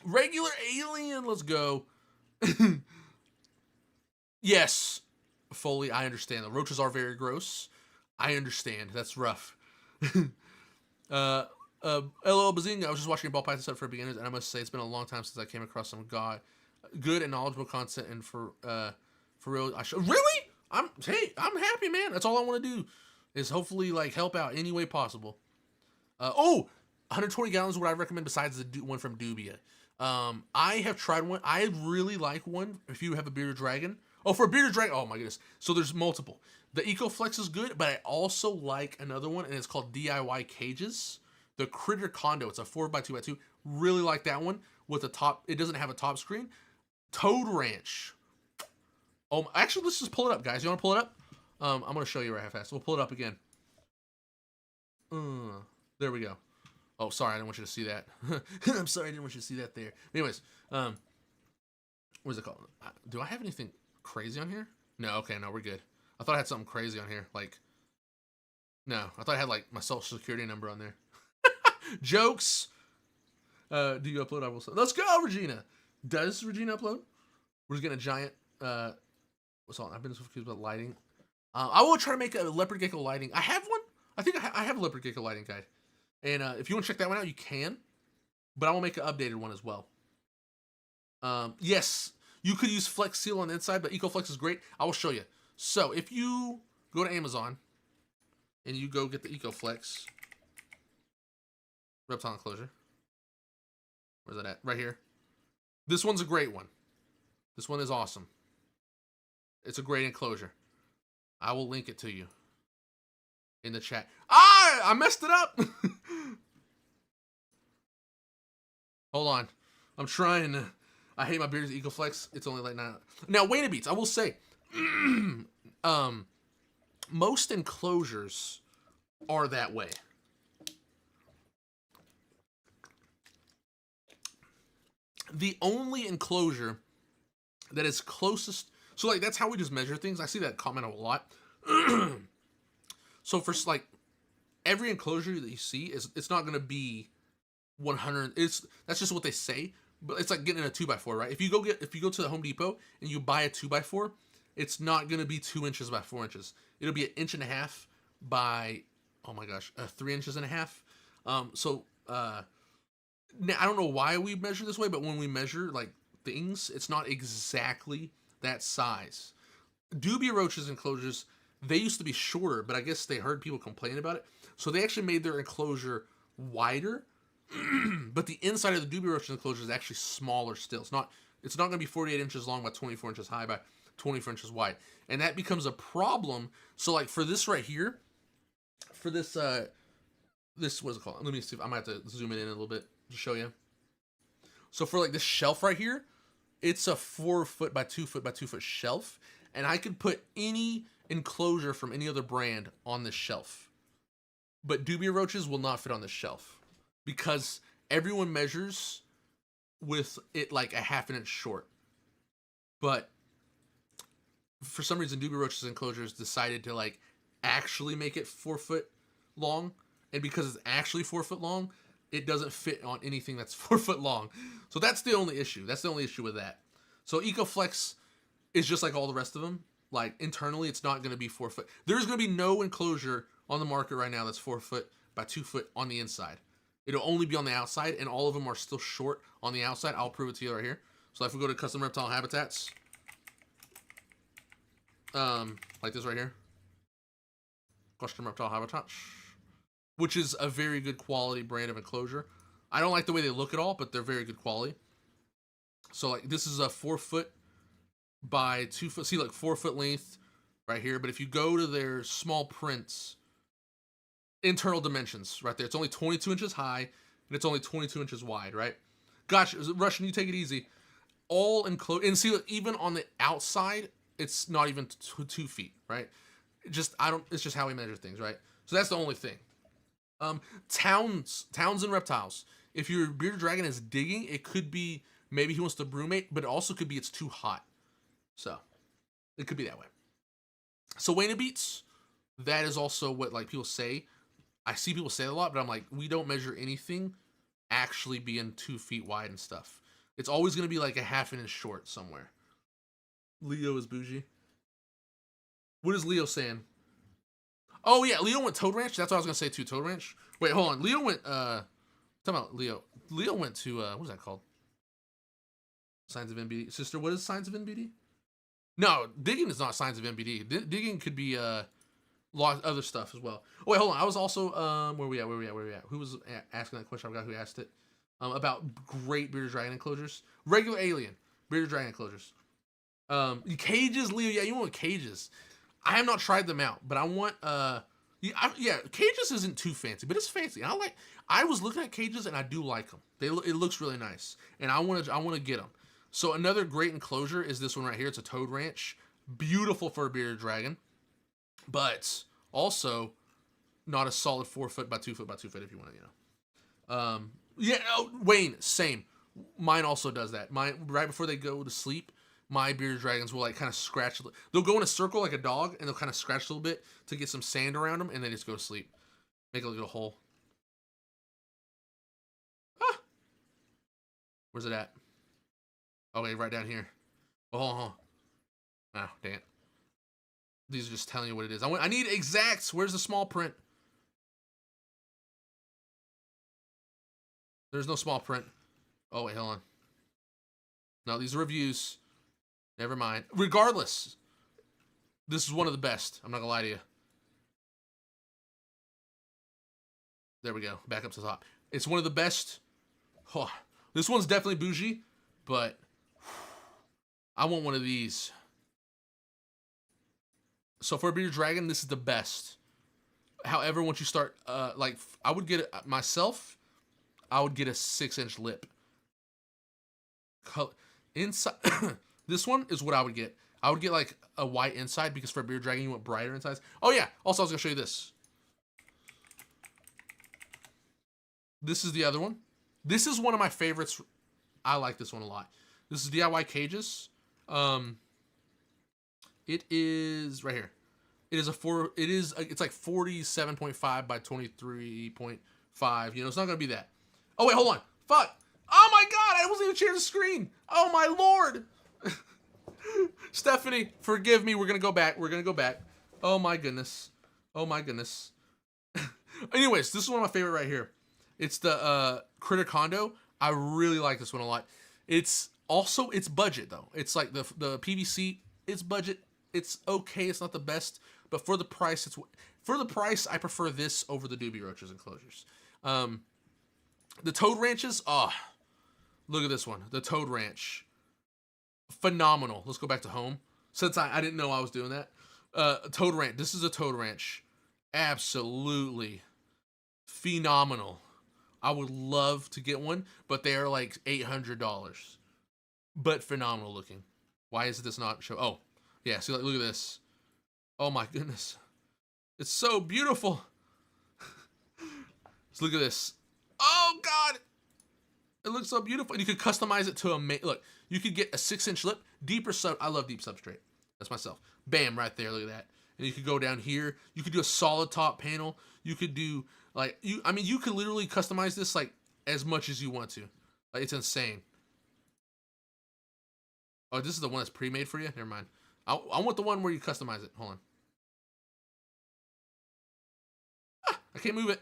Regular alien, let's go. Yes, Foley, I understand. The roaches are very gross. I understand. That's rough. LO Bazinga, I was just watching a ball python set for beginners, and I must say it's been a long time since I came across some good and knowledgeable content, and for real, really? I'm happy, man. That's all I want to do is hopefully like help out any way possible. 120 gallons is what I recommend besides the one from Dubia. I have tried one. I really like one. If you have a bearded dragon, for a bearded dragon, oh my goodness. So there's multiple. The EcoFlex is good, but I also like another one, and it's called DIY Cages. The Critter Condo. It's a 4x2x2. Really like that one with a top. It doesn't have a top screen. Toad Ranch. Oh, actually, let's just pull it up, guys. You want to pull it up? I'm going to show you right fast. We'll pull it up again. There we go. Oh, sorry, I didn't want you to see that. I'm sorry, I didn't want you to see that there. Anyways, what is it called? Do I have anything crazy on here? No, okay, no, we're good. I thought I had something crazy on here. Like, no, I thought I had, like, my social security number on there. Jokes. Do you upload? I will say. Let's go, Regina. Does Regina upload? We're just getting a giant, what's on? I've been so confused about lighting. I will try to make a leopard gecko lighting. I have one. I think I have a leopard gecko lighting guide. And if you want to check that one out, you can. But I will make an updated one as well. Yes, you could use Flex Seal on the inside, but EcoFlex is great. I will show you. So if you go to Amazon and you go get the EcoFlex Reptile Enclosure. Where's that at? Right here. This one's a great one. This one is awesome. It's a great enclosure. I will link it to you in the chat. I messed it up. Hold on. I'm trying to. I hate my beard's EcoFlex. It's only like 9. Now, Wayne Beats, I will say, most enclosures are that way. The only enclosure that is closest, so like that's how we just measure things. I see that comment a lot. So for like every enclosure that you see it's not going to be 100. That's just what they say. But it's like getting a 2x4, right? If you go to the Home Depot and you buy a 2x4, it's not going to be 2 inches by 4 inches. It'll be 1.5 inches by, oh my gosh, 3.5 inches. Now, I don't know why we measure this way, but when we measure like things, it's not exactly that size. Dubia roaches enclosures, they used to be shorter, but I guess they heard people complain about it. So they actually made their enclosure wider, but the inside of the Dubia roach enclosure is actually smaller still. It's not going to be 48 inches long by 24 inches high by 24 inches wide. And that becomes a problem. So like for this right here, for this, what is it called? Let me see if I might have to zoom it in a little bit to show you. So for like this shelf right here, it's a 4 foot by 2 foot by 2 foot shelf. And I could put any enclosure from any other brand on this shelf. But Dubia roaches will not fit on this shelf because everyone measures with it like a 1/2 inch short. But for some reason, Dubia roaches enclosures decided to like actually make it 4 foot long. And because it's actually 4 foot long, it doesn't fit on anything that's 4 foot long. So that's the only issue. That's the only issue with that. So EcoFlex is just like all the rest of them. Like internally, it's not going to be 4 foot. There's going to be no enclosure on the market right now that's 4 foot by 2 foot on the inside. It'll only be on the outside, and all of them are still short on the outside. I'll prove it to you right here. So if we go to custom reptile habitats, like this right here, custom reptile habitats, which is a very good quality brand of enclosure. I don't like the way they look at all, but they're very good quality. So like this is a 4 foot by 2 foot. See, like 4 foot length right here. But if you go to their small prints, internal dimensions right there, it's only 22 inches high and it's only 22 inches wide, right? Gosh, Russian, you take it easy. All enclosed, and see, even on the outside, it's not even 2 feet, right? It's just how we measure things, right? So that's the only thing. Towns and reptiles. If your bearded dragon is digging, it could be maybe he wants to brumate, but it also could be it's too hot. So It could be that way. So Wayne Beats, that is also what like people say. I see people say it a lot, but I'm like, we don't measure anything actually being 2 feet wide and stuff. It's always going to be like a half an inch short somewhere. Leo is bougie. What is Leo saying? Oh yeah, Leo went Toad Ranch. That's what I was gonna say too. Toad Ranch. Wait, hold on. Leo went. Talk about Leo. Leo went to what is that called? Signs of NBD. Sister, what is signs of NBD? No, digging is not signs of NBD. Digging could be a lot of other stuff as well. Oh, wait, hold on. I was also where we at? Who was asking that question? I forgot who asked it. About great bearded dragon enclosures. Regular alien bearded dragon enclosures. Cages, Leo. Yeah, you want cages. I have not tried them out, but I want yeah, cages isn't too fancy, but it's fancy. I was looking at cages and I do like them. It looks really nice, and I want to get them. So another great enclosure is this one right here. It's a Toad Ranch, beautiful for a bearded dragon, but also not a solid 4 foot by 2 foot by 2 foot if you want to, you know. Yeah, oh, Wayne, same. Mine also does that. Mine right before they go to sleep. My bearded dragons will like kind of scratch. They'll go in a circle like a dog, and they'll kind of scratch a little bit to get some sand around them, and then just go to sleep. Make a little hole. Ah! Where's it at? Okay, right down here. Oh, hold on. Oh, damn. These are just telling you what it is. I need exacts. Where's the small print? There's no small print. Oh, wait, hold on. No, these are reviews. Never mind. Regardless, this is one of the best. I'm not gonna lie to you. There we go. Back up to the top. It's one of the best. Oh, this one's definitely bougie, but I want one of these. So for a bearded dragon, this is the best. However, once you start, like, I would get it myself. I would get a 6-inch lip. Inside. This one is what I would get. I would get like a white inside because for a bearded dragon you want brighter insides. Oh yeah. Also, I was gonna show you this. This is the other one. This is one of my favorites. I like this one a lot. This is DIY cages. It is right here. It is it's like 47.5 by 23.5. You know, it's not gonna be that. Oh wait, hold on. Fuck. Oh my god, I wasn't even sharing the screen. Oh my lord. Stephanie, forgive me. We're gonna go back. Oh my goodness. Anyways, this is one of my favorite right here. It's the Critter Condo. I really like this one a lot. It's budget though. It's like the PVC. It's budget. It's okay. It's not the best, but for the price, I prefer this over the Doobie Roaches enclosures. The Toad Ranches. Look at this one. The Toad Ranch. Phenomenal. Let's go back to home. Since I didn't know I was doing that. Toad Ranch. This is a Toad Ranch. Absolutely phenomenal. I would love to get one, but they are like $800. But phenomenal looking. Why is this not show? Oh, yeah. See, look at this. Oh my goodness. It's so beautiful. Let's look at this. Oh God. It looks so beautiful. And you could customize it to look, you could get a 6-inch lip, deeper sub. I love deep substrate. That's myself. Bam, right there. Look at that. And you could go down here. You could do a solid top panel. You could do like you could literally customize this like as much as you want to. Like, it's insane. Oh, this is the one that's pre-made for you? Never mind. I want the one where you customize it. Hold on. I can't move it.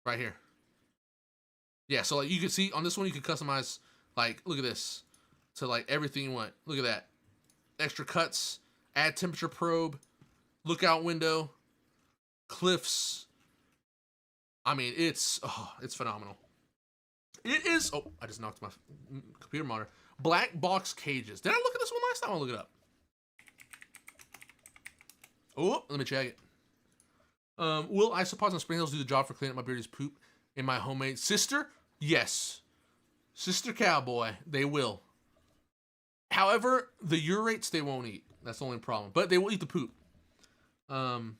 Right here. Yeah, so like you can see on this one you can customize, like, look at this, to like everything you want. Look at that. Extra cuts, add temperature probe, lookout window, cliffs. I mean, it's phenomenal. It is. Oh, I just knocked my computer monitor. Black box cages. Did I look at this one last time? I'll look it up. Oh, let me check it. Will isopods and spring hills do the job for cleaning up my beardie's poop in my homemade sister? Yes. Sister Cowboy, they will. However, the urates they won't eat. That's the only problem. But they will eat the poop. I've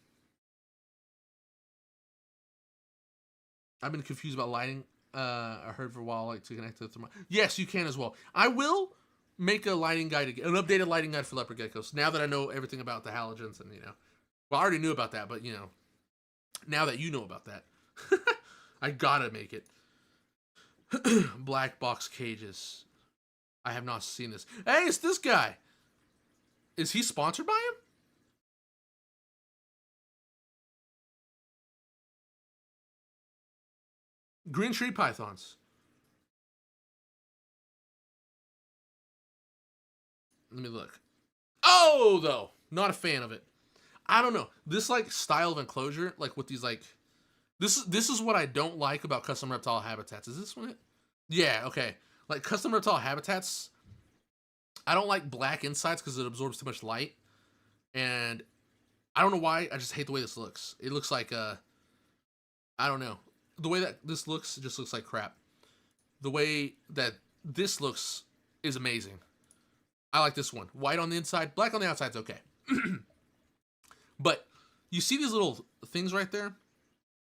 been confused about lighting. I heard for a while, like, to connect to the thermal. Yes, you can as well. I will make a lighting guide again, an updated lighting guide for leopard geckos. Now that I know everything about the halogens and, well, I already knew about that, but, now that you know about that, I gotta make it. Black box cages. I have not seen this. Hey, it's this guy. Is he sponsored by him? Green tree pythons. Let me look. Oh, though. Not a fan of it. I don't know. This, like, style of enclosure, like, with these, like... This is what I don't like about custom reptile habitats. Is this one it? Yeah, okay. Like, custom reptile habitats, I don't like black insides because it absorbs too much light. And I don't know why. I just hate the way this looks. It looks like, I don't know. The way that this looks, it just looks like crap. The way that this looks is amazing. I like this one. White on the inside, black on the outside is okay. But you see these little things right there?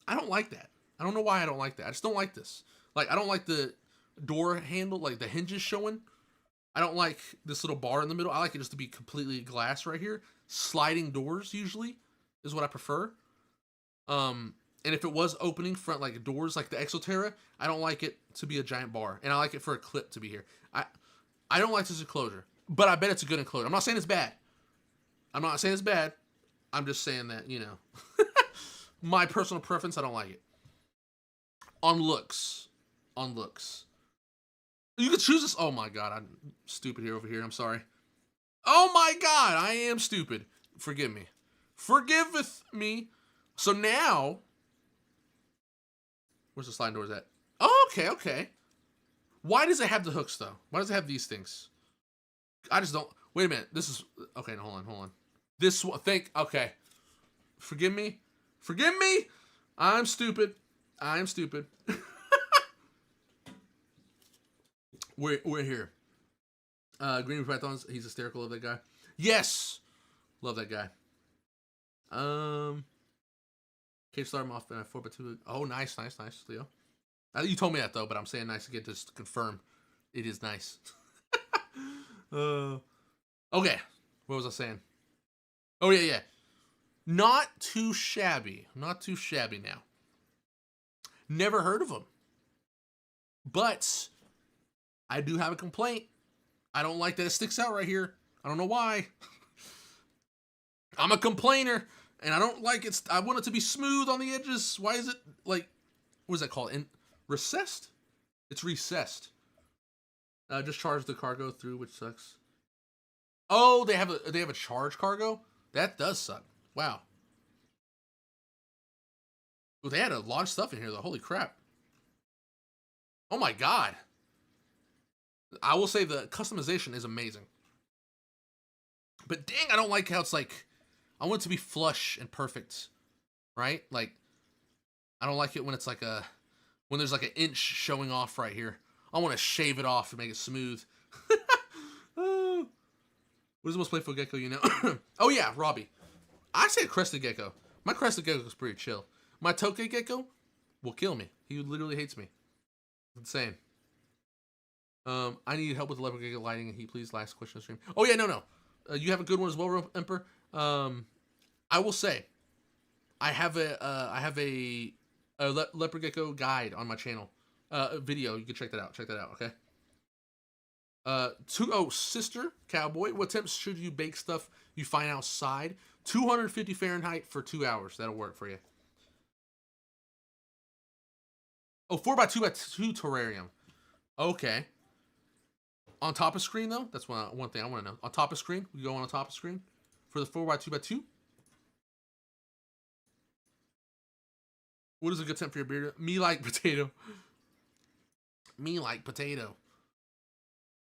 I don't like that. I don't know why I don't like that. I just don't like this. Like, I don't like the door handle, like the hinges showing. I don't like this little bar in the middle. I like it just to be completely glass right here. Sliding doors usually is what I prefer. And if it was opening front, like doors like the Exoterra, I don't like it to be a giant bar. And I like it for a clip to be here. I don't like this enclosure, but I bet it's a good enclosure. I'm not saying it's bad. I'm not saying it's bad. I'm just saying that, my personal preference, I don't like it. On looks. You could choose this. Oh my God, I'm stupid here over here. I'm sorry. Oh my God, I am stupid. Forgive me. Forgiveth me. So now, where's the sliding doors at? Oh, okay. Why does it have the hooks though? Why does it have these things? I just don't. Wait a minute. This is okay. No, hold on. This one. Okay. Forgive me. I'm stupid. We're here. Green Pythons. He's hysterical. Love that guy. Yes. Love that guy. Cage start him off in a 4x2. Oh, nice, Leo. You told me that though, but I'm saying nice again just to confirm it is nice. Okay. What was I saying? Oh yeah. Not too shabby now. Never heard of them. But I do have a complaint. I don't like that it sticks out right here. I don't know why. I'm a complainer, and I don't like it. I want it to be smooth on the edges. Why is it like, what is that called? Recessed? It's recessed. Just charge the cargo through, which sucks. Oh, they have a charge cargo? That does suck. Wow. Well, they had a lot of stuff in here, though. Holy crap. Oh, my God. I will say the customization is amazing. But dang, I don't like how it's like, I want it to be flush and perfect. Right? Like, I don't like it when it's like when there's like an inch showing off right here. I want to shave it off to make it smooth. Oh. What is the most playful gecko you know? Oh, yeah, Robbie. I say a crested gecko. My crested gecko is pretty chill. My tokay gecko will kill me. He literally hates me. Insane. I need help with the leopard gecko lighting and heat, please. Last question of stream. Oh yeah, no. You have a good one as well, Emperor. I will say, I have a leopard gecko guide on my channel. Video. You can check that out. Okay. Sister Cowboy. What temps should you bake stuff you find outside? 250 Fahrenheit for 2 hours. That'll work for you. Oh, 4x2x2 terrarium. Okay. On top of screen though? That's one thing I want to know. On top of screen? We go on top of screen for the 4x2x2. What is a good temp for your beard? Me like potato.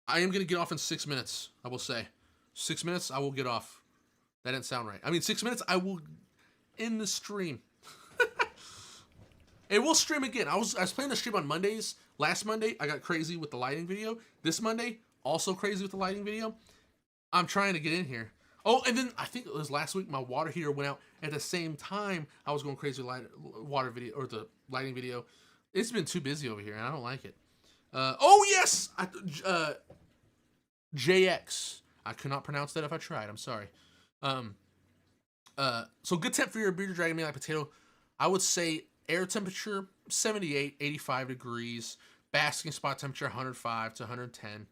I am going to get off in 6 minutes, I will say. 6 minutes, I will get off. That didn't sound right. I mean, 6 minutes, I will end the stream. And we'll stream again. I was planning to stream on Mondays. Last Monday, I got crazy with the lighting video. This Monday, also crazy with the lighting video. I'm trying to get in here. Oh, and then I think it was last week, my water heater went out at the same time I was going crazy with water video, or the lighting video. It's been too busy over here, and I don't like it. Oh, yes! JX. I could not pronounce that if I tried. I'm sorry. So good temp for your bearded dragon meat like potato. I would say air temperature 78, 85 degrees. Basking spot temperature 105 to 110.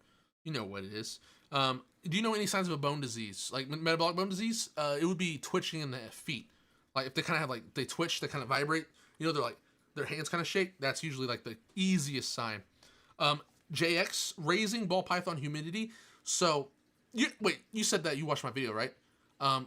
You know what it is. Do you know any signs of a bone disease, like metabolic bone disease? It would be twitching in the feet. Like if they kind of have like they twitch, they kind of vibrate. You know, they're like their hands kind of shake. That's usually like the easiest sign. JX raising ball python humidity. So you said that you watched my video, right?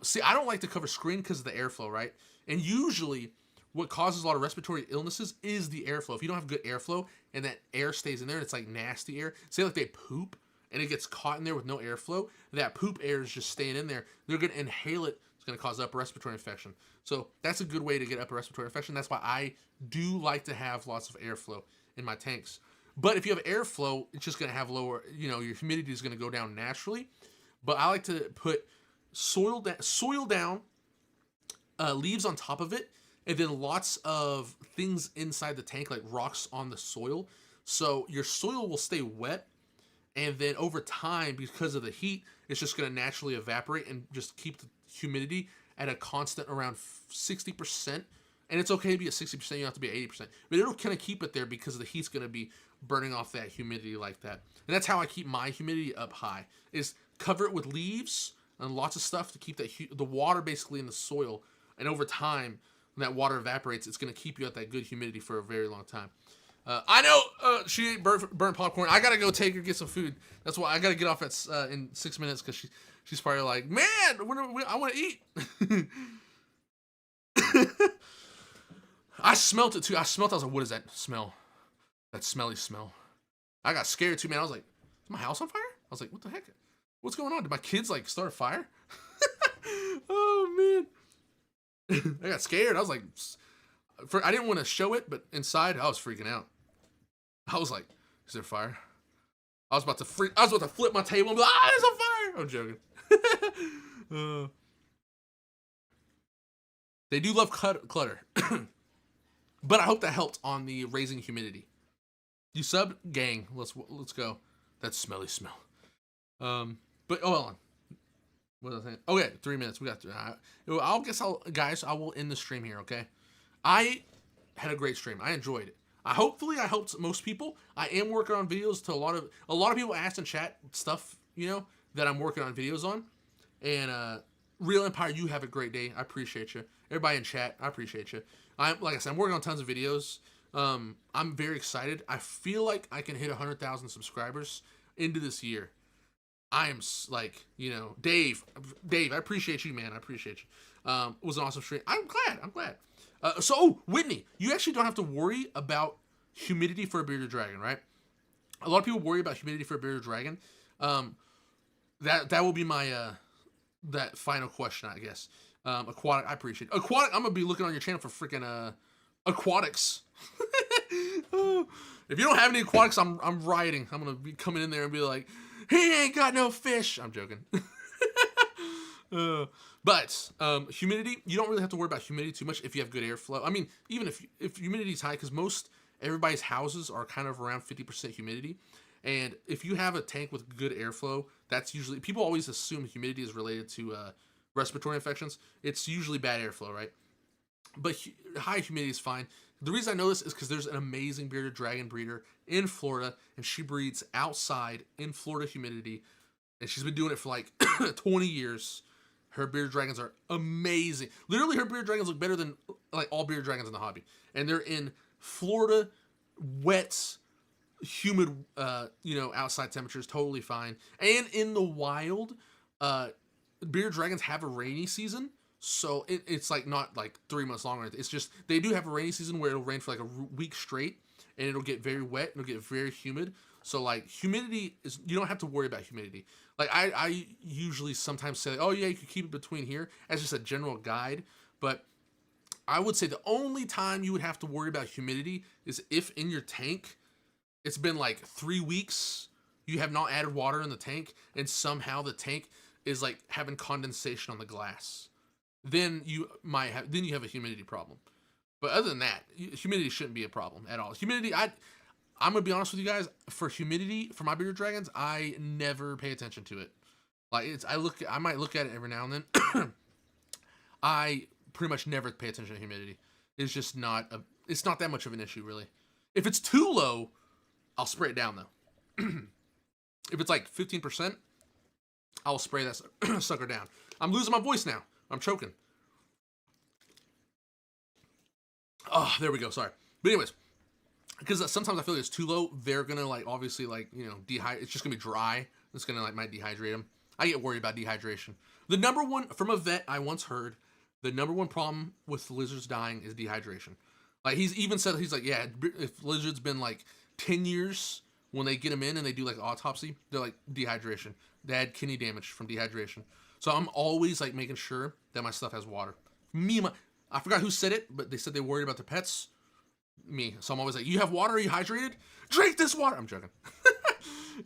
See, I don't like to cover screen because of the airflow, right? And usually what causes a lot of respiratory illnesses is the airflow. If you don't have good airflow and that air stays in there, and it's like nasty air. Say like they poop and it gets caught in there with no airflow, that poop air is just staying in there. They're going to inhale it. It's going to cause upper respiratory infection. So that's a good way to get upper respiratory infection. That's why I do like to have lots of airflow in my tanks. But if you have airflow, it's just going to have lower, your humidity is going to go down naturally. But I like to put soil down, leaves on top of it, and then lots of things inside the tank, like rocks on the soil. So your soil will stay wet, and then over time, because of the heat, it's just going to naturally evaporate and just keep the humidity at a constant around 60%. And it's okay to be at 60%, you don't have to be at 80%. But it'll kind of keep it there because the heat's going to be burning off that humidity like that. And that's how I keep my humidity up high, is cover it with leaves and lots of stuff to keep the water basically in the soil. And over time, when that water evaporates, it's going to keep you at that good humidity for a very long time. I know she ate burnt popcorn. I got to go take her, get some food. That's why I got to get off in 6 minutes because she's probably like, man, I want to eat. I smelt it too. I was like, what is that smell? That smelly smell. I got scared too, man. I was like, is my house on fire? I was like, what the heck? What's going on? Did my kids like start a fire? Oh man. I got scared. I was like, I didn't want to show it, but inside I was freaking out. I was like, is there fire? I was about to flip my table and be like, there's a fire. I'm joking. They do love clutter. But I hope that helped on the raising humidity. You sub, gang. Let's go. That smelly smell. But hold on. What was I saying? Okay, 3 minutes. We got through. I will end the stream here. Okay. I had a great stream. I enjoyed it. Hopefully I helped most people. I am working on videos to a lot of people asked in chat stuff, that I'm working on videos on. And Real Empire, you have a great day. I appreciate you. Everybody in chat, I appreciate you. Like I said, I'm working on tons of videos. I'm very excited. I feel like I can hit 100,000 subscribers into this year. I am like, Dave, I appreciate you, man. I appreciate you. It was an awesome stream. I'm glad. Whitney, you actually don't have to worry about humidity for a bearded dragon, right? A lot of people worry about humidity for a bearded dragon. That will be my that final question, I guess. Aquatic, I appreciate it. Aquatic, I'm gonna be looking on your channel for freaking aquatics. If you don't have any aquatics, I'm rioting. I'm gonna be coming in there and be like, he ain't got no fish. I'm joking. But humidity, you don't really have to worry about humidity too much if you have good airflow. I mean, even if humidity is high, because everybody's houses are kind of around 50% humidity. And if you have a tank with good airflow, that's usually, people always assume humidity is related to respiratory infections. It's usually bad airflow, right? But high humidity is fine. The reason I know this is because there's an amazing bearded dragon breeder in Florida, and she breeds outside in Florida humidity, and she's been doing it for like 20 years. Her bearded dragons are amazing. Literally, her bearded dragons look better than like all bearded dragons in the hobby, and they're in Florida, wet, humid, outside temperatures, totally fine. And in the wild, bearded dragons have a rainy season. So it's like not like 3 months long. It's just, they do have a rainy season where it'll rain for like a week straight and it'll get very wet and it'll get very humid. So like humidity is, you don't have to worry about humidity. Like I usually sometimes say, oh yeah, you can keep it between here as just a general guide. But I would say the only time you would have to worry about humidity is if in your tank, it's been like 3 weeks, you have not added water in the tank and somehow the tank is like having condensation on the glass. Then you have a humidity problem. But other than that, humidity shouldn't be a problem at all. Humidity, I'm gonna be honest with you guys. For humidity, for my bearded dragons, I never pay attention to it. Like I might look at it every now and then. I pretty much never pay attention to humidity. It's just not it's not that much of an issue, really. If it's too low, I'll spray it down though. If it's like 15%, I'll spray that sucker down. I'm losing my voice now. I'm choking. Oh, there we go. Sorry. But anyways, because sometimes I feel like it's too low, they're gonna like obviously like, you know, it's just gonna be dry. It's gonna like might dehydrate them. I get worried about dehydration. The number one, from a vet I once heard, the number one problem with lizards dying is dehydration. Like he's even said, he's like, yeah, if lizards been like 10 years when they get them in and they do like autopsy, they're like dehydration. They had kidney damage from dehydration. So I'm always like making sure that my stuff has water. I forgot who said it, but they said they worried about their pets. Me. So I'm always like, you have water? Are you hydrated? Drink this water. I'm joking.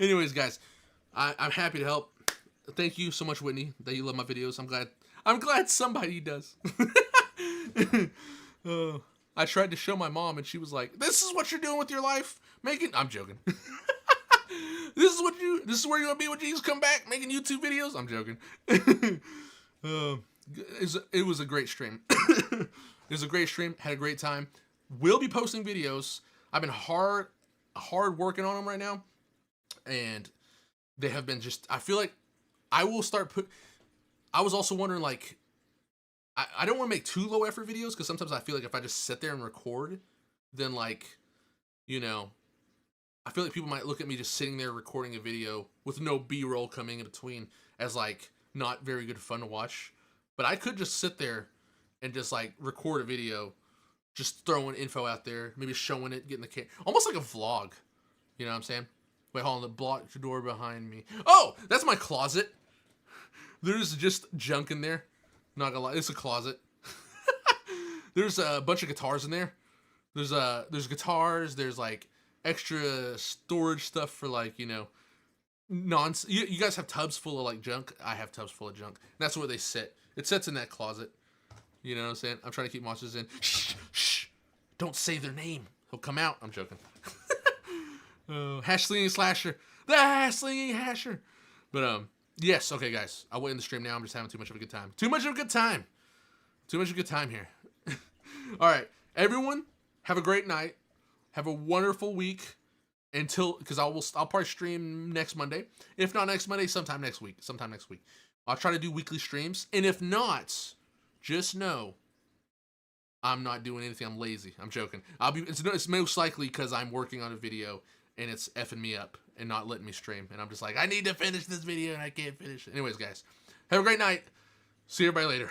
Anyways, guys, I'm happy to help. Thank you so much, Whitney, that you love my videos. I'm glad somebody does. I tried to show my mom, and she was like, "This is what you're doing with your life, making." I'm joking. This is where you want to be when Jesus come back, making YouTube videos. I'm joking. It was a great stream. It was a great stream. Had a great time. We'll be posting videos. I've been hard working on them right now, and they have been just. I feel like I will start I was also wondering, like, I don't want to make too low effort videos, because sometimes I feel like if I just sit there and record, then, like, you know, I feel like people might look at me just sitting there recording a video with no B-roll coming in between as, like, not very good fun to watch. But I could just sit there and just, like, record a video, just throwing info out there, maybe showing it, getting the camera, almost like a vlog. You know what I'm saying? Wait, hold on, the block door behind me. Oh, that's my closet. There's just junk in there. Not gonna lie, it's a closet. There's a bunch of guitars in there. There's guitars. There's like extra storage stuff for, like, you know, you guys have tubs full of like junk. I have tubs full of junk. And that's where they sit. It sits in that closet. You know what I'm saying? I'm trying to keep monsters in. Shh, shh. Don't say their name. He'll come out. I'm joking. Hash slinging slasher. The hash slinging hasher. But yes, okay, guys. I'll wait in the stream now. I'm just having too much of a good time. Too much of a good time. Too much of a good time here. All right, everyone, have a great night. Have a wonderful week. Because I'll probably stream next Monday. If not next Monday, sometime next week. I'll try to do weekly streams. And if not, just know I'm not doing anything. I'm lazy. I'm joking. It's most likely because I'm working on a video and it's effing me up and not letting me stream. And I'm just like, I need to finish this video and I can't finish it. Anyways, guys, have a great night. See everybody later.